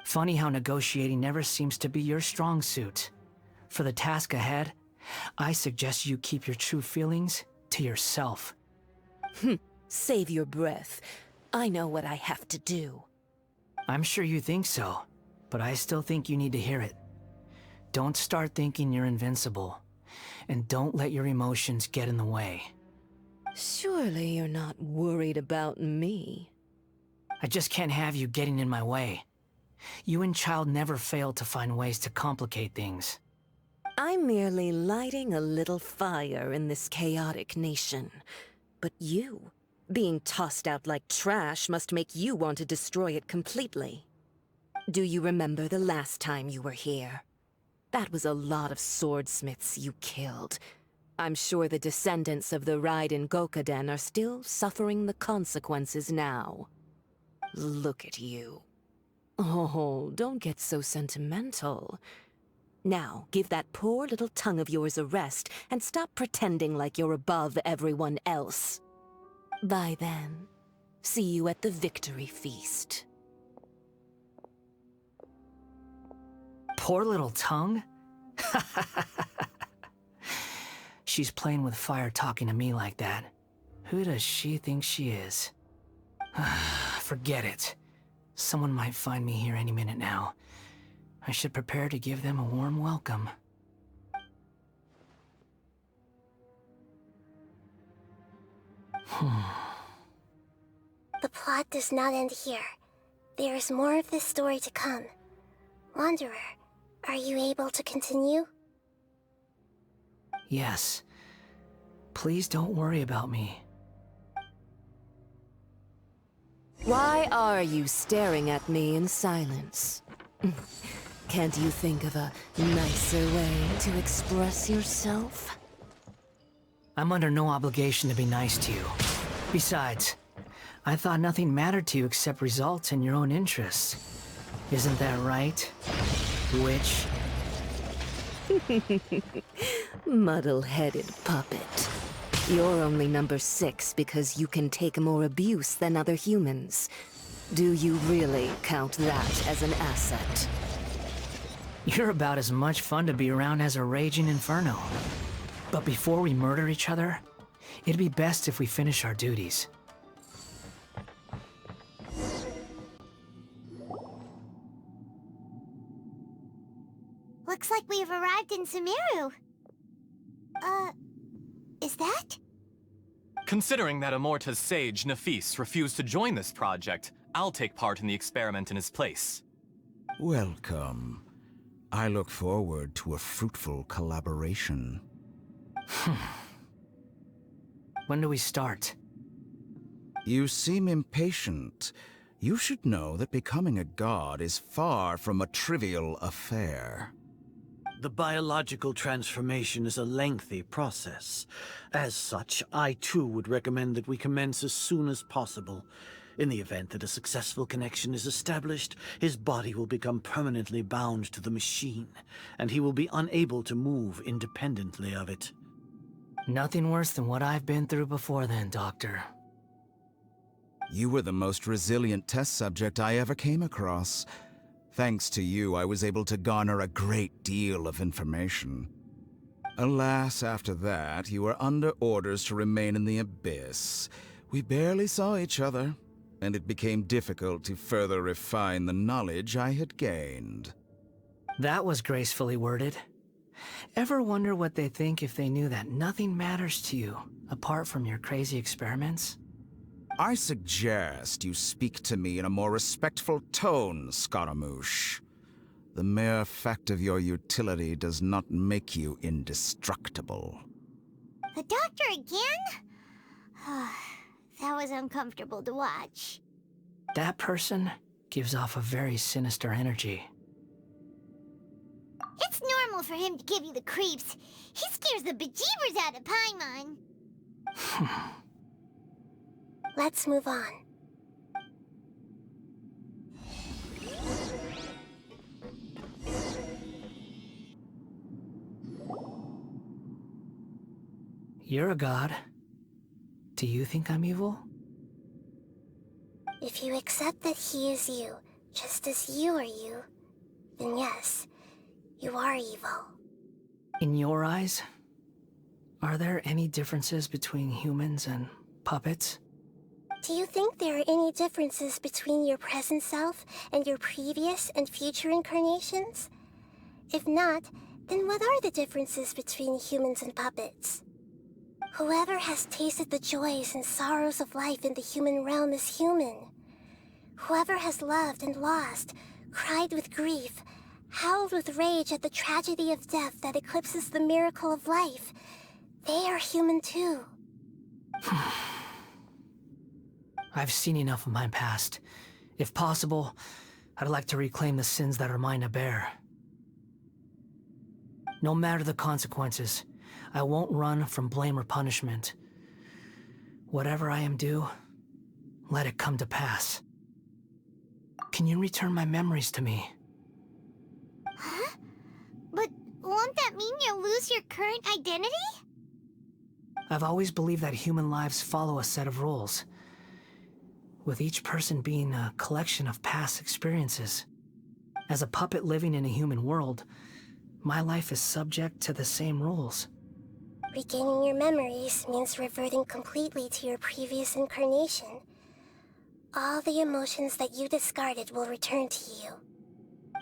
Funny how negotiating never seems to be your strong suit. For the task ahead, I suggest you keep your true feelings to yourself. Save your breath. I know what I have to do. I'm sure you think so, but I still think you need to hear it. Don't start thinking you're invincible, and don't let your emotions get in the way. Surely you're not worried about me. I just can't have you getting in my way. You and Child never fail to find ways to complicate things. I'm merely lighting a little fire in this chaotic nation. But you, being tossed out like trash, must make you want to destroy it completely. Do you remember the last time you were here? That was a lot of swordsmiths you killed. I'm sure the descendants of the Raiden Gokaden are still suffering the consequences now. Look at you. Oh, don't get so sentimental. Now, give that poor little tongue of yours a rest and stop pretending like you're above everyone else. Bye then. See you at the victory feast. Poor little tongue? She's playing with fire talking to me like that. Who does she think she is? Forget it. Someone might find me here any minute now. I should prepare to give them a warm welcome. The plot does not end here. There is more of this story to come. Wanderer, are you able to continue? Yes. Please don't worry about me. Why are you staring at me in silence? Can't you think of a nicer way to express yourself? I'm under no obligation to be nice to you. Besides, I thought nothing mattered to you except results and your own interests. Isn't that right, witch? Muddle-headed puppet. You're only number 6 because you can take more abuse than other humans. Do you really count that as an asset? You're about as much fun to be around as a raging inferno. But before we murder each other, it'd be best if we finish our duties. Looks like we've arrived in Sumeru. Is that? Considering that Amorta's sage, Nafis, refused to join this project, I'll take part in the experiment in his place. Welcome. I look forward to a fruitful collaboration. When do we start? You seem impatient. You should know that becoming a god is far from a trivial affair. The biological transformation is a lengthy process. As such, I too would recommend that we commence as soon as possible. In the event that a successful connection is established, his body will become permanently bound to the machine, and he will be unable to move independently of it. Nothing worse than what I've been through before then, Doctor. You were the most resilient test subject I ever came across. Thanks to you, I was able to garner a great deal of information. Alas, after that, you were under orders to remain in the Abyss. We barely saw each other, and it became difficult to further refine the knowledge I had gained. That was gracefully worded. Ever wonder what they think if they knew that nothing matters to you apart from your crazy experiments? I suggest you speak to me in a more respectful tone, Scaramouche. The mere fact of your utility does not make you indestructible. The doctor again? That was uncomfortable to watch. That person gives off a very sinister energy. It's normal for him to give you the creeps. He scares the bejeebers out of Paimon. Let's move on. You're a god. Do you think I'm evil? If you accept that he is you, just as you are you, then yes, you are evil. In your eyes, are there any differences between humans and puppets? Do you think there are any differences between your present self and your previous and future incarnations? If not, then what are the differences between humans and puppets? Whoever has tasted the joys and sorrows of life in the human realm is human. Whoever has loved and lost, cried with grief, howled with rage at the tragedy of death that eclipses the miracle of life, they are human too. I've seen enough of my past. If possible, I'd like to reclaim the sins that are mine to bear. No matter the consequences, I won't run from blame or punishment. Whatever I am due, let it come to pass. Can you return my memories to me? Huh? But won't that mean you'll lose your current identity? I've always believed that human lives follow a set of rules, with each person being a collection of past experiences. As a puppet living in a human world, my life is subject to the same rules. Regaining your memories means reverting completely to your previous incarnation. All the emotions that you discarded will return to you.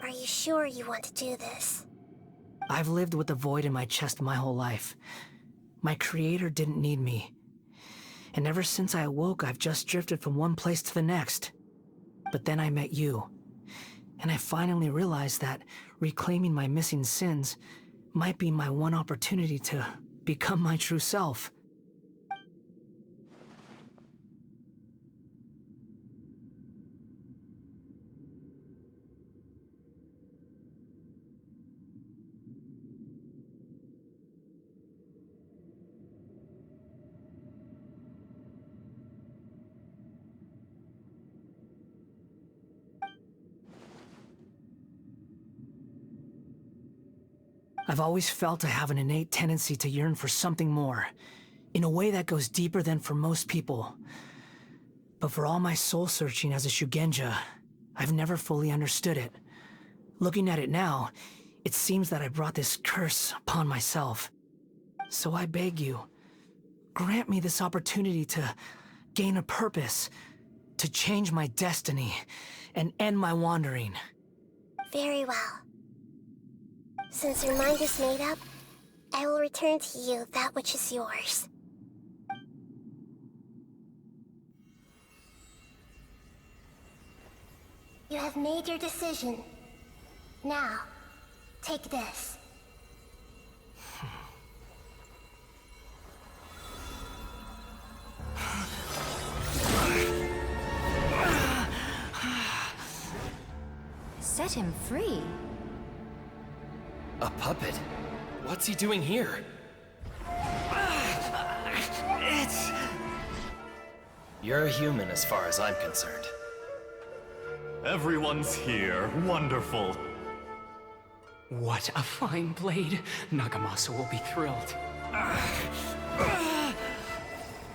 Are you sure you want to do this? I've lived with a void in my chest my whole life. My creator didn't need me. And ever since I awoke, I've just drifted from one place to the next. But then I met you. And I finally realized that reclaiming my missing sins might be my one opportunity to become my true self. I've always felt I have an innate tendency to yearn for something more, in a way that goes deeper than for most people. But for all my soul-searching as a Shugenja, I've never fully understood it. Looking at it now, it seems that I brought this curse upon myself. So I beg you, grant me this opportunity to gain a purpose, to change my destiny, and end my wandering. Very well. Since your mind is made up, I will return to you that which is yours. You have made your decision. Now, take this. Set him free. A puppet? What's he doing here? You're a human as far as I'm concerned. Everyone's here. Wonderful. What a fine blade. Nagamasa will be thrilled.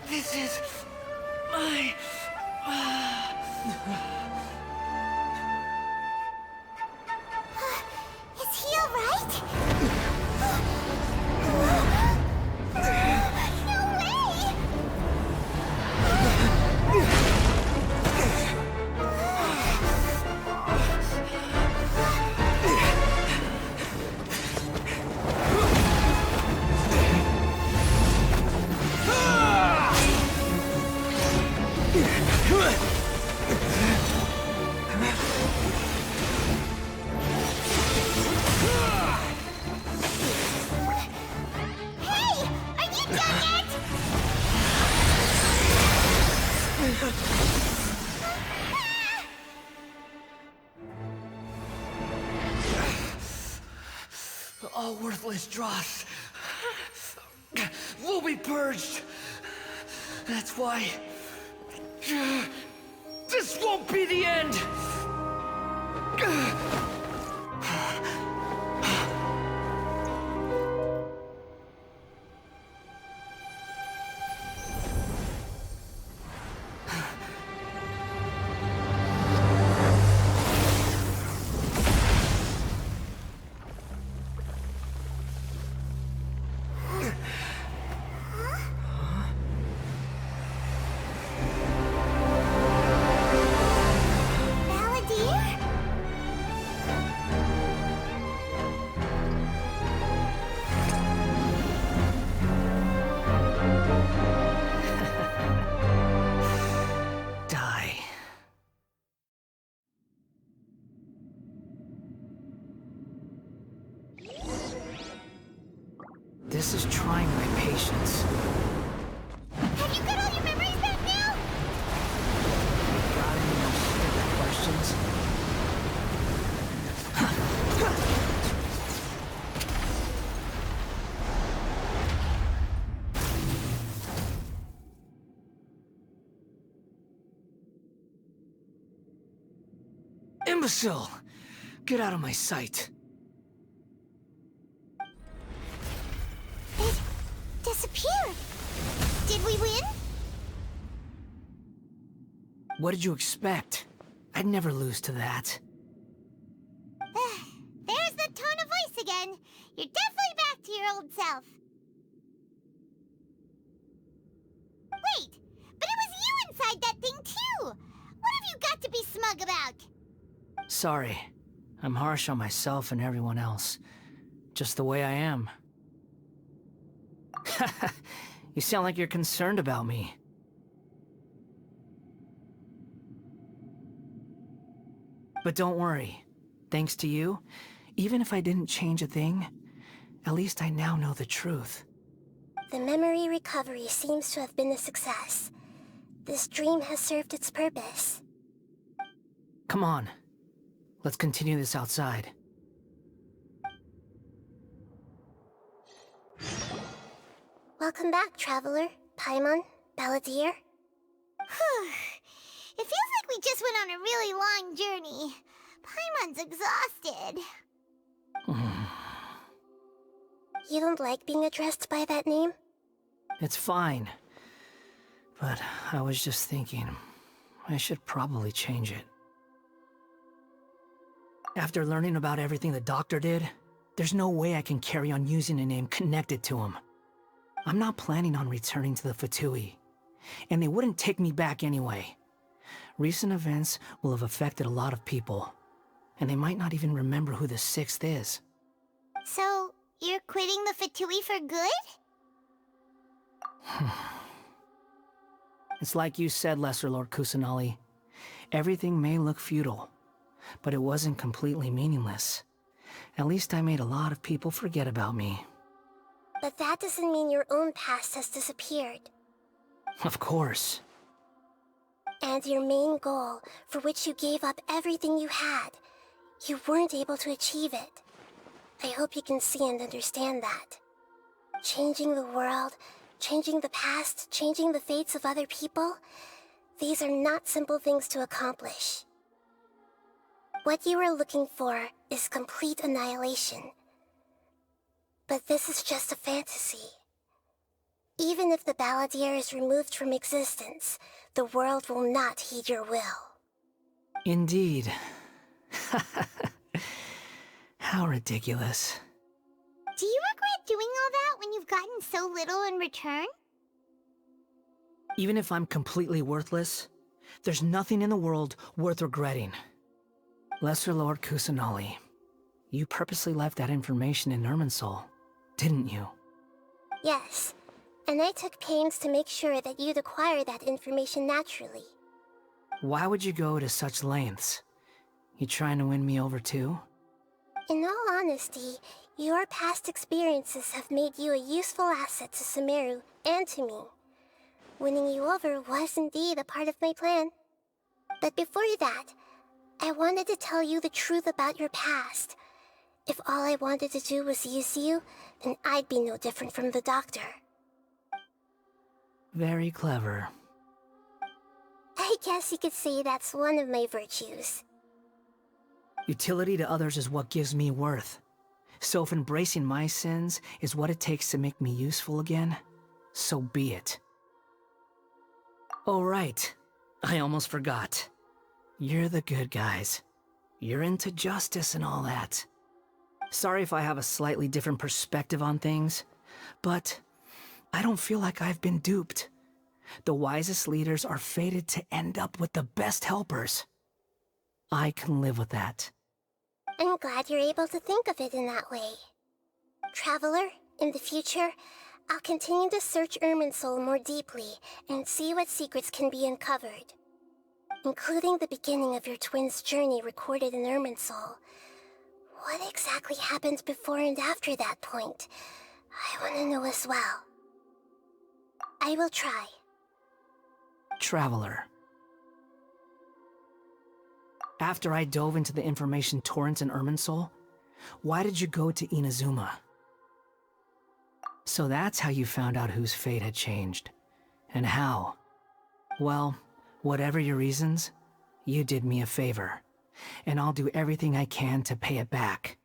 This is my... Is he alright? No way! All worthless dross will be purged. That's why this won't be the end. This is trying my patience. Have you got all your memories back now? Got any more stupid questions? Imbecile! Get out of my sight. It disappeared. Did we win? What did you expect? I'd never lose to that. There's the tone of voice again. You're definitely back to your old self. Wait, but it was you inside that thing too. What have you got to be smug about? Sorry. I'm harsh on myself and everyone else. Just the way I am. You sound like you're concerned about me. But don't worry. Thanks to you, even if I didn't change a thing, at least I now know the truth. The memory recovery seems to have been a success. This dream has served its purpose. Come on. Let's continue this outside. Welcome back, Traveler, Paimon, Balladeer. It feels like we just went on a really long journey. Paimon's exhausted. You don't like being addressed by that name? It's fine. But I was just thinking, I should probably change it. After learning about everything the doctor did, there's no way I can carry on using a name connected to him. I'm not planning on returning to the Fatui, and they wouldn't take me back anyway. Recent events will have affected a lot of people, and they might not even remember who the Sixth is. So, you're quitting the Fatui for good? It's like you said, Lesser Lord Kusanali. Everything may look futile, but it wasn't completely meaningless. At least I made a lot of people forget about me. But that doesn't mean your own past has disappeared. Of course. And your main goal, for which you gave up everything you had, you weren't able to achieve it. I hope you can see and understand that. Changing the world, changing the past, changing the fates of other people, these are not simple things to accomplish. What you are looking for is complete annihilation. But this is just a fantasy. Even if the Balladeer is removed from existence, the world will not heed your will. Indeed. How ridiculous. Do you regret doing all that when you've gotten so little in return? Even if I'm completely worthless, there's nothing in the world worth regretting. Lesser Lord Kusanali, you purposely left that information in Irminsul, didn't you? Yes, and I took pains to make sure that you'd acquire that information naturally. Why would you go to such lengths? You trying to win me over too? In all honesty, your past experiences have made you a useful asset to Sumeru and to me. Winning you over was indeed a part of my plan. But before that, I wanted to tell you the truth about your past. If all I wanted to do was use you, then I'd be no different from the doctor. Very clever. I guess you could say that's one of my virtues. Utility to others is what gives me worth. So if embracing my sins is what it takes to make me useful again, so be it. Oh right, I almost forgot. You're the good guys. You're into justice and all that. Sorry if I have a slightly different perspective on things, but I don't feel like I've been duped. The wisest leaders are fated to end up with the best helpers. I can live with that. I'm glad you're able to think of it in that way. Traveler, in the future, I'll continue to search Irminsul more deeply and see what secrets can be uncovered. Including the beginning of your twins' journey recorded in Irminsul. What exactly happened before and after that point? I want to know as well. I will try. Traveler. After I dove into the information torrents in Irminsul, why did you go to Inazuma? So that's how you found out whose fate had changed. And how? Well, whatever your reasons, you did me a favor. And I'll do everything I can to pay it back.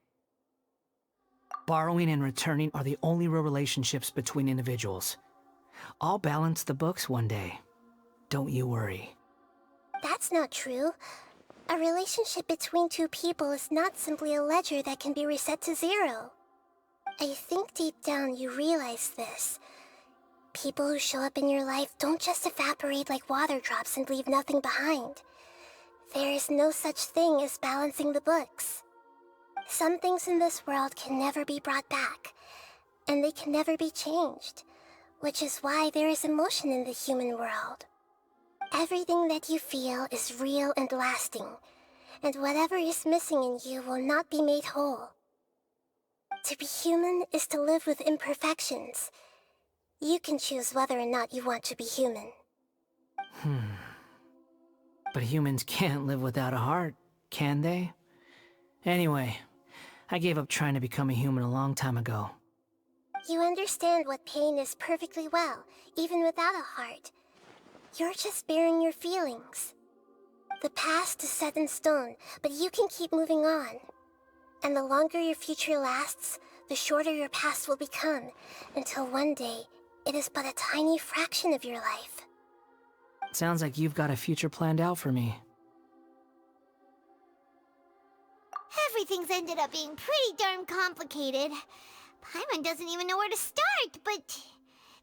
Borrowing and returning are the only real relationships between individuals. I'll balance the books one day. Don't you worry. That's not true. A relationship between two people is not simply a ledger that can be reset to zero. I think deep down you realize this. People who show up in your life don't just evaporate like water drops and leave nothing behind. There is no such thing as balancing the books. Some things in this world can never be brought back, and they can never be changed, which is why there is emotion in the human world. Everything that you feel is real and lasting, and whatever is missing in you will not be made whole. To be human is to live with imperfections. You can choose whether or not you want to be human. But humans can't live without a heart, can they? Anyway, I gave up trying to become a human a long time ago. You understand what pain is perfectly well, even without a heart. You're just bearing your feelings. The past is set in stone, but you can keep moving on. And the longer your future lasts, the shorter your past will become, until one day, it is but a tiny fraction of your life. Sounds like you've got a future planned out for me. Everything's ended up being pretty darn complicated. Paimon doesn't even know where to start, but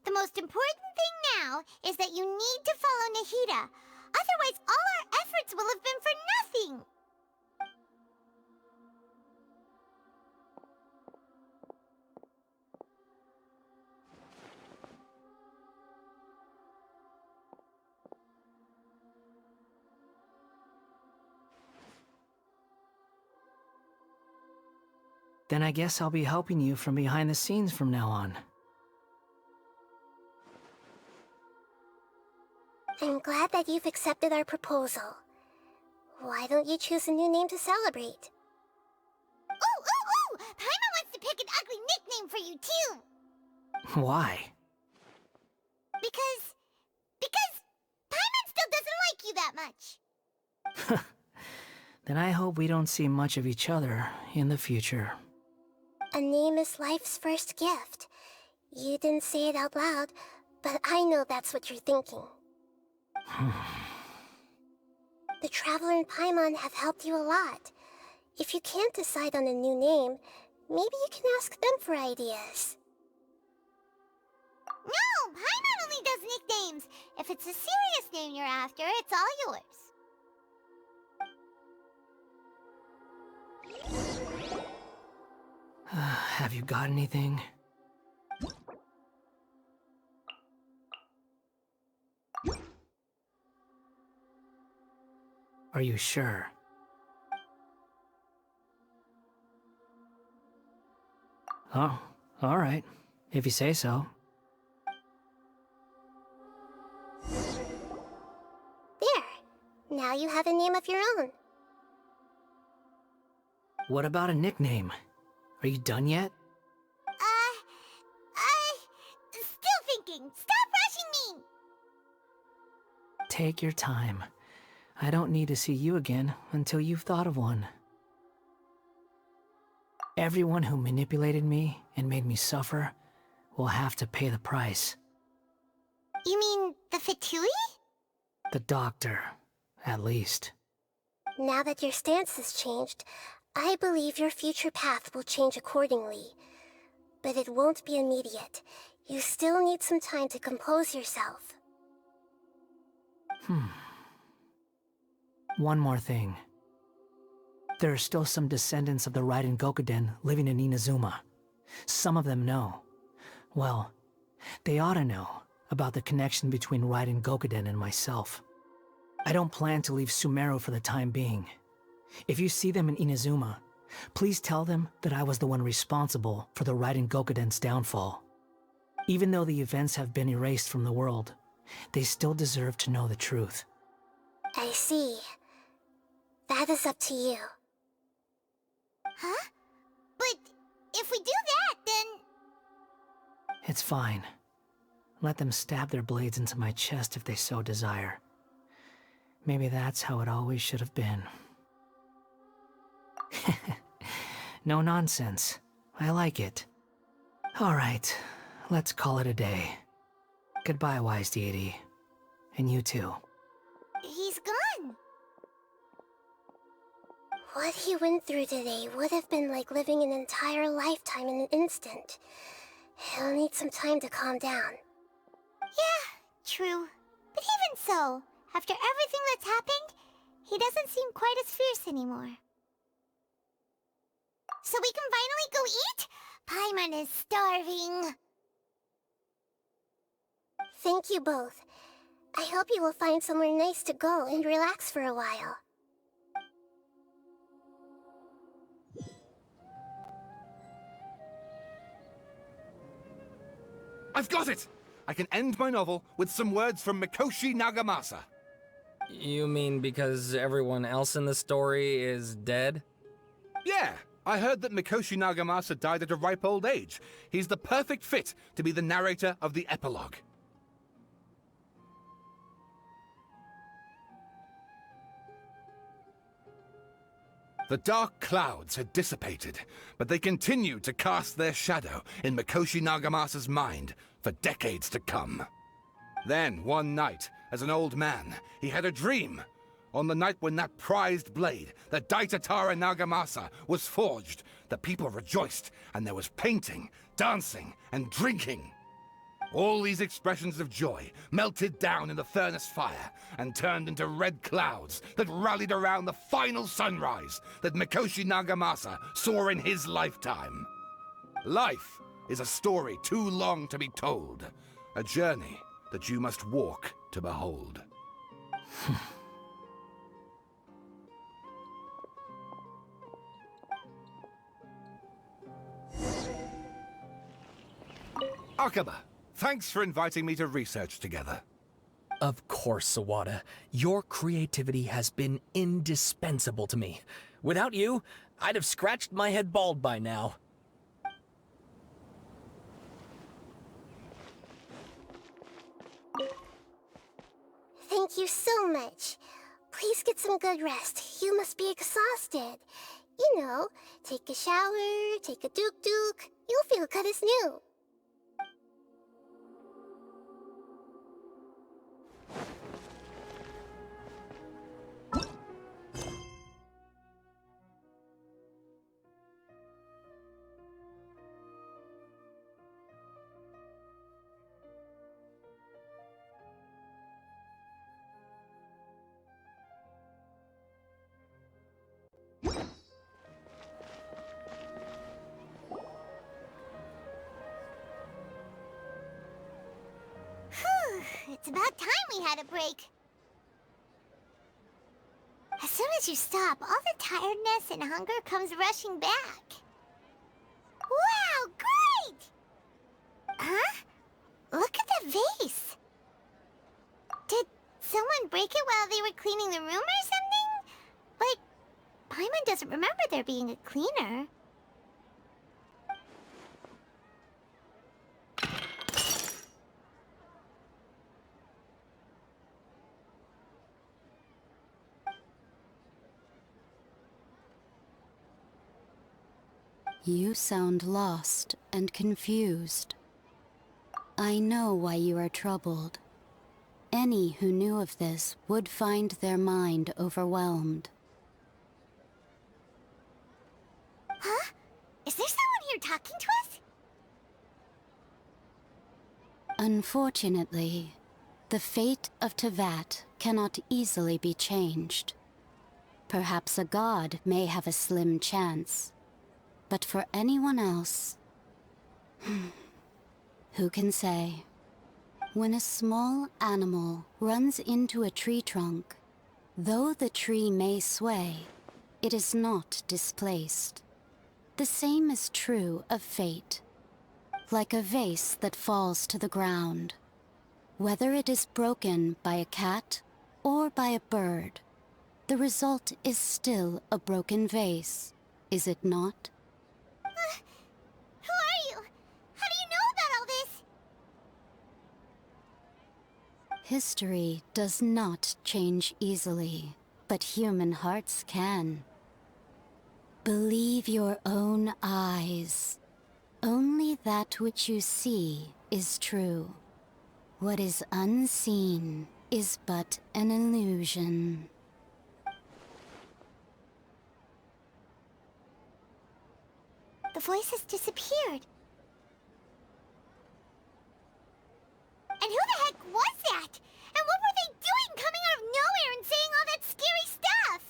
the most important thing now is that you need to follow Nahida. Otherwise, all our efforts will have been for nothing. Then I guess I'll be helping you from behind the scenes from now on. I'm glad that you've accepted our proposal. Why don't you choose a new name to celebrate? Ooh! Paimon wants to pick an ugly nickname for you, too! Why? Because Paimon still doesn't like you that much. Then I hope we don't see much of each other in the future. A name is life's first gift. You didn't say it out loud, but I know that's what you're thinking. The Traveler and Paimon have helped you a lot. If you can't decide on a new name, maybe you can ask them for ideas. No! Paimon only does nicknames! If it's a serious name you're after, it's all yours. Have you got anything? Are you sure? Oh, all right. If you say so. Now you have a name of your own. What about a nickname? Are you done yet? Still thinking. Stop rushing me! Take your time. I don't need to see you again until you've thought of one. Everyone who manipulated me and made me suffer will have to pay the price. You mean the Fatui? The doctor, at least. Now that your stance has changed, I believe your future path will change accordingly. But it won't be immediate. You still need some time to compose yourself. One more thing. There are still some descendants of the Raiden Gokuden living in Inazuma. Some of them know. Well, they ought to know about the connection between Raiden Gokuden and myself. I don't plan to leave Sumeru for the time being. If you see them in Inazuma, please tell them that I was the one responsible for the Raiden Gokuden's downfall. Even though the events have been erased from the world, they still deserve to know the truth. I see. That is up to you. Huh? But if we do that, then... It's fine. Let them stab their blades into my chest if they so desire. Maybe that's how it always should have been. No nonsense. I like it. Alright, let's call it a day. Goodbye, wise deity. And you too. He's gone. What he went through today would have been like living an entire lifetime in an instant. He'll need some time to calm down. Yeah, true. But even so, after everything that's happened, he doesn't seem quite as fierce anymore. So we can finally go eat? Paimon is starving. Thank you both. I hope you will find somewhere nice to go and relax for a while. I've got it! I can end my novel with some words from Mikoshi Nagamasa. You mean because everyone else in the story is dead? Yeah, I heard that Mikoshi Nagamasa died at a ripe old age. He's the perfect fit to be the narrator of the epilogue. The dark clouds had dissipated, but they continued to cast their shadow in Mikoshi Nagamasa's mind for decades to come. Then, one night, as an old man, he had a dream. On the night when that prized blade, the Daitatara Nagamasa, was forged, the people rejoiced, and there was painting, dancing, and drinking. All these expressions of joy melted down in the furnace fire and turned into red clouds that rallied around the final sunrise that Mikoshi Nagamasa saw in his lifetime. Life is a story too long to be told, a journey that you must walk to behold. Akaba, thanks for inviting me to research together. Of course, Sawada. Your creativity has been indispensable to me. Without you, I'd have scratched my head bald by now. Thank you so much. Please get some good rest. You must be exhausted. You know, take a shower, take a duk-duk. You'll feel good as new. It's about time we had a break. As soon as you stop, all the tiredness and hunger comes rushing back. Wow, great! Huh? Look at the vase. Did someone break it while they were cleaning the room or something? But Paimon doesn't remember there being a cleaner. You sound lost and confused. I know why you are troubled. Any who knew of this would find their mind overwhelmed. Huh? Is there someone here talking to us? Unfortunately, the fate of Tevat cannot easily be changed. Perhaps a god may have a slim chance. But for anyone else, who can say? When a small animal runs into a tree trunk, though the tree may sway, it is not displaced. The same is true of fate. Like a vase that falls to the ground. Whether it is broken by a cat or by a bird, the result is still a broken vase, is it not? Who are you? How do you know about all this? History does not change easily, but human hearts can. Believe your own eyes. Only that which you see is true. What is unseen is but an illusion. The voice has disappeared. And who the heck was that? And what were they doing coming out of nowhere and saying all that scary stuff?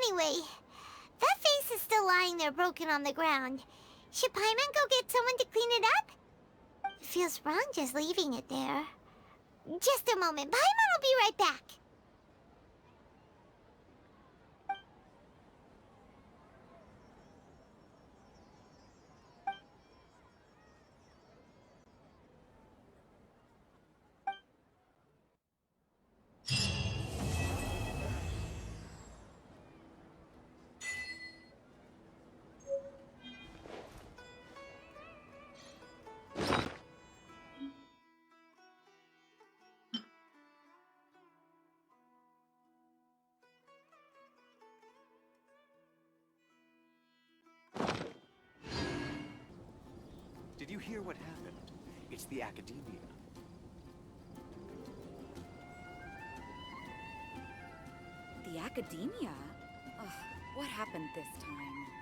Anyway, that vase is still lying there broken on the ground. Should Paimon go get someone to clean it up? It feels wrong just leaving it there. Just a moment. Paimon will be right back. Did you hear what happened? It's the Academia. The Academia? Ugh, what happened this time?